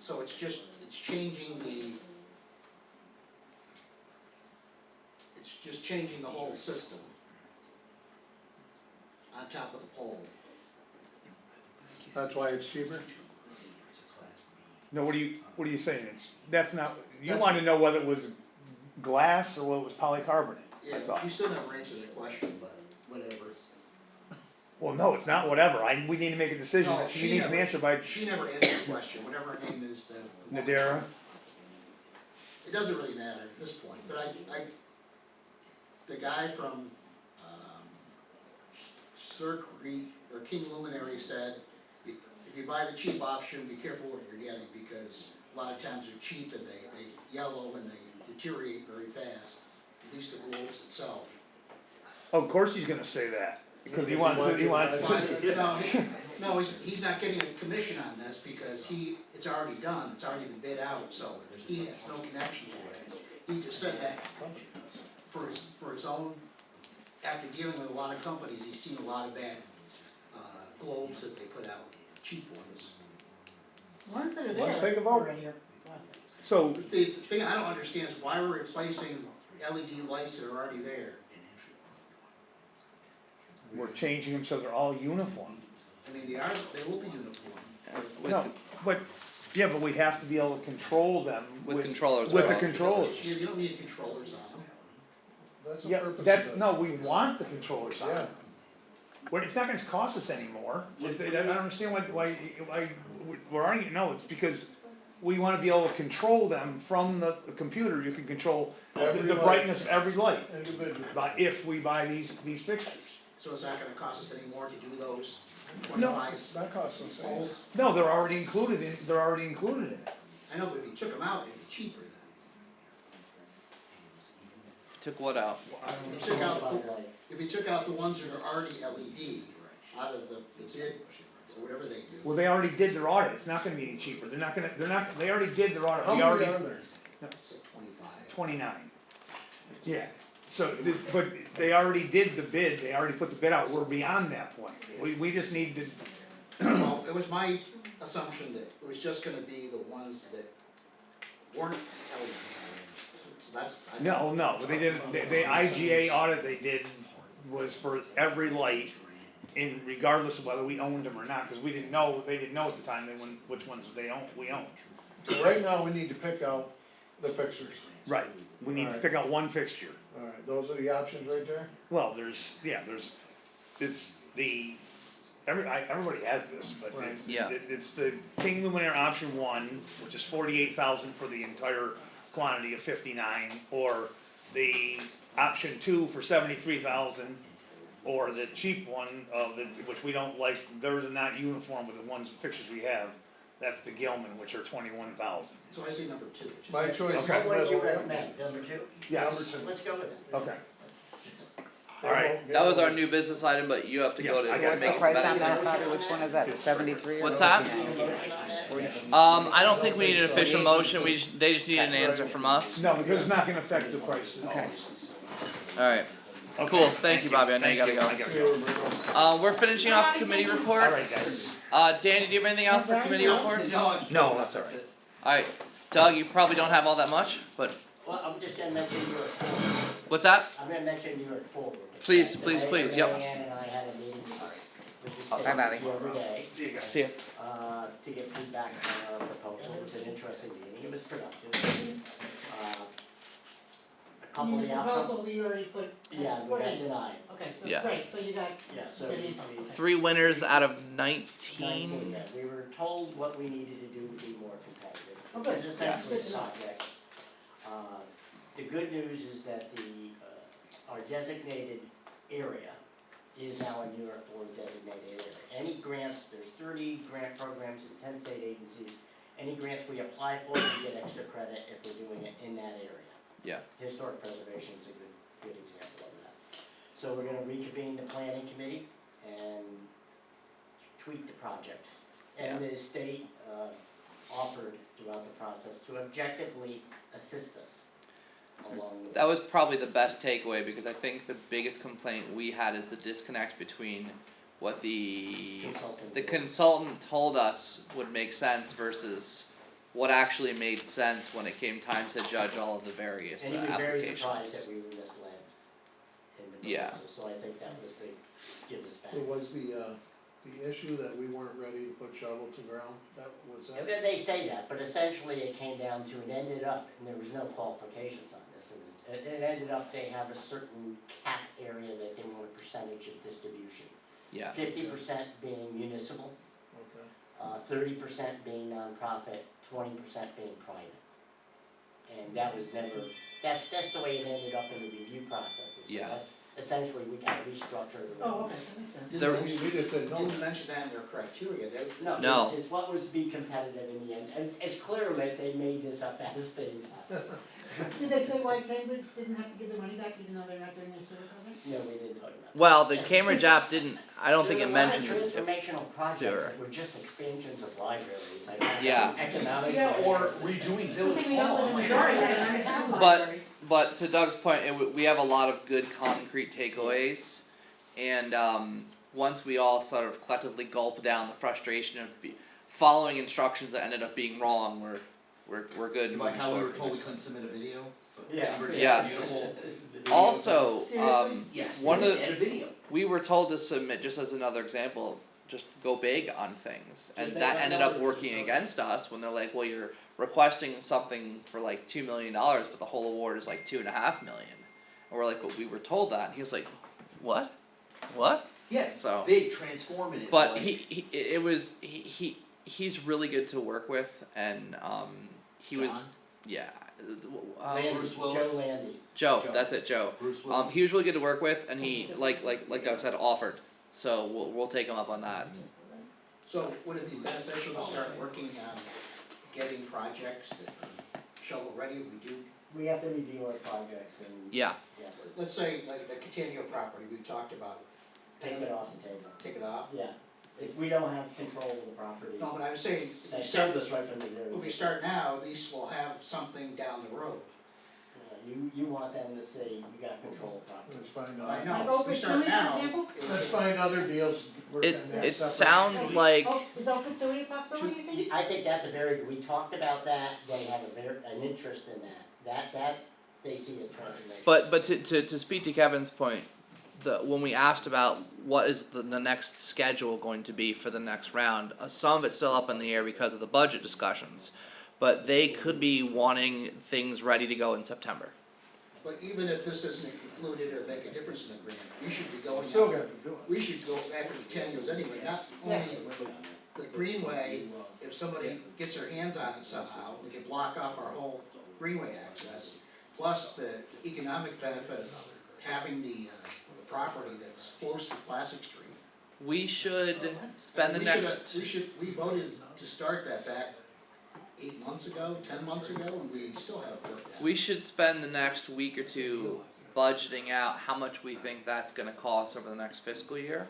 So it's changing it's just changing the whole system on top of the pole. That's why it's cheaper? No, what are you saying, that's not, you wanna know whether it was glass or whether it was polycarbonate, Yeah, that's all. you still never answered the question, but whatever. Well, no, it's not whatever, we need to make a decision, No, she needs an answer by She never answered the question, whatever her name is, then. Nadira. It doesn't really matter at this point, but the guy from, Sir Creek, or King Luminary said, if you buy the cheap option, be careful what you're getting, because a lot of times they're cheap and they yellow and they deteriorate very fast, at least the globes itself. Oh, of course he's gonna say that, because he wants, No, he's not getting a commission on this because it's already done, it's already been bid out, so he has no connection to it. He just said that for his own, after dealing with a lot of companies, he's seen a lot of bad, globes that they put out, cheap ones. Ones that are Let's there take a vote. already are plastic. so, The thing I don't understand is why we're replacing LED lights that are already there. we're changing them so they're all uniform. I mean, they will be uniform. With No, the- but, yeah, but we have to be able to control them With controllers With the across the controllers. You don't need controllers on them. That's the Yeah, purpose of that's, this. no, we want the controllers on. Yeah. Well, it's not gonna cost us anymore, I don't understand why, we're arguing, no, it's because we wanna be able to control them from the computer, you can control Every the light. brightness of every light. Individual. But if we buy these fixtures, So it's not gonna cost us any more to do those No. 25 It's not costing us anything. poles? no, they're already included in it. I know, but if you took them out, it'd be cheaper then. Took what out? If you took out the ones that are already LED, out of the bid, or whatever they do. Well, they already did their audit, it's not gonna be any cheaper, they already did their audit, How we many already. are there? It's 25. 29. Yeah, so, but they already did the bid, they already put the bid out, we're beyond that point. We just need to, Well, it was my assumption that it was just gonna be the ones that weren't LED. So that's. no, but they did, they IGA audit they did was for every light, in regardless of whether we owned them or not, cause we didn't know, they didn't know at the time which ones we owned. So right now, we need to pick out the fixtures. Right, we need to Alright. pick out one fixture. Alright, those are the options right there? Well, it's everybody has this, but Right. Yeah. it's the King Luminaire option one, which is 48,000 for the entire quantity of 59, or the option two for 73,000, or the cheap one which we don't like, theirs are not uniform with the ones fixtures we have. That's the Gilman, which are 21,000. So I say number two, which is. My choice is Okay. What do you middle. recommend, number two? Yes. Number two. Let's go with it. Okay. Alright. That was our new business item, but you have to go Yes, to I got What's the make price on amendments. that, Bobby? Which one is that, 73 or? What's that? 59? I don't think we need an official motion, they just need an answer from us. No, because it's not gonna affect the price at all. Okay. Alright, cool, thank you, Bobby, I know you gotta I go. We're finishing off committee reports. Alright, guys. Danny, do you have anything else for committee reports? No, that's alright. Alright, Doug, you probably don't have all that much, but, Well, I'm just gonna mention New York, what's that? I'm gonna mention New York Forward. Please, Today, please, please, yep. Mary Ann and I had a meeting with the Bye, Bobby. state the other day, See you guys. See ya. to get feedback on our proposal. It was an interesting meeting, it was productive. A couple of the outcomes, Proposal we already put. yeah, we put got in. denied, Okay, so, Yeah. great, so you got, yeah, so good we, info, okay. 3 winners out of 19, 19. yeah, we were told what we needed to do to be more competitive. Oh, good. It was essentially Yes. projects. The good news is that our designated area is now a New York Board designated area. Any grants, there's 30 grant programs in 10 state agencies. Any grants we apply for, we get extra credit if we're doing it in that area. Yeah. Historic preservation is a good example of that. So we're gonna reconvene the planning committee and tweak the projects. And the state offered throughout the process to objectively assist us along the way. That was probably the best takeaway, because I think the biggest complaint we had is the disconnect between what the consultant told us would make sense versus what actually made sense when it came time to judge all of the various And he was very applications. surprised that we were misled in the Yeah. proposal, so I think that was the give us back. So was the issue that we weren't ready to put shovel to ground, that was that? And then they say that, but essentially it came down to, it ended up, and there was no qualifications on this, and it ended up, they have a certain cap area that they want a percentage of distribution. Yeah. 50% being municipal, Okay. 30% being nonprofit, 20% being private. And that was never, that's the way it ended up in the review processes, so Yeah. that's essentially, we gotta restructure the. Oh, okay, that makes sense. There- We just didn't know. Didn't mention that in their criteria, they. No. It's what was be competitive in the end, and it's clear that they made this up as things happen. Did they say why Cambridge didn't have to give their money back even though they're not doing their sewer program? No, we didn't talk about that. Well, the Cambridge app didn't, I don't think it mentions There was a lot of transformational projects sewer. that were just expansions of libraries, I found Yeah. economic. Yeah, or projects. redoing I Village think we don't Hall. live in Missouri, they don't have But- libraries. But to Doug's point, we have a lot of good concrete takeaways, and once we all sort of collectively gulp down the frustration of following instructions that ended up being wrong, we're good moving Like how we were forward. told we couldn't submit a video, but Yeah. Cambridge had Yes. beautiful. Also, Seriously? Yes, one they of the- had a video. we were told to submit, just as another example, just go big on things, and make that our ended up numbers working just against us when they're like, well, you're requesting something for like $2 million, but the whole award is like $2.5 million. And we're like, but we were told that, and he was like, what? Yeah, So, big, transformative. but like- he's really good to work with, and he was, John? yeah, Landy, Bruce Willis. Joe Landy. Joe, Joe. that's it, Joe. Bruce Willis. He was really good to work with, and he, like Doug said, offered, so we'll take him up on that. So would it be beneficial to start working on getting projects that are shovel ready, we do, We have to review our projects and, Yeah, yeah, let's say like the Catania property we talked about, take it off the table, take it off? yeah. We don't have control of the property. No, but I was saying, if That we start, served us right from the very if we beginning. start now, at least we'll have something down the road. Yeah, you want them to say you got control of property. Let's find I out. know, Like if Oak we Ridge start Suey, for now. example? Let's find other deals. We're it gonna have it separate- sounds like, Oh, is Oak Ridge Suey a possibility, you think? I think that's a very, we talked about that, they have an interest in that, they see as transformational. but to speak to Kevin's point, when we asked about what is the next schedule going to be for the next round, some of it's still up in the air because of the budget discussions, but they could be wanting things ready to go in September. But even if this isn't included or make a difference in the grant, we should be going Still out, got to do it. we should go after the 10 years anyway, not only the greenway, if somebody gets their hands on it somehow, we could block off our whole greenway access, plus the economic benefit of having the property that's close to Classic Street. We should spend the We next. we voted to start that back 8 months ago, 10 months ago, and we still haven't worked out. We should spend the next week or two budgeting out how much we think that's gonna cost over the next fiscal year.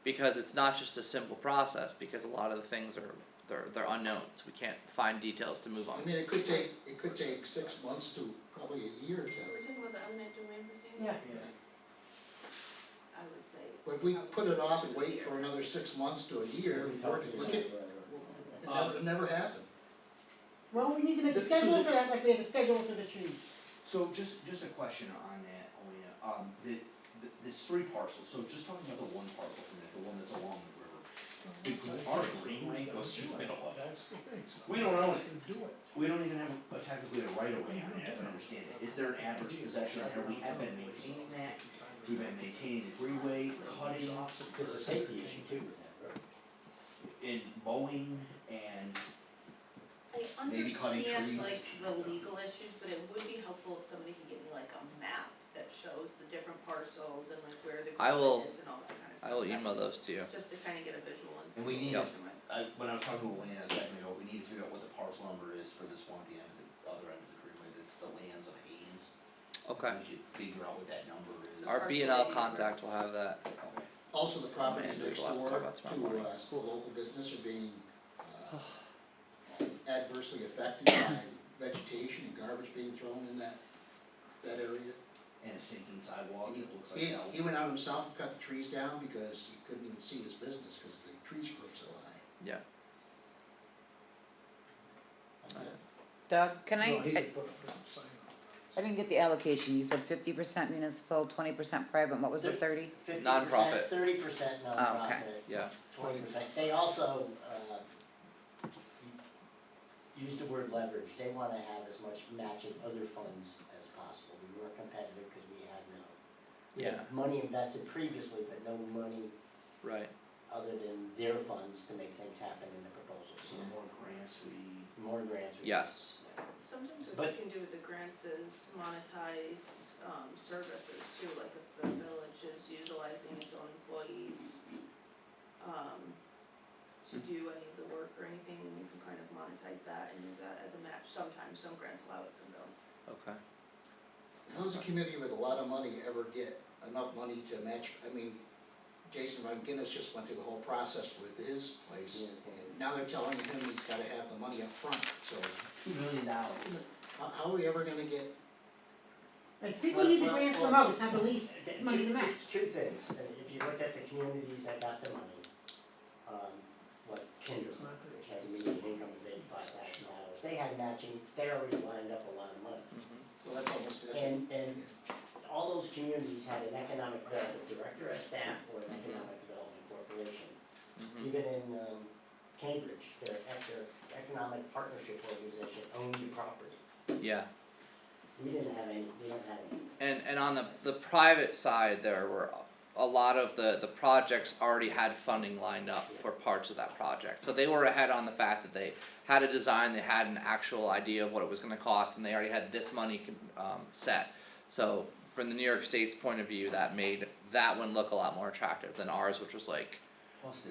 Because it's not just a simple process, because a lot of the things are, they're unknowns, we can't find details to move on. I mean, it could take 6 months to probably a year to. We're talking about the eminent domain proceeding? Yeah. I would say. But if we put it off and wait for another 6 months to a year, it never happened. Well, we need to make a schedule for that, like we have a schedule for the trees. So just a question on that, Elena, there's 3 parcels, so just talking about the one parcel from it, the one that's along the river. Our greenway goes through the middle of it. That's the thing. We don't own it. Do it. We don't even have technically a right of way on it, as I understand it. Is there an adverse possession there? We have been maintaining that. We've been maintaining the greenway, cutting, There's a safety issue too with that road. in mowing and I maybe cutting understand trees. like the legal issues, but it would be helpful if somebody could give me like a map that shows the different parcels and like where the I will- green is and all that kind of stuff. I will email those to you. Just to kind of get a visual and see. And we need what to- we're doing. when I was talking to Elena a second ago, we need to figure out what the parcel number is for this one at the end of the other end of the greenway, that's the lands of Haynes. Okay. We could figure out what that number is. Our B and L contact will have that. Okay. Also, the properties Man, next we'll have to door talk about tomorrow morning. to a local business are being adversely affected by vegetation and garbage being thrown in that area. And a sinking sidewalk, it looks like He, hell. he went out himself and cut the trees down because he couldn't even see his business because the trees grew up so high. Yeah. Doug, can No, he I could put a front sign on. didn't get the allocation, you said 50% municipal, 20% private, what was the 30? 50%, Nonprofit. 30% nonprofit. okay. Yeah. 20%. They also, use the word leverage, they wanna have as much matching other funds as possible. We were competitive because we had no. We had money invested previously, but no money Right. other than their funds to make things happen in the proposals. So the more grants More grants. Yes. Sometimes what But- you can do with the grants is monetize, services too, like if the village is utilizing its own employees, to do any of the work or anything, you can kind of monetize that and use that as a match. Sometimes some grants allow it, some don't. Okay. How does a committee with a lot of money ever get enough money to match, I mean, Jason Van Guinness just went through the whole process with his place, and now they're telling him he's gotta have the money up front, so $2 million. how are we ever gonna get, Like, people need the grants the most, not the least money to match. Two things, if you look at the communities that got the money, like Kinder, which has a median income of $85,000, they had matching, they already lined up a lot of money. so that's almost, And all those communities had an economic development director as staff or an economic development corporation. Even in Cambridge, their economic partnership organization owned the property. Yeah. We don't have any. And on the private side, there were a lot of the projects already had funding lined up for parts of that project. So they were ahead on the fact that they had a design, they had an actual idea of what it was gonna cost, and they already had this money set. So from the New York State's point of view, that made that one look a lot more attractive than ours, which was like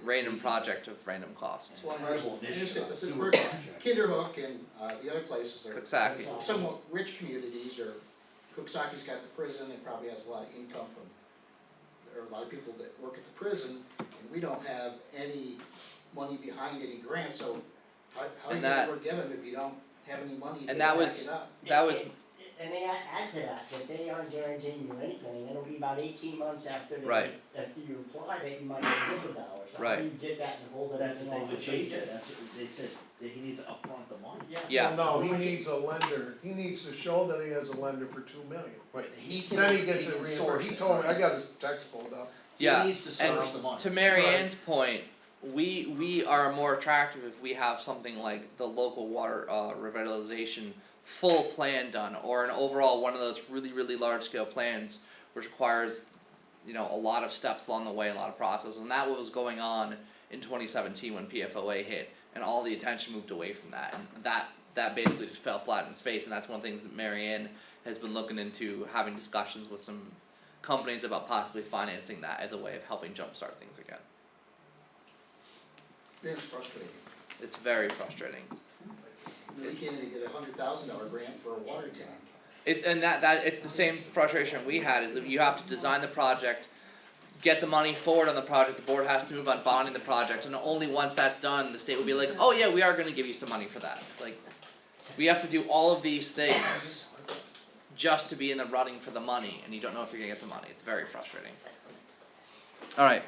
random project of random cost. well, Incredible I initiative, understand, a but sewer the project. Kinderhook and, the other places are Exactly. somewhat rich communities, or Cooksackie's got the prison, it probably has a lot of income from, there are a lot of people that work at the prison, and we don't have any money behind any grants, so how are you And gonna that- ever get them if you don't have any money to and back that was- it up? That was and they add to that they aren't guaranteeing you anything, it'll be about 18 months after Right. after you apply that you might get $100. So how Right. do you get that and hold That's everything the thing off? with if Jay they said, that's what they said, that he needs to upfront the money. Yeah. Yeah. No, he needs a lender, he needs to show that he has a lender for 2 million. Right, he can, Then he gets he it can source reimbursed, he it. told me, I got his text pulled up. Yeah, He needs to and source the money. to Mary Ann's point, we are more attractive if we have something like the local water revitalization full plan done, or an overall one of those really large scale plans which requires, you know, a lot of steps along the way, a lot of process, and that was going on in 2017 when PFOA hit, and all the attention moved away from that, and that basically just fell flat in its face, and that's one of the things that Mary Ann has been looking into, having discussions with some companies about possibly financing that as a way of helping jumpstart things again. It's frustrating. It's very frustrating. We can't even get $100,000 grant for a water tank. It's and that it's the same frustration we had, is that you have to design the project, get the money forward on the project, the board has to move on bonding the project, and only once that's done, the state will be like, oh yeah, we are gonna give you some money for that. It's like, we have to do all of these things just to be in the running for the money, and you don't know if you're gonna get the money. It's very frustrating. Alright,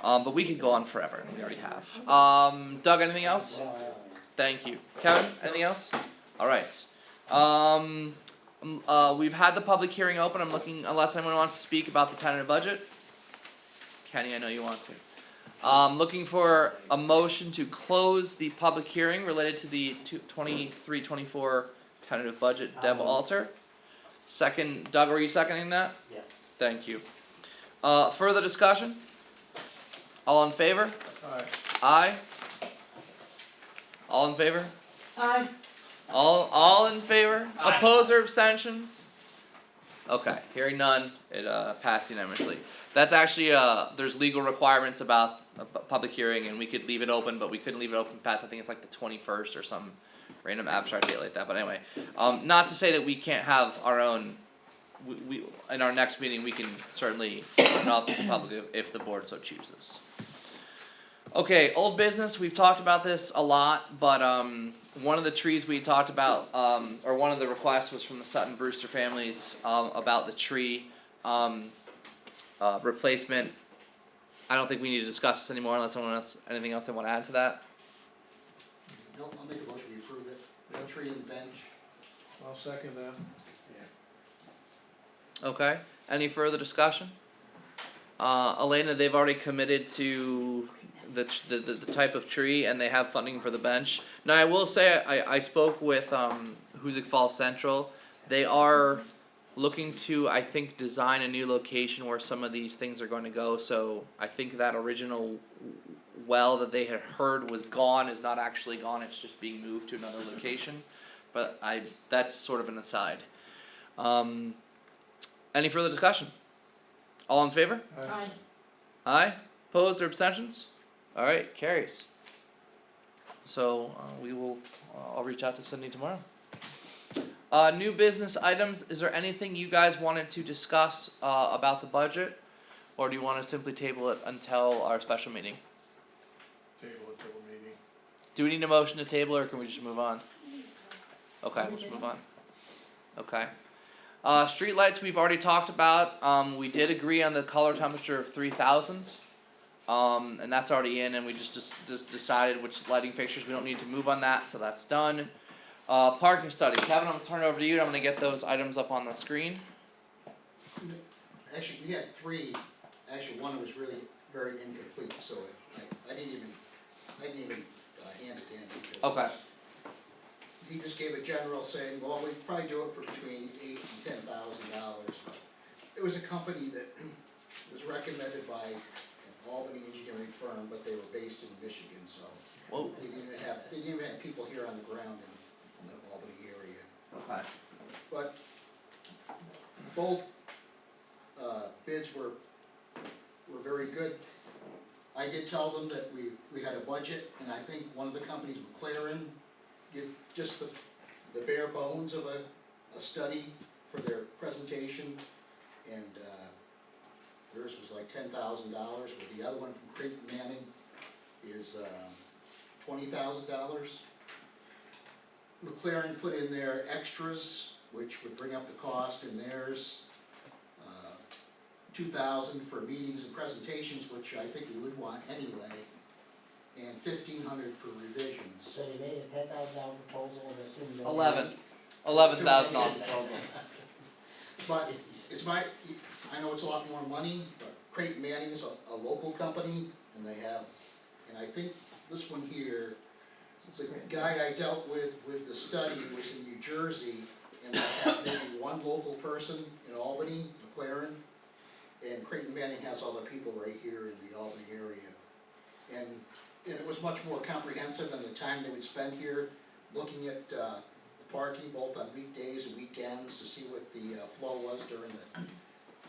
but we could go on forever, and we already have. Doug, anything else? Thank you. Kevin, anything else? Alright. We've had the public hearing open. I'm looking, unless anyone wants to speak about the tentative budget. Kenny, I know you want to. Looking for a motion to close the public hearing related to the 23-24 tentative budget. Deb Alter. Second, Doug, were you seconding that? Yeah. Thank you. Further discussion? All in favor? Alright, Aye. All in favor? Aye. All in favor? Aye. Oppose or abstentions? Okay, hearing none, it passed unanimously. That's actually there's legal requirements about a public hearing, and we could leave it open, but we couldn't leave it open past, I think it's like the 21st or some random abstract date like that. But anyway, not to say that we can't have our own. We in our next meeting we can certainly open it up to public if the board so chooses. Okay, old business, we've talked about this a lot, but one of the trees we talked about, or one of the requests was from the Sutton Brewster families, about the tree, replacement. I don't think we need to discuss this anymore unless someone else, anything else they wanna add to that? No, I'll make a motion, we approve it. The tree and the bench. I'll second that. Okay, any further discussion? Elena, they've already committed to the type of tree, and they have funding for the bench. Now, I will say, I spoke with Hoosick Falls Central. They are looking to, I think, design a new location where some of these things are going to go. So I think that original well that they had heard was gone is not actually gone. It's just being moved to another location. But that's sort of an aside. Any further discussion? All in favor? Aye. Aye. Opposed or abstentions? Alright, carries. So, we will, I'll reach out to Cindy tomorrow. New business items, is there anything you guys wanted to discuss, about the budget? Or do you wanna simply table it until our special meeting? Table it till the meeting. Do we need a motion to table, or can we just move on? Okay, we'll just move on. Okay. Streetlights we've already talked about, we did agree on the color temperature of 3000. And that's already in, and we just decided which lighting fixtures, we don't need to move on that, so that's done. Parking study, Kevin, I'm gonna turn it over to you, and I'm gonna get those items up on the screen. Actually, we had three. Actually, one was really very incomplete, so I didn't even hand it in. Because Okay. he just gave a general saying, well, we'd probably do it for between $8,000 and $10,000, but it was a company that was recommended by an Albany engineering firm, but they were based in Michigan, so Whoa. they didn't even have people here on the ground in the Albany area. Okay. But both bids were very good. I did tell them that we had a budget, and I think one of the companies, McLaren, did just the bare bones of a study for their presentation, and theirs was like $10,000, but the other one from Creighton Manning is $20,000. McLaren put in their extras, which would bring up the cost, and there's, 2,000 for meetings and presentations, which I think we would want anyway, and 1,500 for revisions. So you made a $10,000 proposal and assumed that. 11,000 proposal. But it's I know it's a lot more money, but Creighton Manning is a local company, and they have, and I think this one here, the guy I dealt with the study was in New Jersey, and they have maybe one local person in Albany, McLaren, and Creighton Manning has all the people right here in the Albany area. And it was much more comprehensive than the time they would spend here, looking at, the parking both on weekdays and weekends to see what the, flow was during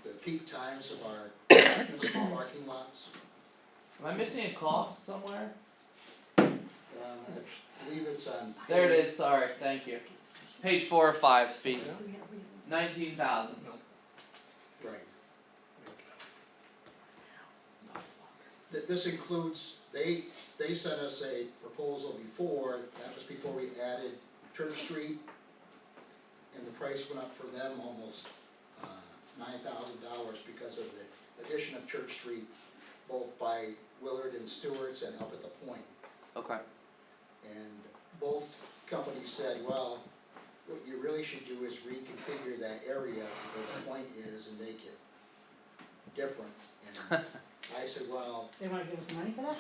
the peak times of our municipal parking lots. Am I missing a cost somewhere? I believe it's on. There it is, sorry, thank you. Page 4 or 5 feet, 19,000. Right. This includes, they sent us a proposal before, that was before we added Church Street, and the price went up for them almost, $9,000 because of the addition of Church Street, both by Willard and Stewart's and up at the point. Okay. And both companies said, well, what you really should do is reconfigure that area where the point is and make it different. And I said, well, They wanna give us money for that?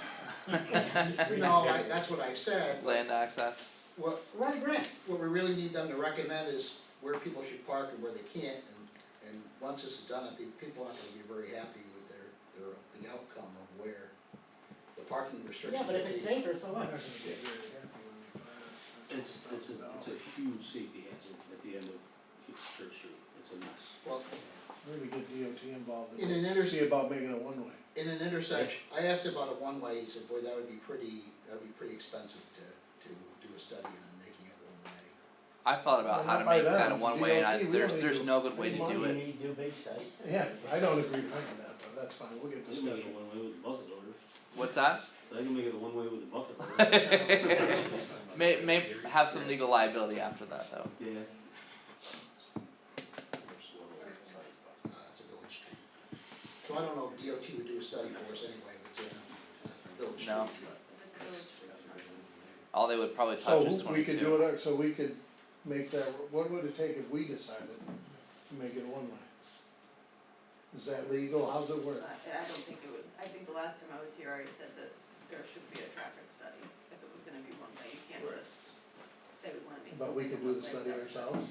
no, that's what I said. but Land access. What, Write a grant. what we really need them to recommend is where people should park and where they can't. And once this is done, I think people aren't gonna be very happy with the outcome of where the parking restrictions Yeah, but if will it's be. safer, so what? It's a huge safety hazard at the end of Church Street, it's a mess. Well, Maybe get DOT involved in an see about making it one way. In an intersection, I asked about a one-way, he said, boy, that would be pretty expensive to do a study on making it one-way. I've thought about Well, how not to by make them, that a one way, and DOT, we there's only there's do no good way to money. do You it. need to do a big study. Yeah, I don't agree with that, but that's fine, we'll get I can make it discussion. one way with the bucket loaders, What's that? so I can make it a one way with the bucket loaders. May have some legal liability after that though. Yeah. It's a village street. So I don't know if DOT would do a study for us anyway, if it's in a village street, No. but. If it's a village street. All they would probably So touch is we could 22. do it, so we could make that, what would it take if we decided to make it one way? Is that legal, how's it work? I don't think it would, I think the last time I was here, I said that there should be a traffic study, if it was gonna be one way, you can't just say we wanna make But something we could do one the way study without ourselves?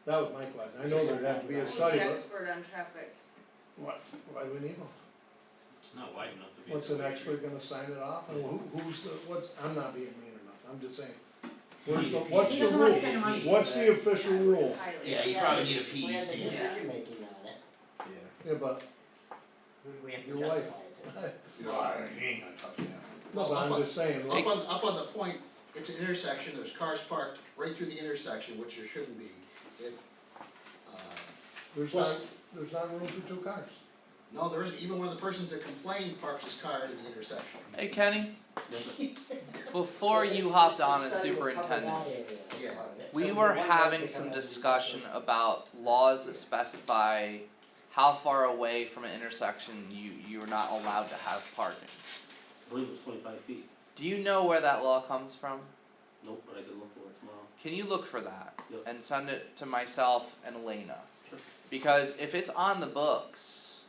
That was my question, I know there'd have to be a Who's study, the but expert on traffic? why do we need one? It's not wide enough to be. What's an expert gonna sign it off, and who's the, I'm not being mean enough, I'm just saying. What's He the doesn't wanna rule, spend money. what's the official rule? Highly. Yeah, you probably need a We PE have the stand. decision making on it, Yeah. Yeah, but, we have to Your justify wife. it too. He ain't gonna touch that. no, but I'm just saying, like, Up on the point, it's an intersection, there's cars parked right through the intersection, which there shouldn't be. If, there's not room for two cars. no, there isn't, even one of the persons that complained parks his car in the intersection. Hey Kenny, before you hopped on as Study would cover that superintendent, area, Yeah. part of it. we So were one having way some to come discussion about laws that specify how far away from an intersection you're not allowed to have parking. I believe it was 25 feet. Do you know where that law comes from? Nope, but I can look for it tomorrow. Can you look for that Yep. and send it to myself and Elena? Sure. Because if it's on the books,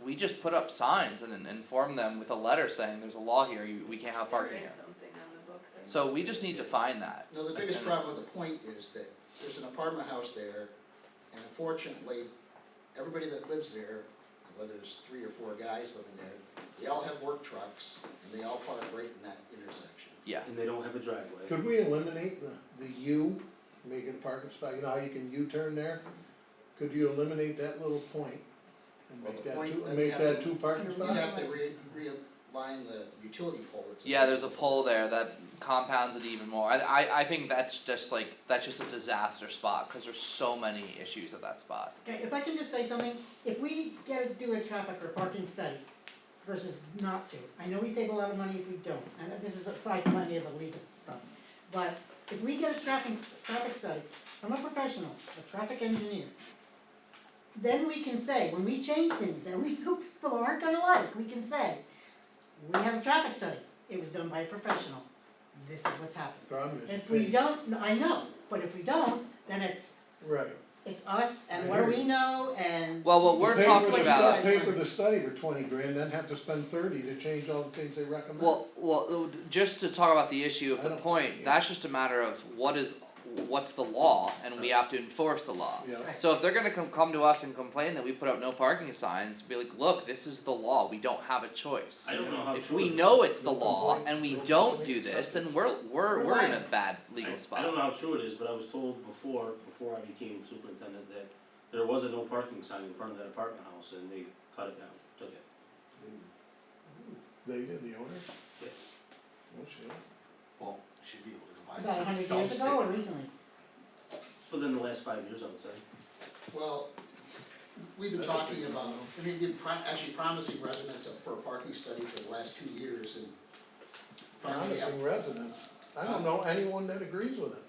we just put up signs and inform them with a letter saying there's a law here, we can't have parking There here. is something on the books. So we just need to find that. No, the biggest And- problem with the point is that there's an apartment house there, and unfortunately, everybody that lives there, whether there's 3 or 4 guys living there, they all have work trucks, and they all park right in that intersection. Yeah. And they don't have a driveway. Could we eliminate the U, make it a parking spot, you know how you can U-turn there? Could you eliminate that little point and Well, make the that point, two, then make you have that to- 2 parking You'd spots? have to realign the utility pole that's. Yeah, there's a pole there that compounds it even more. I think that's just a disaster spot, cause there's so many issues at that spot. Okay, if I can just say something, if we do a traffic or parking study versus not to, I know we save a lot of money if we don't, and this is aside from any of the legal stuff. But if we get a traffic study from a professional, a traffic engineer, then we can say, when we change things that we know people aren't gonna like, we can say, we have a traffic study, it was done by a professional, this is what's happened. Problem is, If we don't, I know, but if we don't, then right. it's us, and what do we know, and. Well, what we're talking about. Pay for the study for 20 grand, then have to spend 30 to change all the things they recommend. Well, just to talk about the issue of I the don't- point, yeah. that's just a matter of what's the law, and we have to enforce the law. Yeah. Right. So if they're gonna come to us and complain that we put up no parking signs, be like, look, this is the law, we don't have a choice. I don't know how If true we it is. know it's the No law complaint, and we no don't complaint, do this, something. then we're in a bad legal I spot. don't know how true it is, but I was told before I became superintendent that there was a no parking sign in front of that apartment house and they cut it down, took it. They did, the owner? Yes. Oh, shit. Well, should be able to buy About some 100 stump years ago or sticker. recently? Within the last 5 years, I would say. Well, we've been talking about, I mean, we've been actually promising residents for a parking study for the last 2 years and finally, Promising residents. I don't know anyone that agrees with it.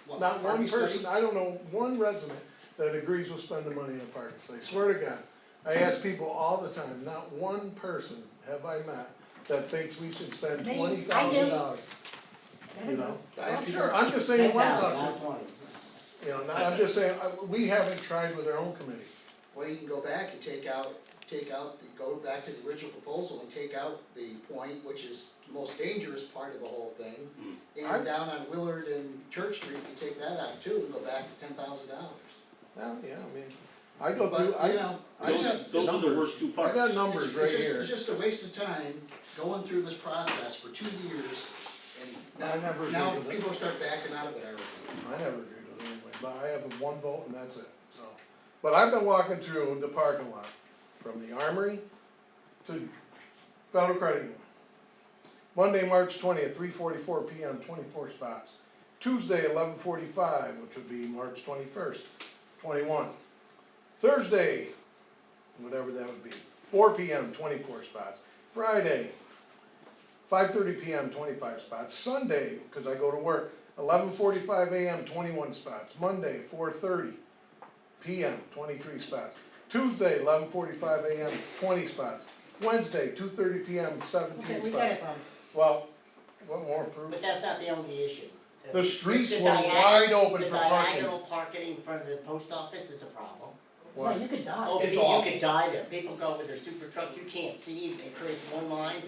what, Not one parking study? person, I don't know one resident that agrees with spending money on a parking space, swear to God. I ask people all the time, not one person have I met that thinks we should spend Me, $20,000. You know, I'm sure, I'm just saying Ten one thousand, time, not 20. you know, I'm just saying, we haven't tried with our own committee. Well, you can go back and go back to the original proposal and take out the point, which is the most dangerous part of the whole thing. And down on Willard and Church Street, you take that out too and go back to $10,000. Well, yeah, I mean, I go But, through, you know, Those are the worst two I parts. got numbers right here. It's just a waste of time going through this process for 2 years I and never now agreed with it. people start backing out of it already. I never agreed with it anyway, but I have one vote and that's it, so. But I've been walking through the parking lot, from the Armory to Federal Credit Union. Monday, March 20th, 3:44 PM, 24 spots. Tuesday, 11:45, which would be March 21st, 21. Thursday, whatever that would be, 4 PM, 24 spots. Friday, 5:30 PM, 25 spots. Sunday, cause I go to work, 11:45 AM, 21 spots. Monday, 4:30 PM, 23 spots. Tuesday, 11:45 AM, 20 spots. Wednesday, 2:30 PM, 17 Okay, spots. we get it, Bob. Well, what more proof? But that's not the only issue. The streets It's were wide open the for parking. diagonal parking in front of the post office is a problem. So Why? you could die. Oh, It's because awful. you could die there, people go with their super trucks, you can't see, it creates one lane,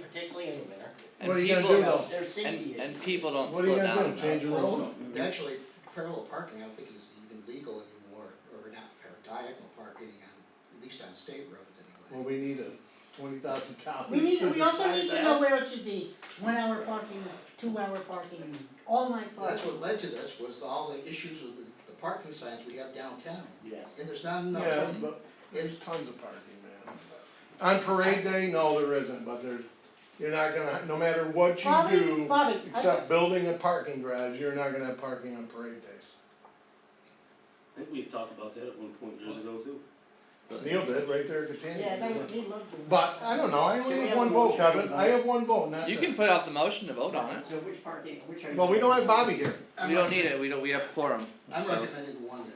particularly in the winter. And What are you gonna people- do though? There's safety issues. And people don't What are you slow gonna down do, change the enough. road? Actually, parallel parking, I don't think is even legal anymore, or not diagonal parking on, at least on state roads Well, anyway. we need a $20,000. We also decide need to that. know where it should be, 1 hour parking, 2 hour parking, all night That's parking. what led to this, was all the issues with the parking signs we have downtown, Yes. and there's not enough. Yeah, but there's tons of parking, man. On parade day, no, there isn't, but there's, you're not gonna, no matter what you do, Bobby, except building a parking garage, you're not gonna have parking on parade days. I think we had talked about that at one point years ago too. Neil did, right there at Catania. Yeah, that was, we loved doing that. But, I don't know, I only Can we have have one a vote, motion? Kevin, I have one vote, and that's You it. can put out the motion to vote on it. So which parking, which are you? Well, we don't have Bobby here. We don't need it, we have quorum. I'm So- recommending the one that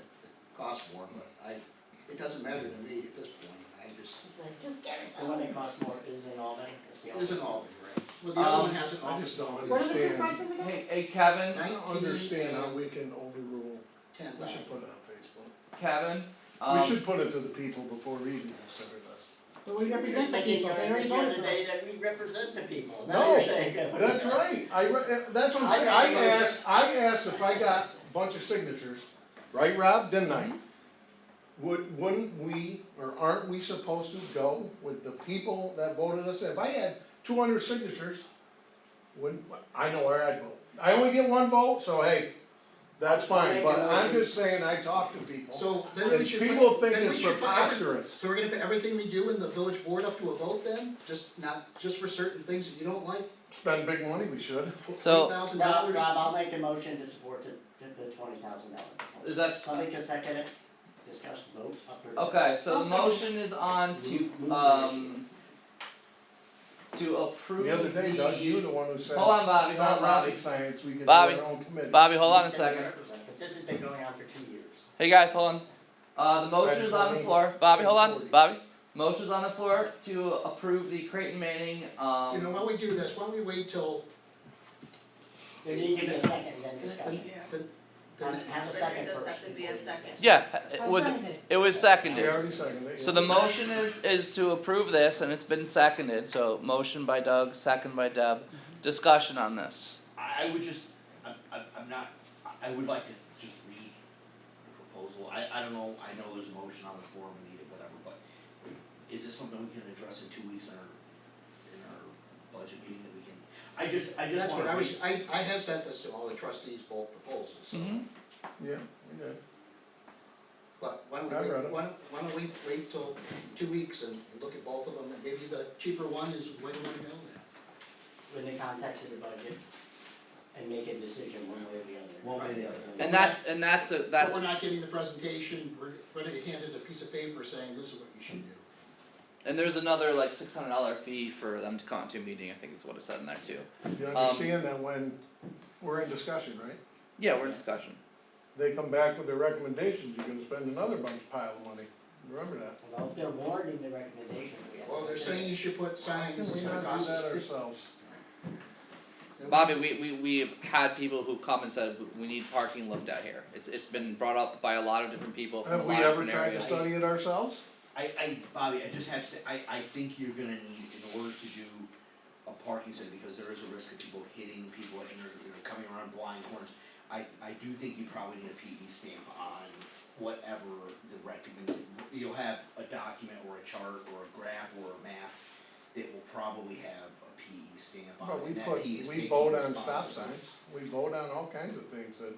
costs more, but it doesn't matter to me at this point, It's like, just get it The one that done. costs more is in Albany, it's the it Albany. isn't Albany, right? Well, the other one hasn't. I just don't What are the two understand, prices again? Hey Kevin, I don't understand how we can overrule, 10. we should put it on Facebook. Kevin, We should put it to the people before we even consider this. But we represent the You're people, they already the other voted for day us. that we represent the people, now No, you're saying that. That's right, that's what I'm I saying, got the motion. I asked if I got a bunch of signatures, right, Rob, didn't I? Wouldn't we, or aren't we supposed to go with the people that voted us in? If I had 200 signatures, wouldn't, I know where I'd vote. I only get one vote, so hey, that's fine, but I'm just saying, I talk to people. So then we And should. people put- think then we it's should put preposterous. So we're gonna put everything we do in the village board up to a vote then? Just for certain things that you don't like? Spend big money, we should. So- $8,000? Rob, I'll make a motion to support the $20,000. is that, I'll make a second it, discuss, vote, up or down. okay, so the I'll second. motion is on to, to approve The other day, Doug, you were the one who said, Hold on, Bobby, it's hold not on, Bobby. rocket science, we can do Bobby, our own committee. Bobby, hold on a You said second. they represent, but this has been going on for 2 years. Hey guys, hold on. The motion is on the floor. Bobby, hold on. Bobby. Motion's on the floor to approve the Creighton Manning, You know, when we do this, why don't we wait till There needs to be a second, then the, discussion. the, Have a But second there does first. have to be a second. yeah, I seconded it. it was We seconded. already seconded it. So the motion is to approve this and it's been seconded, so motion by Doug, second by Deb. Discussion on this. I would just, I'm not, I would like to just read the proposal, I don't know, I know there's a motion on the floor, we need it, whatever, but is this something we can address in 2 weeks in our budget meeting that we can, I just that's wanna what I read. was, I have sent this to all the trustees, both proposals, so. Yeah, we did. But why don't I we read it. wait, why don't we wait till 2 weeks and look at both of them, and maybe the cheaper one is where we wanna go then. In the context of the budget, and make a decision one way or the other. One way or the other. And that's But we're not getting the presentation, we're gonna hand it a piece of paper saying this is what you should do. and there's another like $600 fee for them to come to a meeting, I think is what it said in there too. You understand that when we're in discussion, right? Yeah, we're in discussion. They come back with their recommendations, you're gonna spend another pile of money, remember that. Well, if they're warned in the recommendation, we have to. Well, they're consider it. saying you should put signs, Can it's we gonna not do cost us that 50. ourselves? Bobby, we've had people who come and said, we need parking looked at here. It's been brought up by a lot of different people from a Have we lot of ever different tried to areas. study it ourselves? Bobby, I just have to say, I think you're gonna need, in order to do a parking study, because there is a risk of people hitting people and they're coming around blind corners. I do think you probably need a PE stamp on whatever the recommended, you'll have a document or a chart or a graph or a map that will probably have a PE stamp on But it, we and that put, PE is we taking vote on stop responsibility. signs, we vote on all kinds of things that.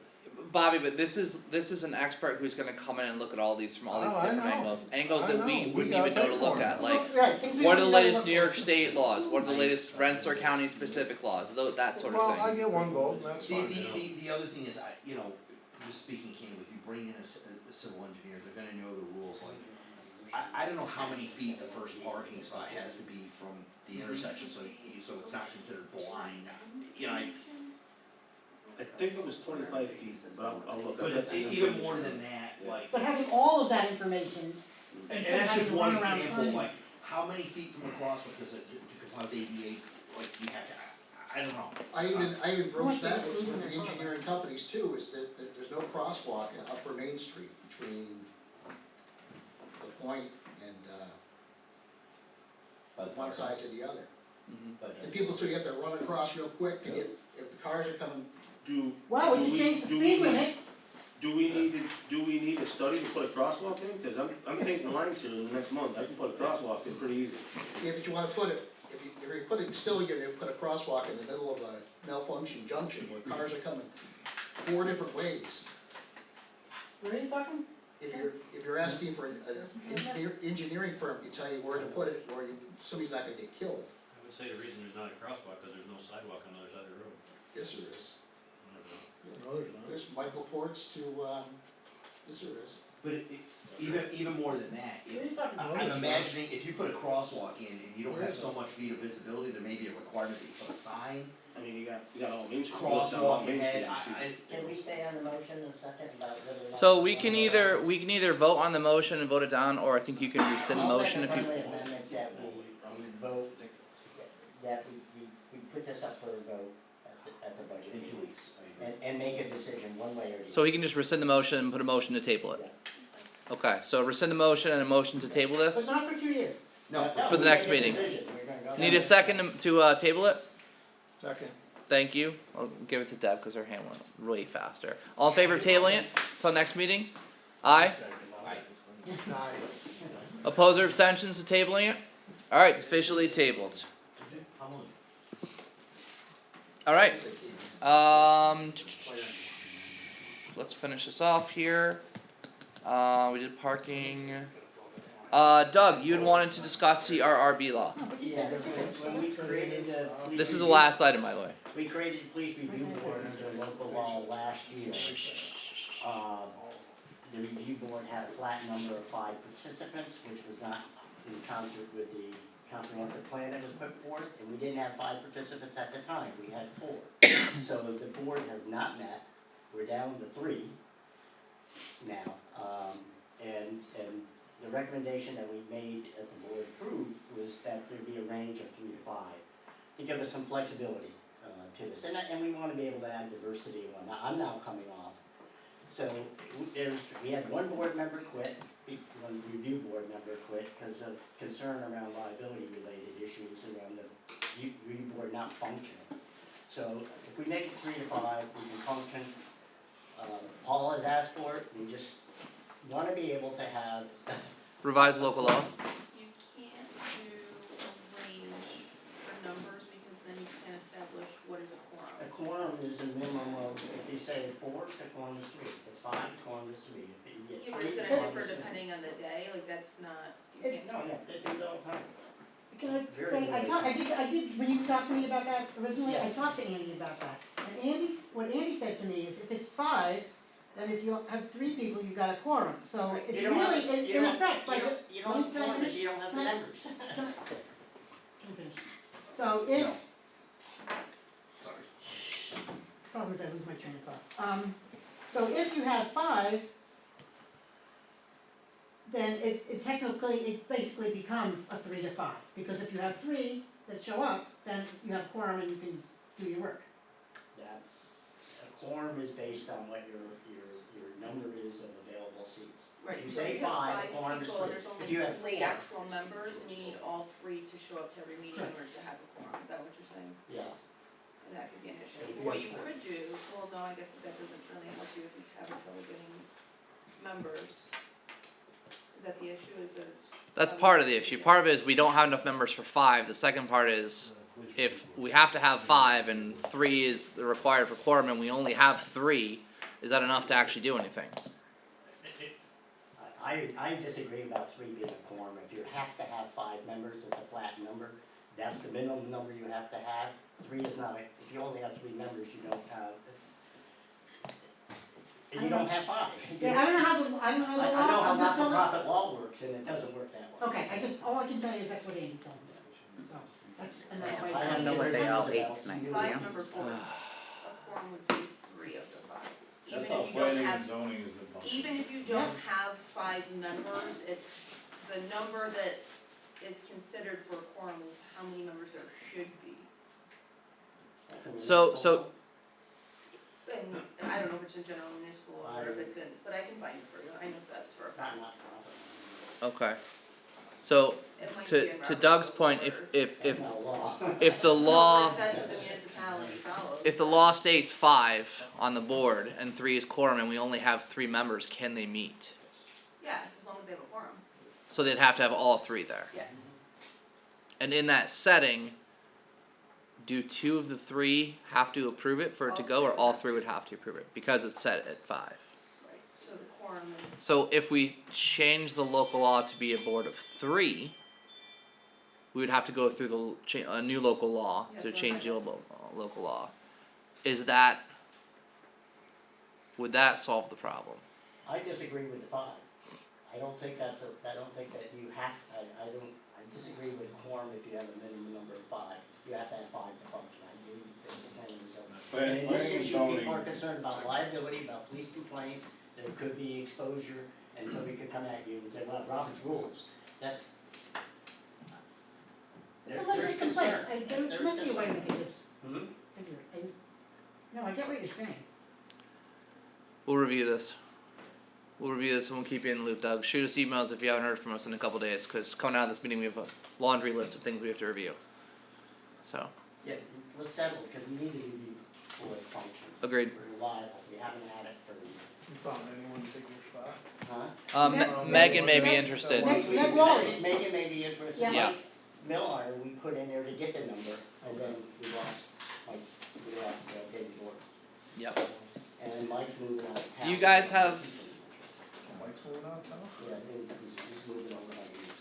Bobby, but this is an expert who's gonna come in and look at all these from all these Oh, I different know. angles. Angles I that we know. We wouldn't gotta even know to pay look for at, it. like, Right, things we what are don't the really latest look New for. York State laws, what are the latest Rensselaer County specific laws, that sort of Well, thing. I get one vote, and that's fine. The other thing is, just speaking candidly, if you bring in a civil engineer, they're gonna know the rules, like, I don't know how many feet the first parking spot has to be from the intersection, so it's not considered blind, I think it was 25 feet, but I'll look. but it's even more than that, like, But having all of that information, and that's just one Run around example, time. like, how many feet from the crosswalk does it, to comply with ADA, like, you have to, I don't know. I even broached that with the engineering companies too, is that there's no crosswalk at Upper Main Street between the point and, one side to the other. And people, so you have to run across real quick to get, if the cars are coming, well, we can change the speed limit. Do we need a study to put a crosswalk in? Cause I'm painting lines here in the next month, I can put a crosswalk in pretty easy. yeah, but you wanna put it, if you're putting, still you're gonna put a crosswalk in the middle of a malfunction junction where cars are coming 4 different ways. What are you talking? If you're asking for an engineering firm to tell you where to put it, or somebody's not gonna get killed. I would say the reason there's not a crosswalk, cause there's no sidewalk on the other side of the road. Yes, there is. No, there's not. There's Michael Ports to, yes, there is. But even more than that, What are you talking about? I'm imagining if you put a crosswalk in and you don't have so much feet of visibility, there may be a requirement that you put a sign, I mean, you got all Main Street, look down all crosswalk Main Street ahead, and see. Can we stay on the motion in a second about whether or not? So we can either vote on the motion and vote it down, or I think you can rescind the motion if you. I'll make a friendly amendment that we vote, that we put this up for a vote at the budget in 2 meeting. weeks. I agree. And make a decision one way or the other. So he can just rescind the motion and put a motion to table it. Okay, so rescind the motion and a motion to table But this. not for 2 years. No, For the next meeting. Need a second to table it? Second. Thank you. I'll give it to Deb because her hand went way faster. All in favor of tabling it till next meeting? Aye. Oppose or abstentions to tabling it? Alright, officially tabled. Alright, let's finish this off here. We did parking. Doug, you had wanted to discuss CRRB law. Yes, when we created the. This is the last item, by the way. We created the police review board under local law last year. The review board had a flat number of 5 participants, which was not in concert with the comprehensive plan that was put forth, and we didn't have 5 participants at the time, we had 4. So the board has not met, we're down to 3 now. And the recommendation that we made at the board approved was that there be a range of 3 to 5, to give us some flexibility to this. And we wanna be able to add diversity and whatnot. I'm now coming off. So we had one board member quit, one review board member quit because of concern around liability related issues around the review board not functioning. So if we make it 3 to 5, we can function. Paul has asked for it, we just wanna be able to have. Revised local law. You can't do a range for numbers because then you can't establish what is a quorum. A quorum is a minimum of, if you say 4, the quorum is 3. If it's 5, the quorum is 3. If you get 3, Yeah, but it's the gonna quorum differ is 3. depending on the day, like that's not, you It, can't. no, yeah, they do it all the time. Can I Very say, I did, when you talked to me about that originally, I Yeah. talked to Andy about that. And what Andy said to me is if it's 5, then if you have 3 people, you've got a quorum. So Right. it's You don't have- really, you in don't- effect, like, You don't have a can I quorum if finish? you don't have the Can I- members. Can I finish? So if. No. Sorry. Problem is I lose my train of thought. So if you have 5, then it technically, it basically becomes a 3 to 5. Because if you have 3 that show up, then you have quorum and you can do your work. That's, a quorum is based on what your number is of available seats. Right, If you so say if you have 5, 5 the quorum is people and 3. there's If only you have 3 4, actual members, and you need all 3 to show up to every meeting in order to have a quorum, is that what you're saying? yes. And that could be an issue. If you What have you 4. could do, well, no, I guess that doesn't really help you if you're having trouble getting members. Is that the issue, is that it's? That's part of the issue. Part of it is we don't have enough members for 5. The second part is if we have to have 5 and 3 is the required for quorum and we only have 3, is that enough to actually do anything? I disagree about 3 being a quorum. If you have to have 5 members, it's a flat number. That's the minimum number you have to have. 3 is not, if you only have 3 members, you don't have, you don't have 5. Yeah, I don't know how the, I don't know the law, I know how I'm just telling. not-for-profit law works, and it doesn't work that way. Okay, all I can tell you is that's what Andy told me. So, and that's why. I have no what they all different ate views tonight, about yeah. 5 member board, a quorum would be 3 of the 5. Even That's how if you don't planning have, and zoning has been functioning. even if you don't have 5 members, it's, the number that is considered for a quorum is how many members there should be. That's a So- municipal law. And I don't know if it's in general municipal or if it's in, but I can find it for you, I know that's for a It's not fact. not-for-profit. Okay. So It might be to in to Robert's Doug's Rules of point, Order. That's not a law. if the No, law but if that's what the municipality follows. if the law states 5 on the board and 3 is quorum and we only have 3 members, can they meet? Yes, as long as they have a quorum, So they'd have to have all 3 there. yes. And in that setting, do 2 of the 3 have to approve it for it to All go, or 3 all would 3 would have to approve it because it's set at 5? Right, so the quorum is, So if we change the local law to be a board of 3, we would have to go through a new local law Yeah, to go change the ahead. local law. Is that, would that solve the problem? I disagree with the 5. I don't think that's I don't think that you have, I disagree with quorum if you have a minimum number of 5. You have to have 5 to function. I agree with this as so. And in this Planning and issue, zoning. people are concerned about liability, about police complaints, there could be exposure, and somebody could come at you and say, well, Robert's rules, that's. It's a There's legitimate complaint, concern. there must be a way we can just Hmm? figure it. No, I get what you're saying. We'll review this. We'll review this and we'll keep you in the loop, Doug. Shoot us emails if you haven't heard from us in a couple days, because coming out of this meeting we have a laundry list of things we have to review. So, Yeah, let's settle, because we need to review for it function. agreed. Reliable, we haven't had it for, You found anyone to take your spot? huh? Megan may be interested. Meg Wally. Megan may be interested, Yeah. like Miller, we put in there to get the number, and then we lost, David Gordon. Yep. And Mike's moving out of town. Do you guys have, Mike's moving out now? Yeah, he's moving over like he is.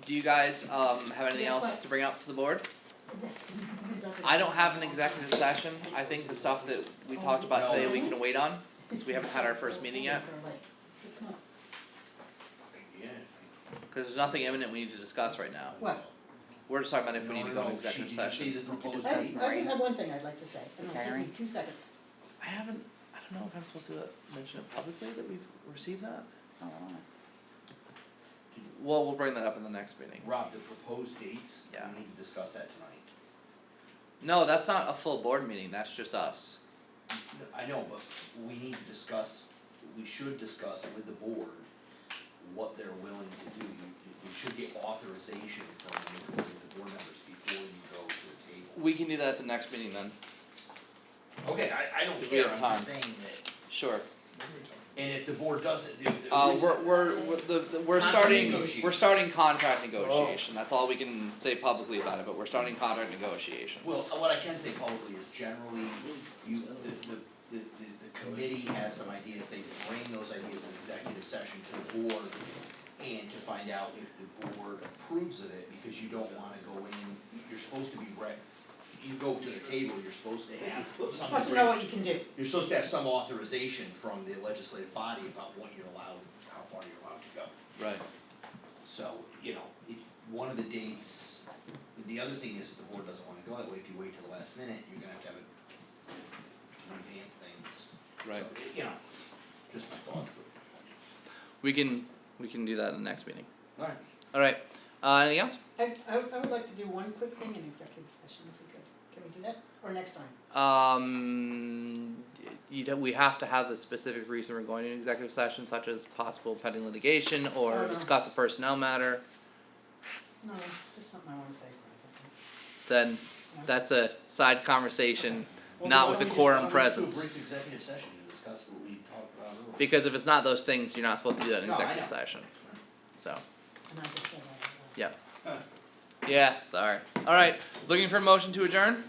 do you guys, have anything else to bring up to the board? I don't have an executive session. I think the stuff that we talked about today we can wait on, because we haven't had our first meeting yet. 6 months. Yeah. Because there's nothing imminent we need to discuss right now. What? we're just talking about if we need to go into executive Did you session. see the proposed I dates? I do have one thing I'd like to say, and it'll take me Retiring? 2 seconds. I haven't, I don't know if I'm supposed to mention it publicly that we've received that. Oh, Well, we'll bring that up in the next meeting. Rob, the proposed dates, Yeah. we need to discuss that tonight. No, that's not a full board meeting, that's just us. I know, but we need to discuss, we should discuss with the board what they're willing to do. You should get authorization from the board members before you go to the table. We can do that at the next meeting then, Okay, I don't If we care, have I'm just time. saying that, sure. and if the board doesn't, the We're Contract starting, negotiations. we're starting contract negotiation, that's all we can say publicly about it, but we're starting contract negotiations. Well, what I can say publicly is generally, the committee has some ideas, they bring those ideas in executive session to the board and to find out if the board approves of it, because you don't wanna go in, you're supposed to be you go to the table, you're supposed to have You're some supposed to know what you can do. you're supposed to have some authorization from the legislative body about what you're allowed, how far you're allowed to go. Right, So, one of the dates, the other thing is if the board doesn't wanna go that way, if you wait till the last minute, you're gonna have to have it revamp things. right, So, just my thought. we can do that in the next meeting. Alright. Alright, anything else? I would like to do one quick thing in executive session if we could. Can we do that? Or next time? We have to have the specific reason we're going into executive session, such as possible pending litigation or Oh, no. discuss a personnel matter, No, just something I wanna say. then that's a side conversation, Well, not why with don't a we quorum just- why don't we just do a presence. brief executive session to discuss what we talked about earlier? Because if it's not those things, you're not supposed to do that in No, I executive know. session, so, And I just said that. yeah. Yeah, sorry. Alright, looking for a motion to adjourn?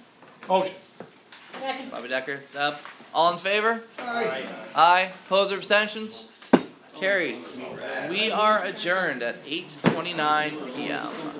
Motion. Second. Bobby Decker, Deb, all in favor? Aye. Aye, opposed or abstentions? Carries. We are adjourned at 8:29 PM.